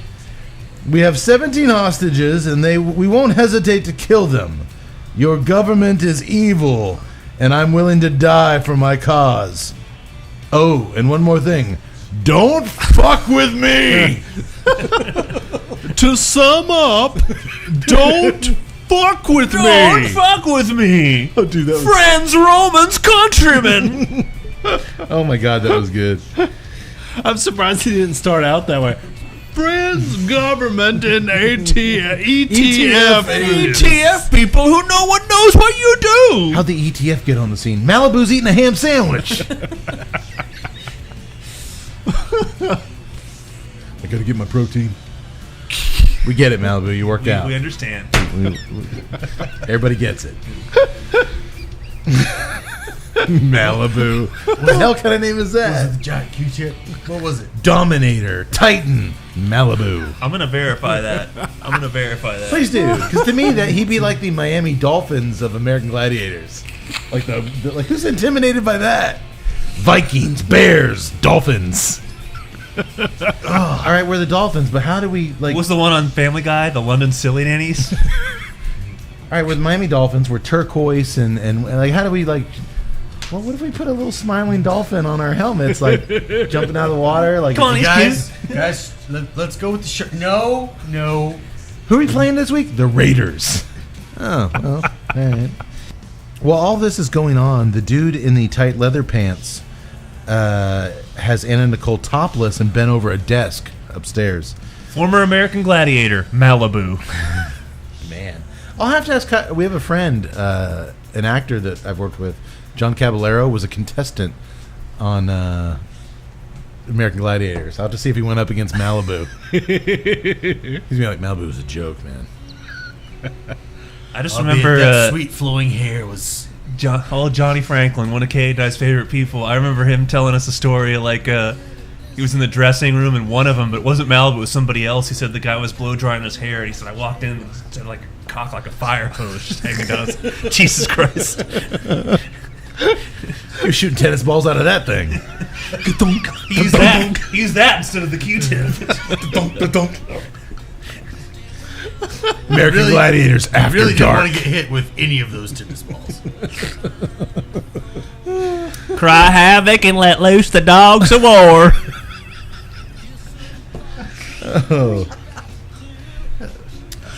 We have 17 hostages, and we won't hesitate to kill them. Your government is evil, and I'm willing to die for my cause. Oh, and one more thing. Don't fuck with me!" To sum up, don't fuck with me. Don't fuck with me. Oh, dude, that was... Friends, Romans, countrymen. Oh my God, that was good. I'm surprised he didn't start out that way. Friends, government, and ETF. ETF people who no one knows what you do. How'd the ETF get on the scene? Malibu's eating a ham sandwich. I gotta get my protein. We get it, Malibu. You work out. We understand. Everybody gets it. Malibu. What the hell kind of name is that? Was it the giant Q-tip? What was it? Dominator. Titan. Malibu. I'm gonna verify that. Please do, because to me that he'd be like the Miami Dolphins of American Gladiators. Like like who's intimidated by that? Vikings, Bears, Dolphins. Oh, all right, we're the Dolphins, but how do we like? What's the one on Family Guy? The London Silly Nannies. All right, with Miami Dolphins, we're turquoise and like how do we like? Well, what if we put a little smiling dolphin on our helmets, like jumping out of the water? Like, Come on, Guys, let's go with the shirt. No. who are we playing this week? The Raiders. Oh, well, all right. While all this is going on, the dude in the tight leather pants has Anna Nicole topless and bent over a desk upstairs. Former American Gladiator, Malibu. Man, I'll have to ask. We have a friend, an actor that I've worked with. John Caballero was a contestant on American Gladiators. I'll have to see if he went up against Malibu. He's gonna be like, Malibu was a joke, man. I just remember that sweet flowing hair was Johnny Franklin, one of K.A.'s favorite people. I remember him telling us a story like he was in the dressing room and one of them, but it wasn't Malibu, it was somebody else. He said the guy was blow drying his hair, and he said I walked in and it had like a cock like a fire hose just hanging down. Jesus Christ! You're shooting tennis balls out of that thing. Use that instead of the Q-tip. American Gladiators after really dark. don't want to get hit with any of those tennis balls. Cry havoc and let loose the dogs of war. Oh.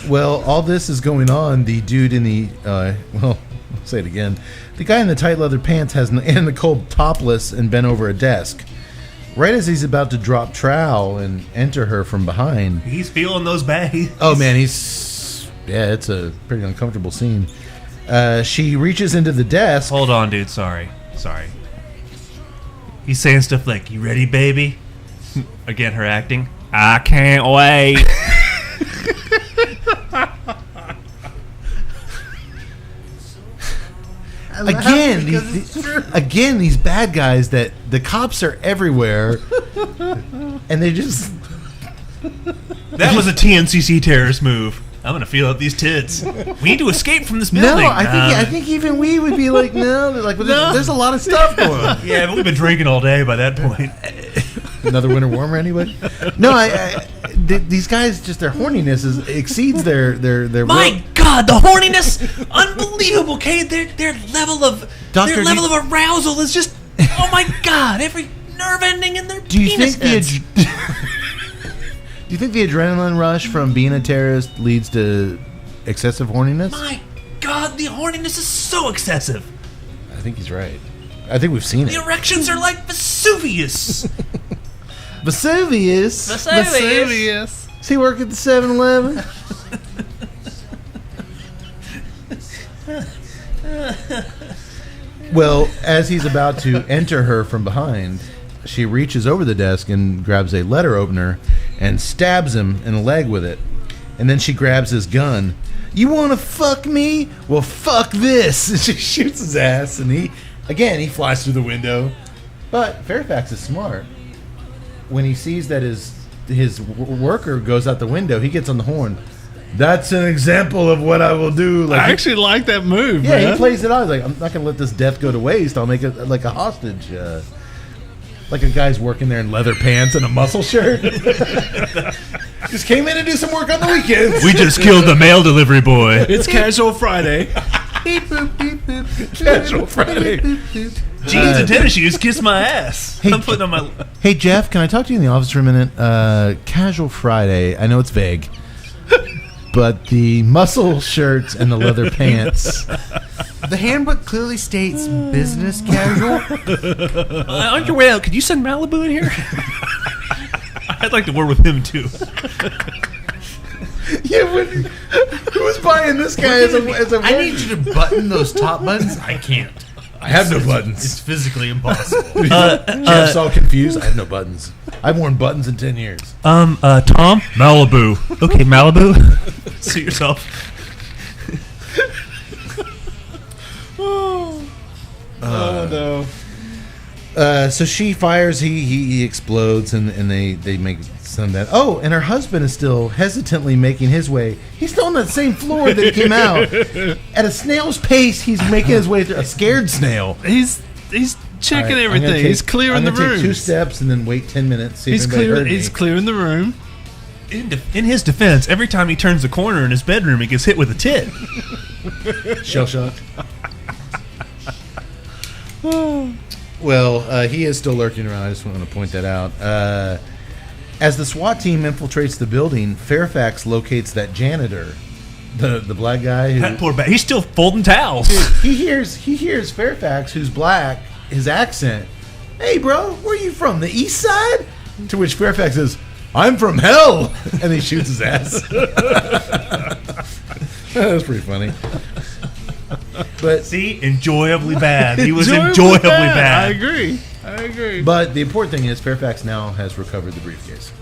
Well, all this is going on. The dude in the I'll say it again. The guy in the tight leather pants and the cold topless and bent over a desk. Right as he's about to drop trowel and enter her from behind. He's feeling those bags. Oh man, it's a pretty uncomfortable scene. She reaches into the desk. Hold on, dude. Sorry. He's saying stuff like, "You ready, baby?" Again, her acting. I can't wait. Again, these bad guys that the cops are everywhere, and they just. That was a TNCC terrorist move. I'm gonna feel out these tits. We need to escape from this building. No, I think even we would be like, no, like, there's a lot of stuff going on. Yeah, but we've been drinking all day by that point. Another winter warmer, anybody? No, these guys just their horniness exceeds their. My God, the horniness, unbelievable. Kay, their level of arousal is just, oh my God, every nerve ending in their penis heads. Do you think the adrenaline rush from being a terrorist leads to excessive horniness? My God, the horniness is so excessive. I think he's right. I think we've seen The it. erections are like Vesuvius. Vesuvius. Does he work at the 7-Eleven? Well, as he's about to enter her from behind, she reaches over the desk and grabs a letter opener and stabs him in the leg with it. And then she grabs his gun. You want to fuck me? Well, fuck this. And she shoots his ass, and he flies through the window. But Fairfax is smart. When he sees that his worker goes out the window, he gets on the horn. That's an example of what I will do. Like, I actually like that move. Yeah, man. he plays it out. He's like, I'm not going to let this death go to waste. I'll make it like a hostage. Like a guy's working there in leather pants and a muscle shirt. Just came in to do some work on the weekends. We just killed the mail delivery boy. It's Casual Friday. Casual Friday. Jeans and tennis shoes, kiss my ass. I'm putting on my. Hey, Jeff, can I talk to you in the office for a minute? Casual Friday. I know it's vague. But the muscle shirts and the leather pants. The handbook clearly states business casual. On your way out, could you send Malibu in here? I'd like to work with him too. Yeah, who was buying this guy as a I need you to button those top buttons. I can't. I have no buttons. It's physically impossible. Jeff's all confused. I have no buttons. I've worn buttons in 10 years. Tom? Malibu. Okay, Malibu. Suit yourself. Oh no. So she fires, he explodes, and they make some of that. Oh, and her husband is still hesitantly making his way. He's still on that same floor that he came out. At a snail's pace, he's making his way through. A scared snail. He's checking All right, everything. He's clearing the I'm gonna room. take 2 steps and then wait 10 minutes. See if anybody heard me. He's clearing the room. In his defense, every time he turns the corner in his bedroom, he gets hit with a tit. Shell shock. Well, he is still lurking around. I just want to point that out. As the SWAT team infiltrates the building, Fairfax locates that janitor, the black guy. That poor he's still folding towels. He hears Fairfax, who's black, his accent. Hey, bro, where are you from? The East Side? To which Fairfax says, I'm from hell, and he shoots his ass. That was pretty funny. But see, enjoyably bad. He was enjoyably bad. I agree. I agree. But the important thing is Fairfax now has recovered the briefcase.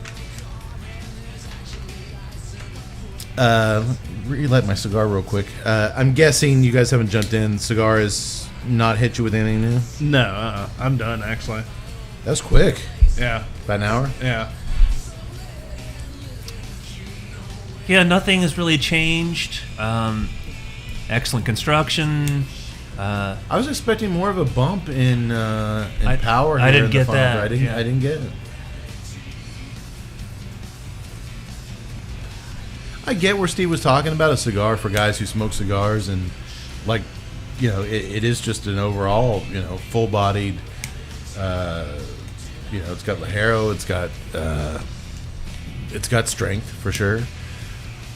Relight my cigar real quick. I'm guessing you guys haven't jumped in. Cigar has not hit you with anything new? No, I'm done, actually. That was quick. Yeah. About an hour? Yeah. Yeah, nothing has really changed. Excellent construction. I was expecting more of a bump in power. I here didn't in the get final. that, I didn't get it. I get where Steve was talking about a cigar for guys who smoke cigars, and like, you know, it is just an overall, you know, full-bodied. You know, it's got Ligero, it's got strength for sure.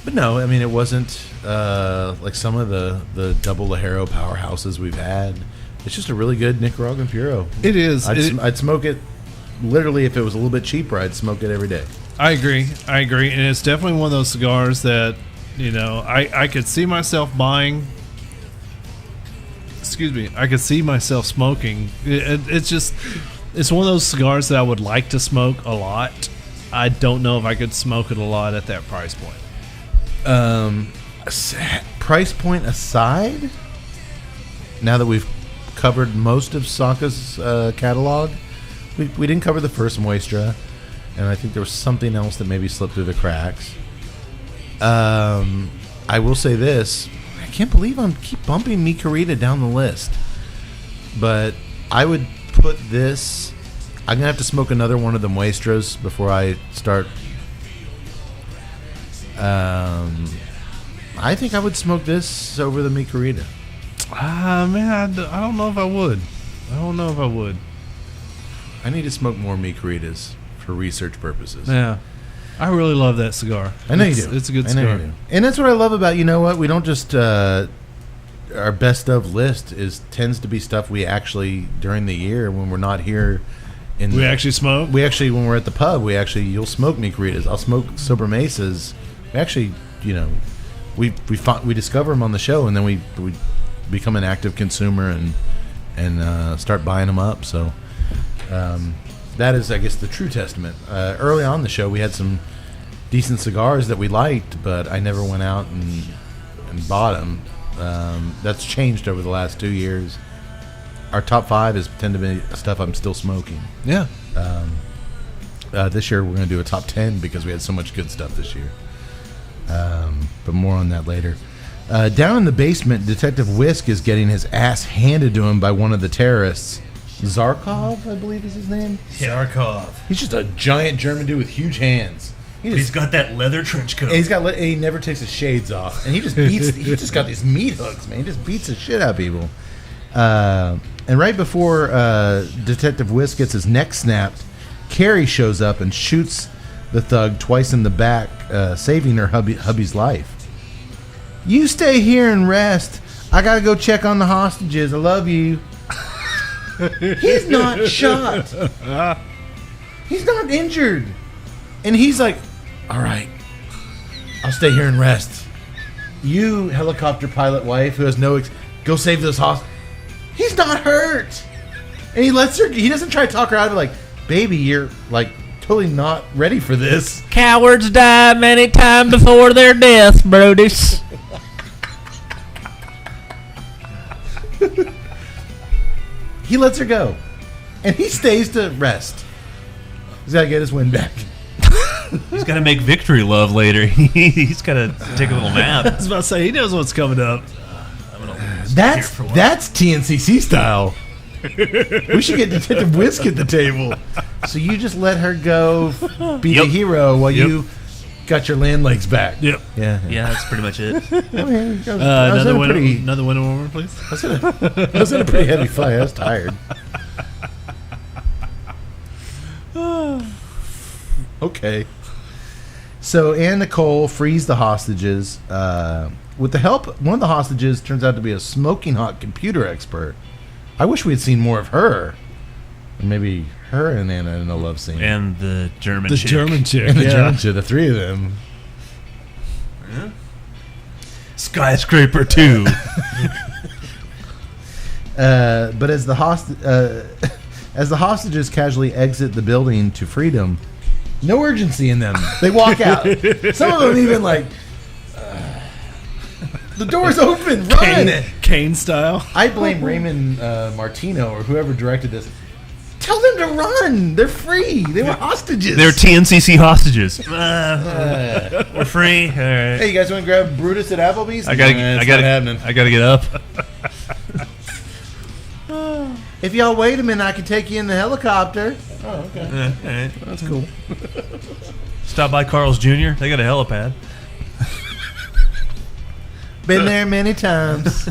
But no, I mean, it wasn't like some of the double Ligero powerhouses we've had. It's just a really good Nicaraguan Puro. It is. I'd smoke it literally if it was a little bit cheaper. I'd smoke it every day. I agree, and it's definitely one of those cigars that, you know, I could see myself buying. Excuse me, I could see myself smoking. It's one of those cigars that I would like to smoke a lot. I don't know if I could smoke it a lot at that price point. Price point aside, now that we've covered most of Saka's catalog, we didn't cover the first Moistra. And I think there was something else that maybe slipped through the cracks. I will say this. I can't believe I'm keep bumping Mi Querida down the list. But I would put this... I'm going to have to smoke another one of the Muestras before I start. I think I would smoke this over the Mi Querida. Man, I don't know if I would. I need to smoke more Mi Queridas for research purposes. Yeah. I really love that cigar. I know you do. It's a good I know cigar. you do. And that's what I love about, you know what, we don't just, our best of list tends to be stuff we actually, during the year when we're not here. We actually smoke? When we're at the pub, you'll smoke Mi Queridas. I'll smoke Sober Mesas. We actually, you know, we discover them on the show, and then we become an active consumer and start buying them up. So, that is, I guess, the true testament. Early on in the show, we had some decent cigars that we liked, but I never went out and bought them. That's changed over the last 2 years. Our top 5 tend to be stuff I'm still smoking. Yeah. This year, we're going to do a top 10 because we had so much good stuff this year. But more on that later. Down in the basement, Detective Whisk is getting his ass handed to him by one of the terrorists. Zarkov, I believe is his name. Zarkov. He's just a giant German dude with huge hands. He's got that leather trench coat. And he never takes his shades off, and he just beats. He just got these meat hooks, man. He just beats the shit out of people. And right before Detective Whisk gets his neck snapped, Carrie shows up and shoots the thug twice in the back, saving her hubby's life. You stay here and rest. I gotta go check on the hostages. I love you. He's not shot. He's not injured. And he's like, all right, I'll stay here and rest. You, helicopter pilot wife who has go save those hostages. He's not hurt. And he lets her, he doesn't try to talk her out of it like, baby, you're like totally not ready for this. Cowards die many times before their death, Brodies. He lets her go. And he stays to rest. He's got to get his wind back. He's got to make victory love later. He's got to take a little nap. I was about to say, he knows what's coming up. That's TNCC style. We should get Detective Whisk at the table. So you just let her go be the hero while you got your land legs back. Yep. Yeah, that's pretty much it. Another window warmer, please. I was in a pretty heavy fight. I was tired. Okay. So Ann Nicole frees the hostages. With the help, one of the hostages turns out to be a smoking hot computer expert. I wish we had seen more of her. Maybe her and Anna in a love scene. And the German chick. German chick. And the German chick, the three of them. Yeah. Skyscraper 2. But as As the hostages casually exit the building to freedom, no urgency in them. They walk out. Some of them even like, the door's open, run! Kane style. I blame Raymond Martino or whoever directed this. Tell them to run. They're free. They were hostages. They're TNCC hostages. We're free. All right. Hey, you guys want to grab Brutus at Applebee's? I gotta get up. If y'all wait a minute, I can take you in the helicopter. Oh, okay. All right. That's cool. Stop by Carl's Jr. They got a helipad. Been there many times.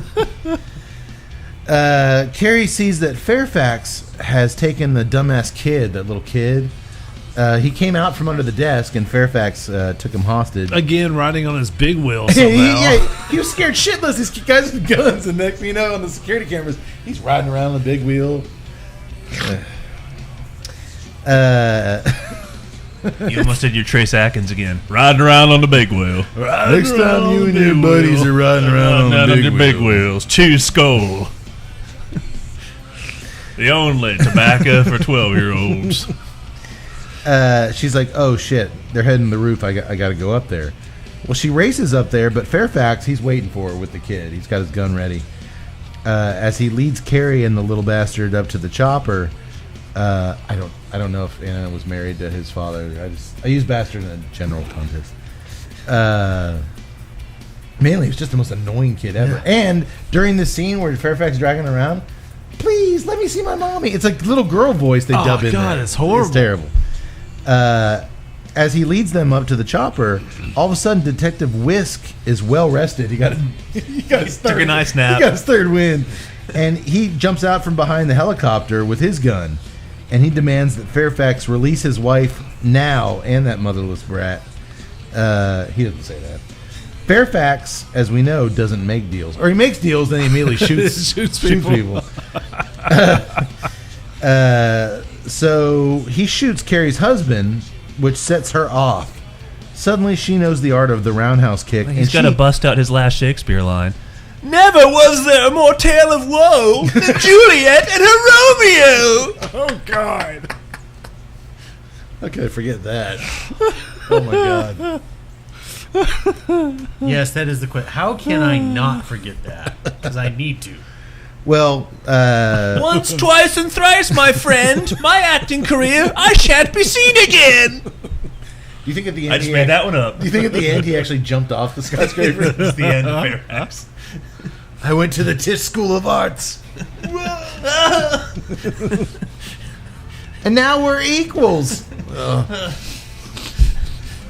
Carrie sees that Fairfax has taken the dumbass kid, that little kid. He came out from under the desk, and Fairfax took him hostage. Again, riding on his big wheel somehow. He was scared shitless. These guys with guns, and next thing you know, on the security cameras, he's riding around on the big wheel. You almost did your Trace Atkins again. Riding around on the big wheel. Next time you and your buddies are riding around on the big wheels. Chew skull. The only tobacco for 12-year-olds. She's like, oh shit, they're heading the roof. I got to go up there. Well, she races up there, but Fairfax, he's waiting for her with the kid. He's got his gun ready. As he leads Carrie and the little bastard up to the chopper. I don't know if Anna was married to his father. I use bastard in a general context. Mainly, he was just the most annoying kid ever. Yeah. And during the scene where Fairfax is dragging around, please let me see my mommy. It's like little girl voice they dub in. Oh God, it's horrible. It's terrible. As he leads them up to the chopper, all of a sudden Detective Whisk is well rested. He took a nice nap. He got his third wind, and he jumps out from behind the helicopter with his gun, and he demands that Fairfax release his wife now and that motherless brat. He doesn't say that. Fairfax, as we know, doesn't make deals, or he makes deals, then he immediately shoots people. So he shoots Carrie's husband, which sets her off. Suddenly, she knows the art of the roundhouse kick. He's got to bust out his last Shakespeare line. Never was there a more tale of woe than Juliet and her Romeo. Oh, God. How could I forget that? Oh, my God. Yes, that is the question. How can I not forget that? Because I need to. Well, once, twice, and thrice, my friend. My acting career, I shan't be seen again. Do you think at the end I just made that one up. Do you think at the end he actually jumped off the skyscraper? It's the end of Fairfax. I went to the Tisch School of Arts. And now we're equals.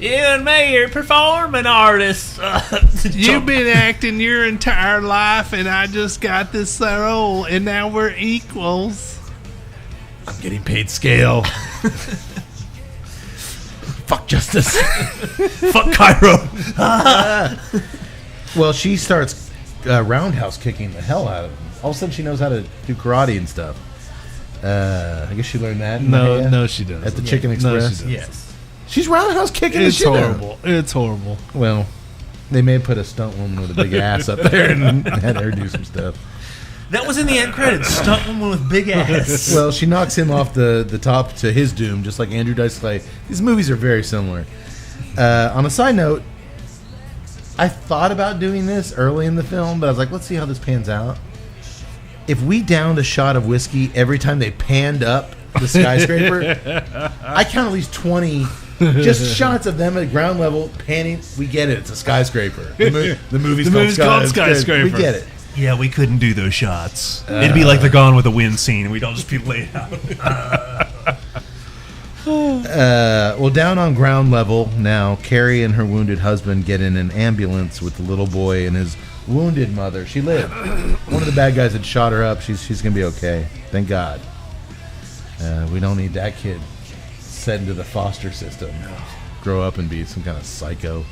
You and me are performing artists. You've been acting your entire life, and I just got this role, and now we're equals. I'm getting paid scale. Fuck justice. Fuck Cairo. Well, she starts roundhouse kicking the hell out of him. All of a sudden, she knows how to do karate and stuff. I guess she learned that. No, she doesn't. At the Chicken Express. No, she doesn't. Yes. She's roundhouse kicking the shit out of him. It's horrible. Well, they may have put a stunt woman with a big ass up there and had her do some stuff. That was in the end credits. Stunt woman with big ass. Well, she knocks him off the top to his doom, just like Andrew Dice Clay. These movies are very similar. On a side note, I thought about doing this early in the film, but I was like, let's see how this pans out. If we downed a shot of whiskey every time they panned up the skyscraper, I count at least 20 just shots of them at ground level panning. We get it. It's a skyscraper. The movie's called Skyscraper. We get it. Yeah, we couldn't do those shots. It'd be like the Gone with the Wind scene. We'd all just be laid out. Well, down on ground level now, Carrie and her wounded husband get in an ambulance with the little boy and his wounded mother. She lived. One of the bad guys had shot her up. She's going to be okay. Thank God. We don't need that kid sent into the foster system. Grow up and be some kind of psycho.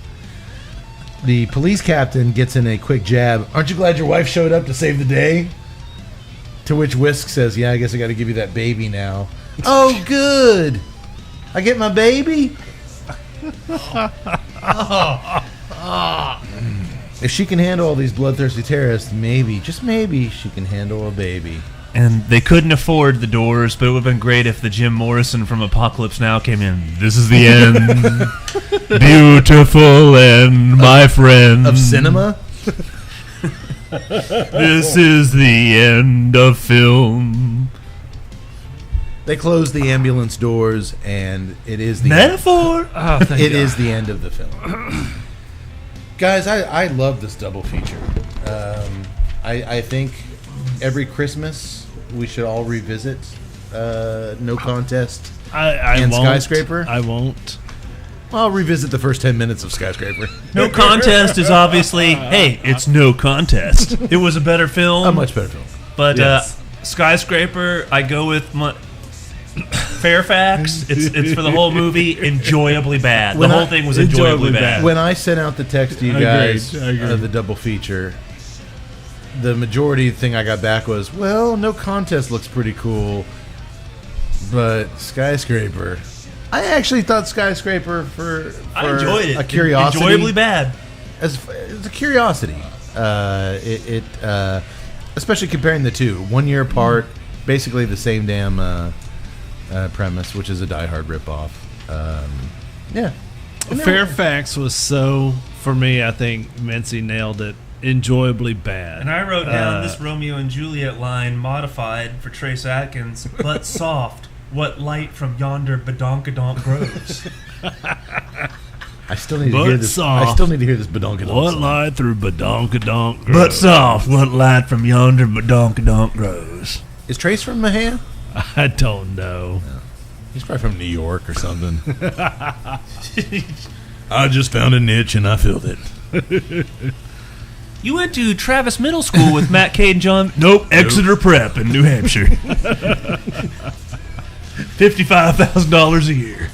The police captain gets in a quick jab. Aren't you glad your wife showed up to save the day? To which Whisk says, yeah, I guess I got to give you that baby now. Oh, good. I get my baby? If she can handle all these bloodthirsty terrorists, maybe, just maybe, she can handle a baby. and they couldn't afford the Doors, but it would have been great if the Jim Morrison from Apocalypse Now came in. This is the end, beautiful end, my friend. Of cinema? This is the end of film. They close the ambulance doors, and it is the Metaphor. Oh, thank It God. is the end of the film. Guys, I love this double feature. I think every Christmas we should all revisit No Contest. I and won't. Skyscraper? I won't. I'll revisit the first 10 minutes of Skyscraper. No Contest is obviously, hey, it's No Contest. It was a better film. A much better film. But Yes. Skyscraper, I go with Fairfax. It's for the whole movie, enjoyably bad. When The whole I- thing was enjoyably enjoyably bad. When I sent out the text to you Agreed, guys agreed. of the double feature, the majority thing I got back was, well, No Contest looks pretty cool, but Skyscraper. I actually thought Skyscraper for I enjoyed it. a curiosity. Enjoyably bad. It's a curiosity. Especially comparing the two, 1 year apart, basically the same damn premise, which is a Die Hard ripoff. Yeah. Fairfax was so, for me, I think Mincy nailed it, enjoyably bad. And I wrote down this Romeo and Juliet line modified for Trace Atkins, but soft. What light from yonder badonkadonk grows. I still need to But hear this. I soft. still need to hear this badonkadonk What song. light through badonkadonk? But soft, what light from yonder badonkadonk grows. Is Trace from Mahia? I don't know. He's probably from New York or something. I just found a niche and I filled it. You went to Travis Middle School with Matt Cade and John. Nope, Exeter Prep in New Hampshire. $55,000 a year.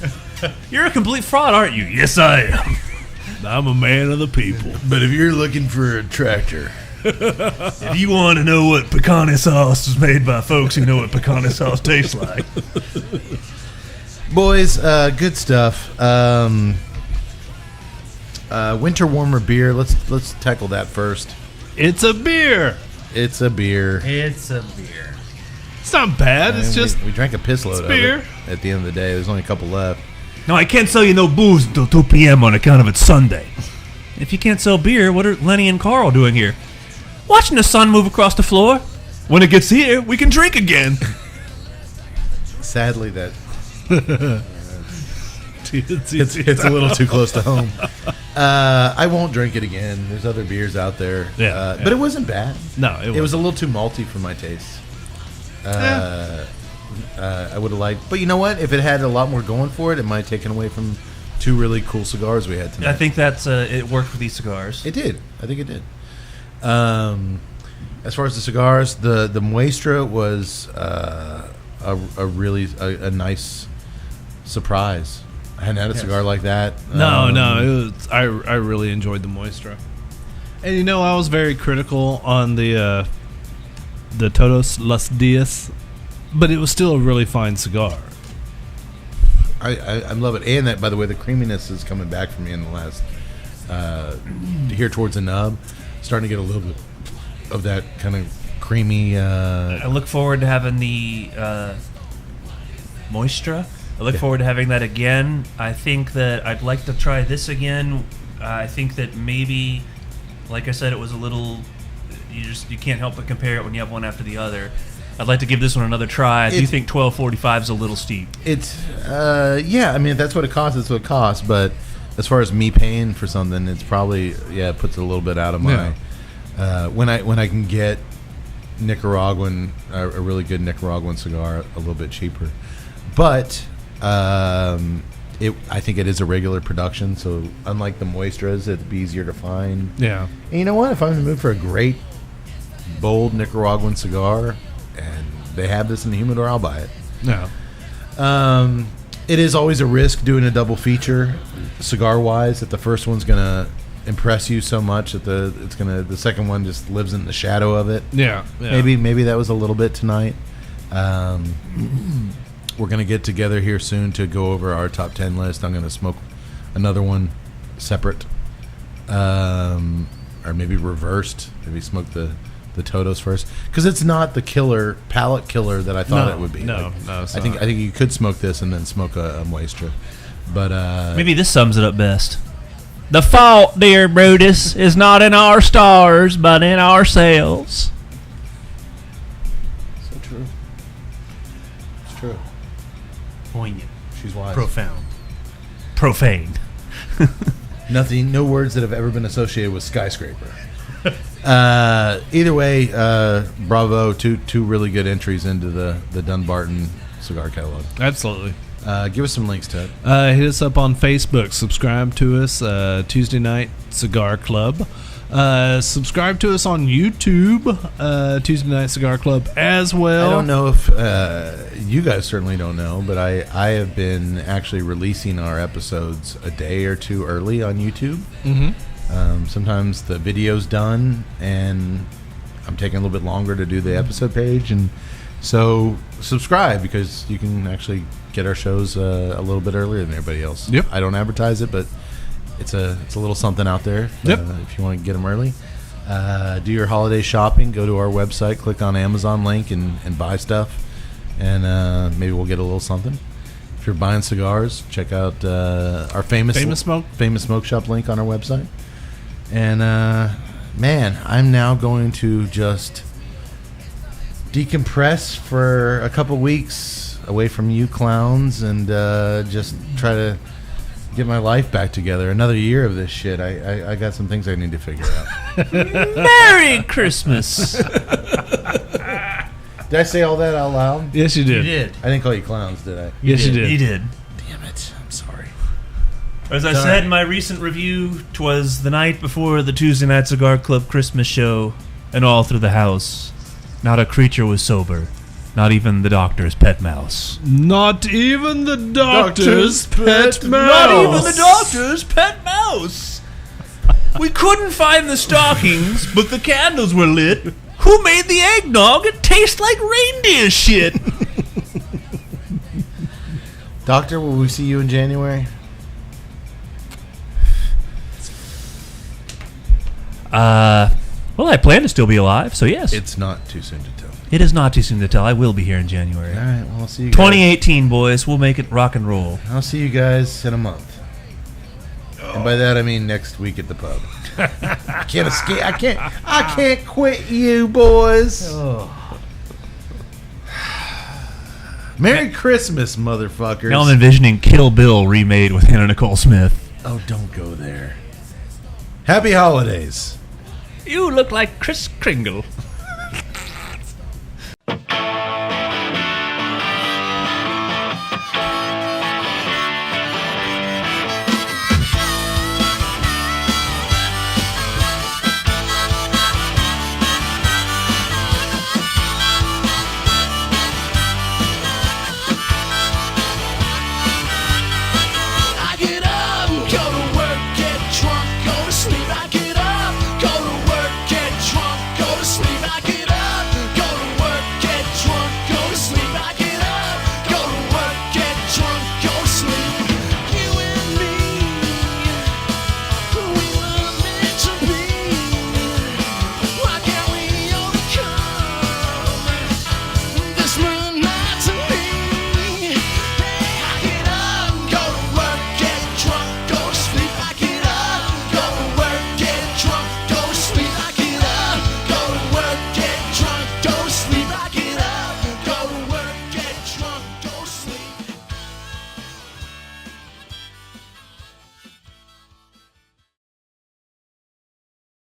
You're a complete fraud, aren't you? Yes, I am. I'm a man of the people. But if you're looking for a tractor, If you want to know what pecan sauce is made by folks who know what pecan sauce tastes like. boys, good stuff. Winter warmer beer. Let's tackle that first. It's a beer. It's a beer. It's a beer. It's not bad. It's And just we drank a piss load of beer. it at the end of the day. There's only a couple left. No, I can't sell you no booze until 2 p.m. on account of it's Sunday. If you can't sell beer, what are Lenny and Carl doing here? Watching the sun move across the floor. When it gets here, we can drink again. Sadly, that it's it's a little too close to home. I won't drink it again. There's other beers out there. Yeah, But it wasn't bad. No, It was a little too malty for my taste. I would have liked, but you know what? If it had a lot more going for it, it might have taken away from two really cool cigars we had tonight. I think that's it worked with these cigars. It did. I think it did. As far as the cigars, the Muestra was a really nice surprise. I hadn't had a cigar like that. No, it was, I really enjoyed the Moistra. And you know, I was very critical on the Todos Las Dias, but it was still a really fine cigar. I love it. And that, by the way, the creaminess is coming back for me in the last here towards the nub. Starting to get a little bit of that kind of creamy. I look forward to having the Moistra. I look forward to having that again. I think that I'd like to try this again. I think that maybe, like I said, it was a little. You can't help but compare it when you have one after the other. I'd like to give this one another try. I do think 12.45 is a little steep. It's yeah. I mean, if that's what it costs, it's what it costs. But as far as me paying for something, it's probably it puts it a little bit out of my. When I can get Nicaraguan, a really good Nicaraguan cigar, a little bit cheaper, but I think it is a regular production. So unlike the Moistras, it'd be easier to find. Yeah. And you know what? If I'm in the mood for a great, bold Nicaraguan cigar, and they have this in the humidor, I'll buy it. No. It is always a risk doing a double feature, cigar-wise, that the first one's gonna impress you so much that the second one just lives in the shadow of it. Yeah. Maybe that was a little bit tonight. We're gonna get together here soon to go over our top 10 list. I'm gonna smoke another one separate, or maybe reversed. Maybe smoke the the Todos first, because it's not the killer palate killer that I thought it would be. No, it's I think you could smoke this and then smoke a Muestra, but Maybe this sums it up best. The fault, dear Brutus, is not in our stars, but in ourselves. so true. It's true. Poignant. She's wise. Profound. Profane. Nothing. No words that have ever been associated with Skyscraper. Either way, bravo. Two really good entries into the Dunbarton cigar catalog. Absolutely. Give us some links, Ted. Hit us up on Facebook. Subscribe to us, Tuesday Night Cigar Club. Subscribe to us on YouTube, Tuesday Night Cigar Club as well. I don't know if you guys certainly don't know, but I have been actually releasing our episodes a day or two early on YouTube. Mm-hmm. Sometimes the video's done, and I'm taking a little bit longer to do the episode page, and so subscribe because you can actually get our shows a little bit earlier than everybody else. Yep. I don't advertise it, but it's a little something out there. Yep. If you want to get them early, do your holiday shopping. Go to our website, click on Amazon link, and buy stuff, and maybe we'll get a little something. If you're buying cigars, check out our famous smoke shop link on our website. And man, I'm now going to just decompress for a couple weeks away from you clowns and just try to get my life back together. Another year of this shit. I got some things I need to figure out. Merry Christmas. Did I say all that out loud? Yes, you did. You did. I didn't call you clowns, did I? Yes, you did. He did. Damn it. I'm sorry. As I said in my recent review, 'twas the night before the Tuesday Night Cigar Club Christmas show, and all through the house, not a creature was sober, not even the doctor's pet mouse. Not even the doctor's pet mouse. Not even the doctor's pet mouse! We couldn't find the stockings, but the candles were lit. Who made the eggnog? It tastes like reindeer shit! Doctor, will we see you in January? Well, I plan to still be alive, so yes. It's not too soon to tell. It is not too soon to tell. I will be here in January. All right, well, I'll see you guys. 2018, boys. We'll make it rock and roll. I'll see you guys in a month. And by that I mean next week at the pub. I can't escape. I can't quit you, boys. Merry Christmas, motherfuckers. Now I'm envisioning Kill Bill remade with Hannah Nicole Smith. Oh, don't go there. Happy holidays. You look like Kris Kringle.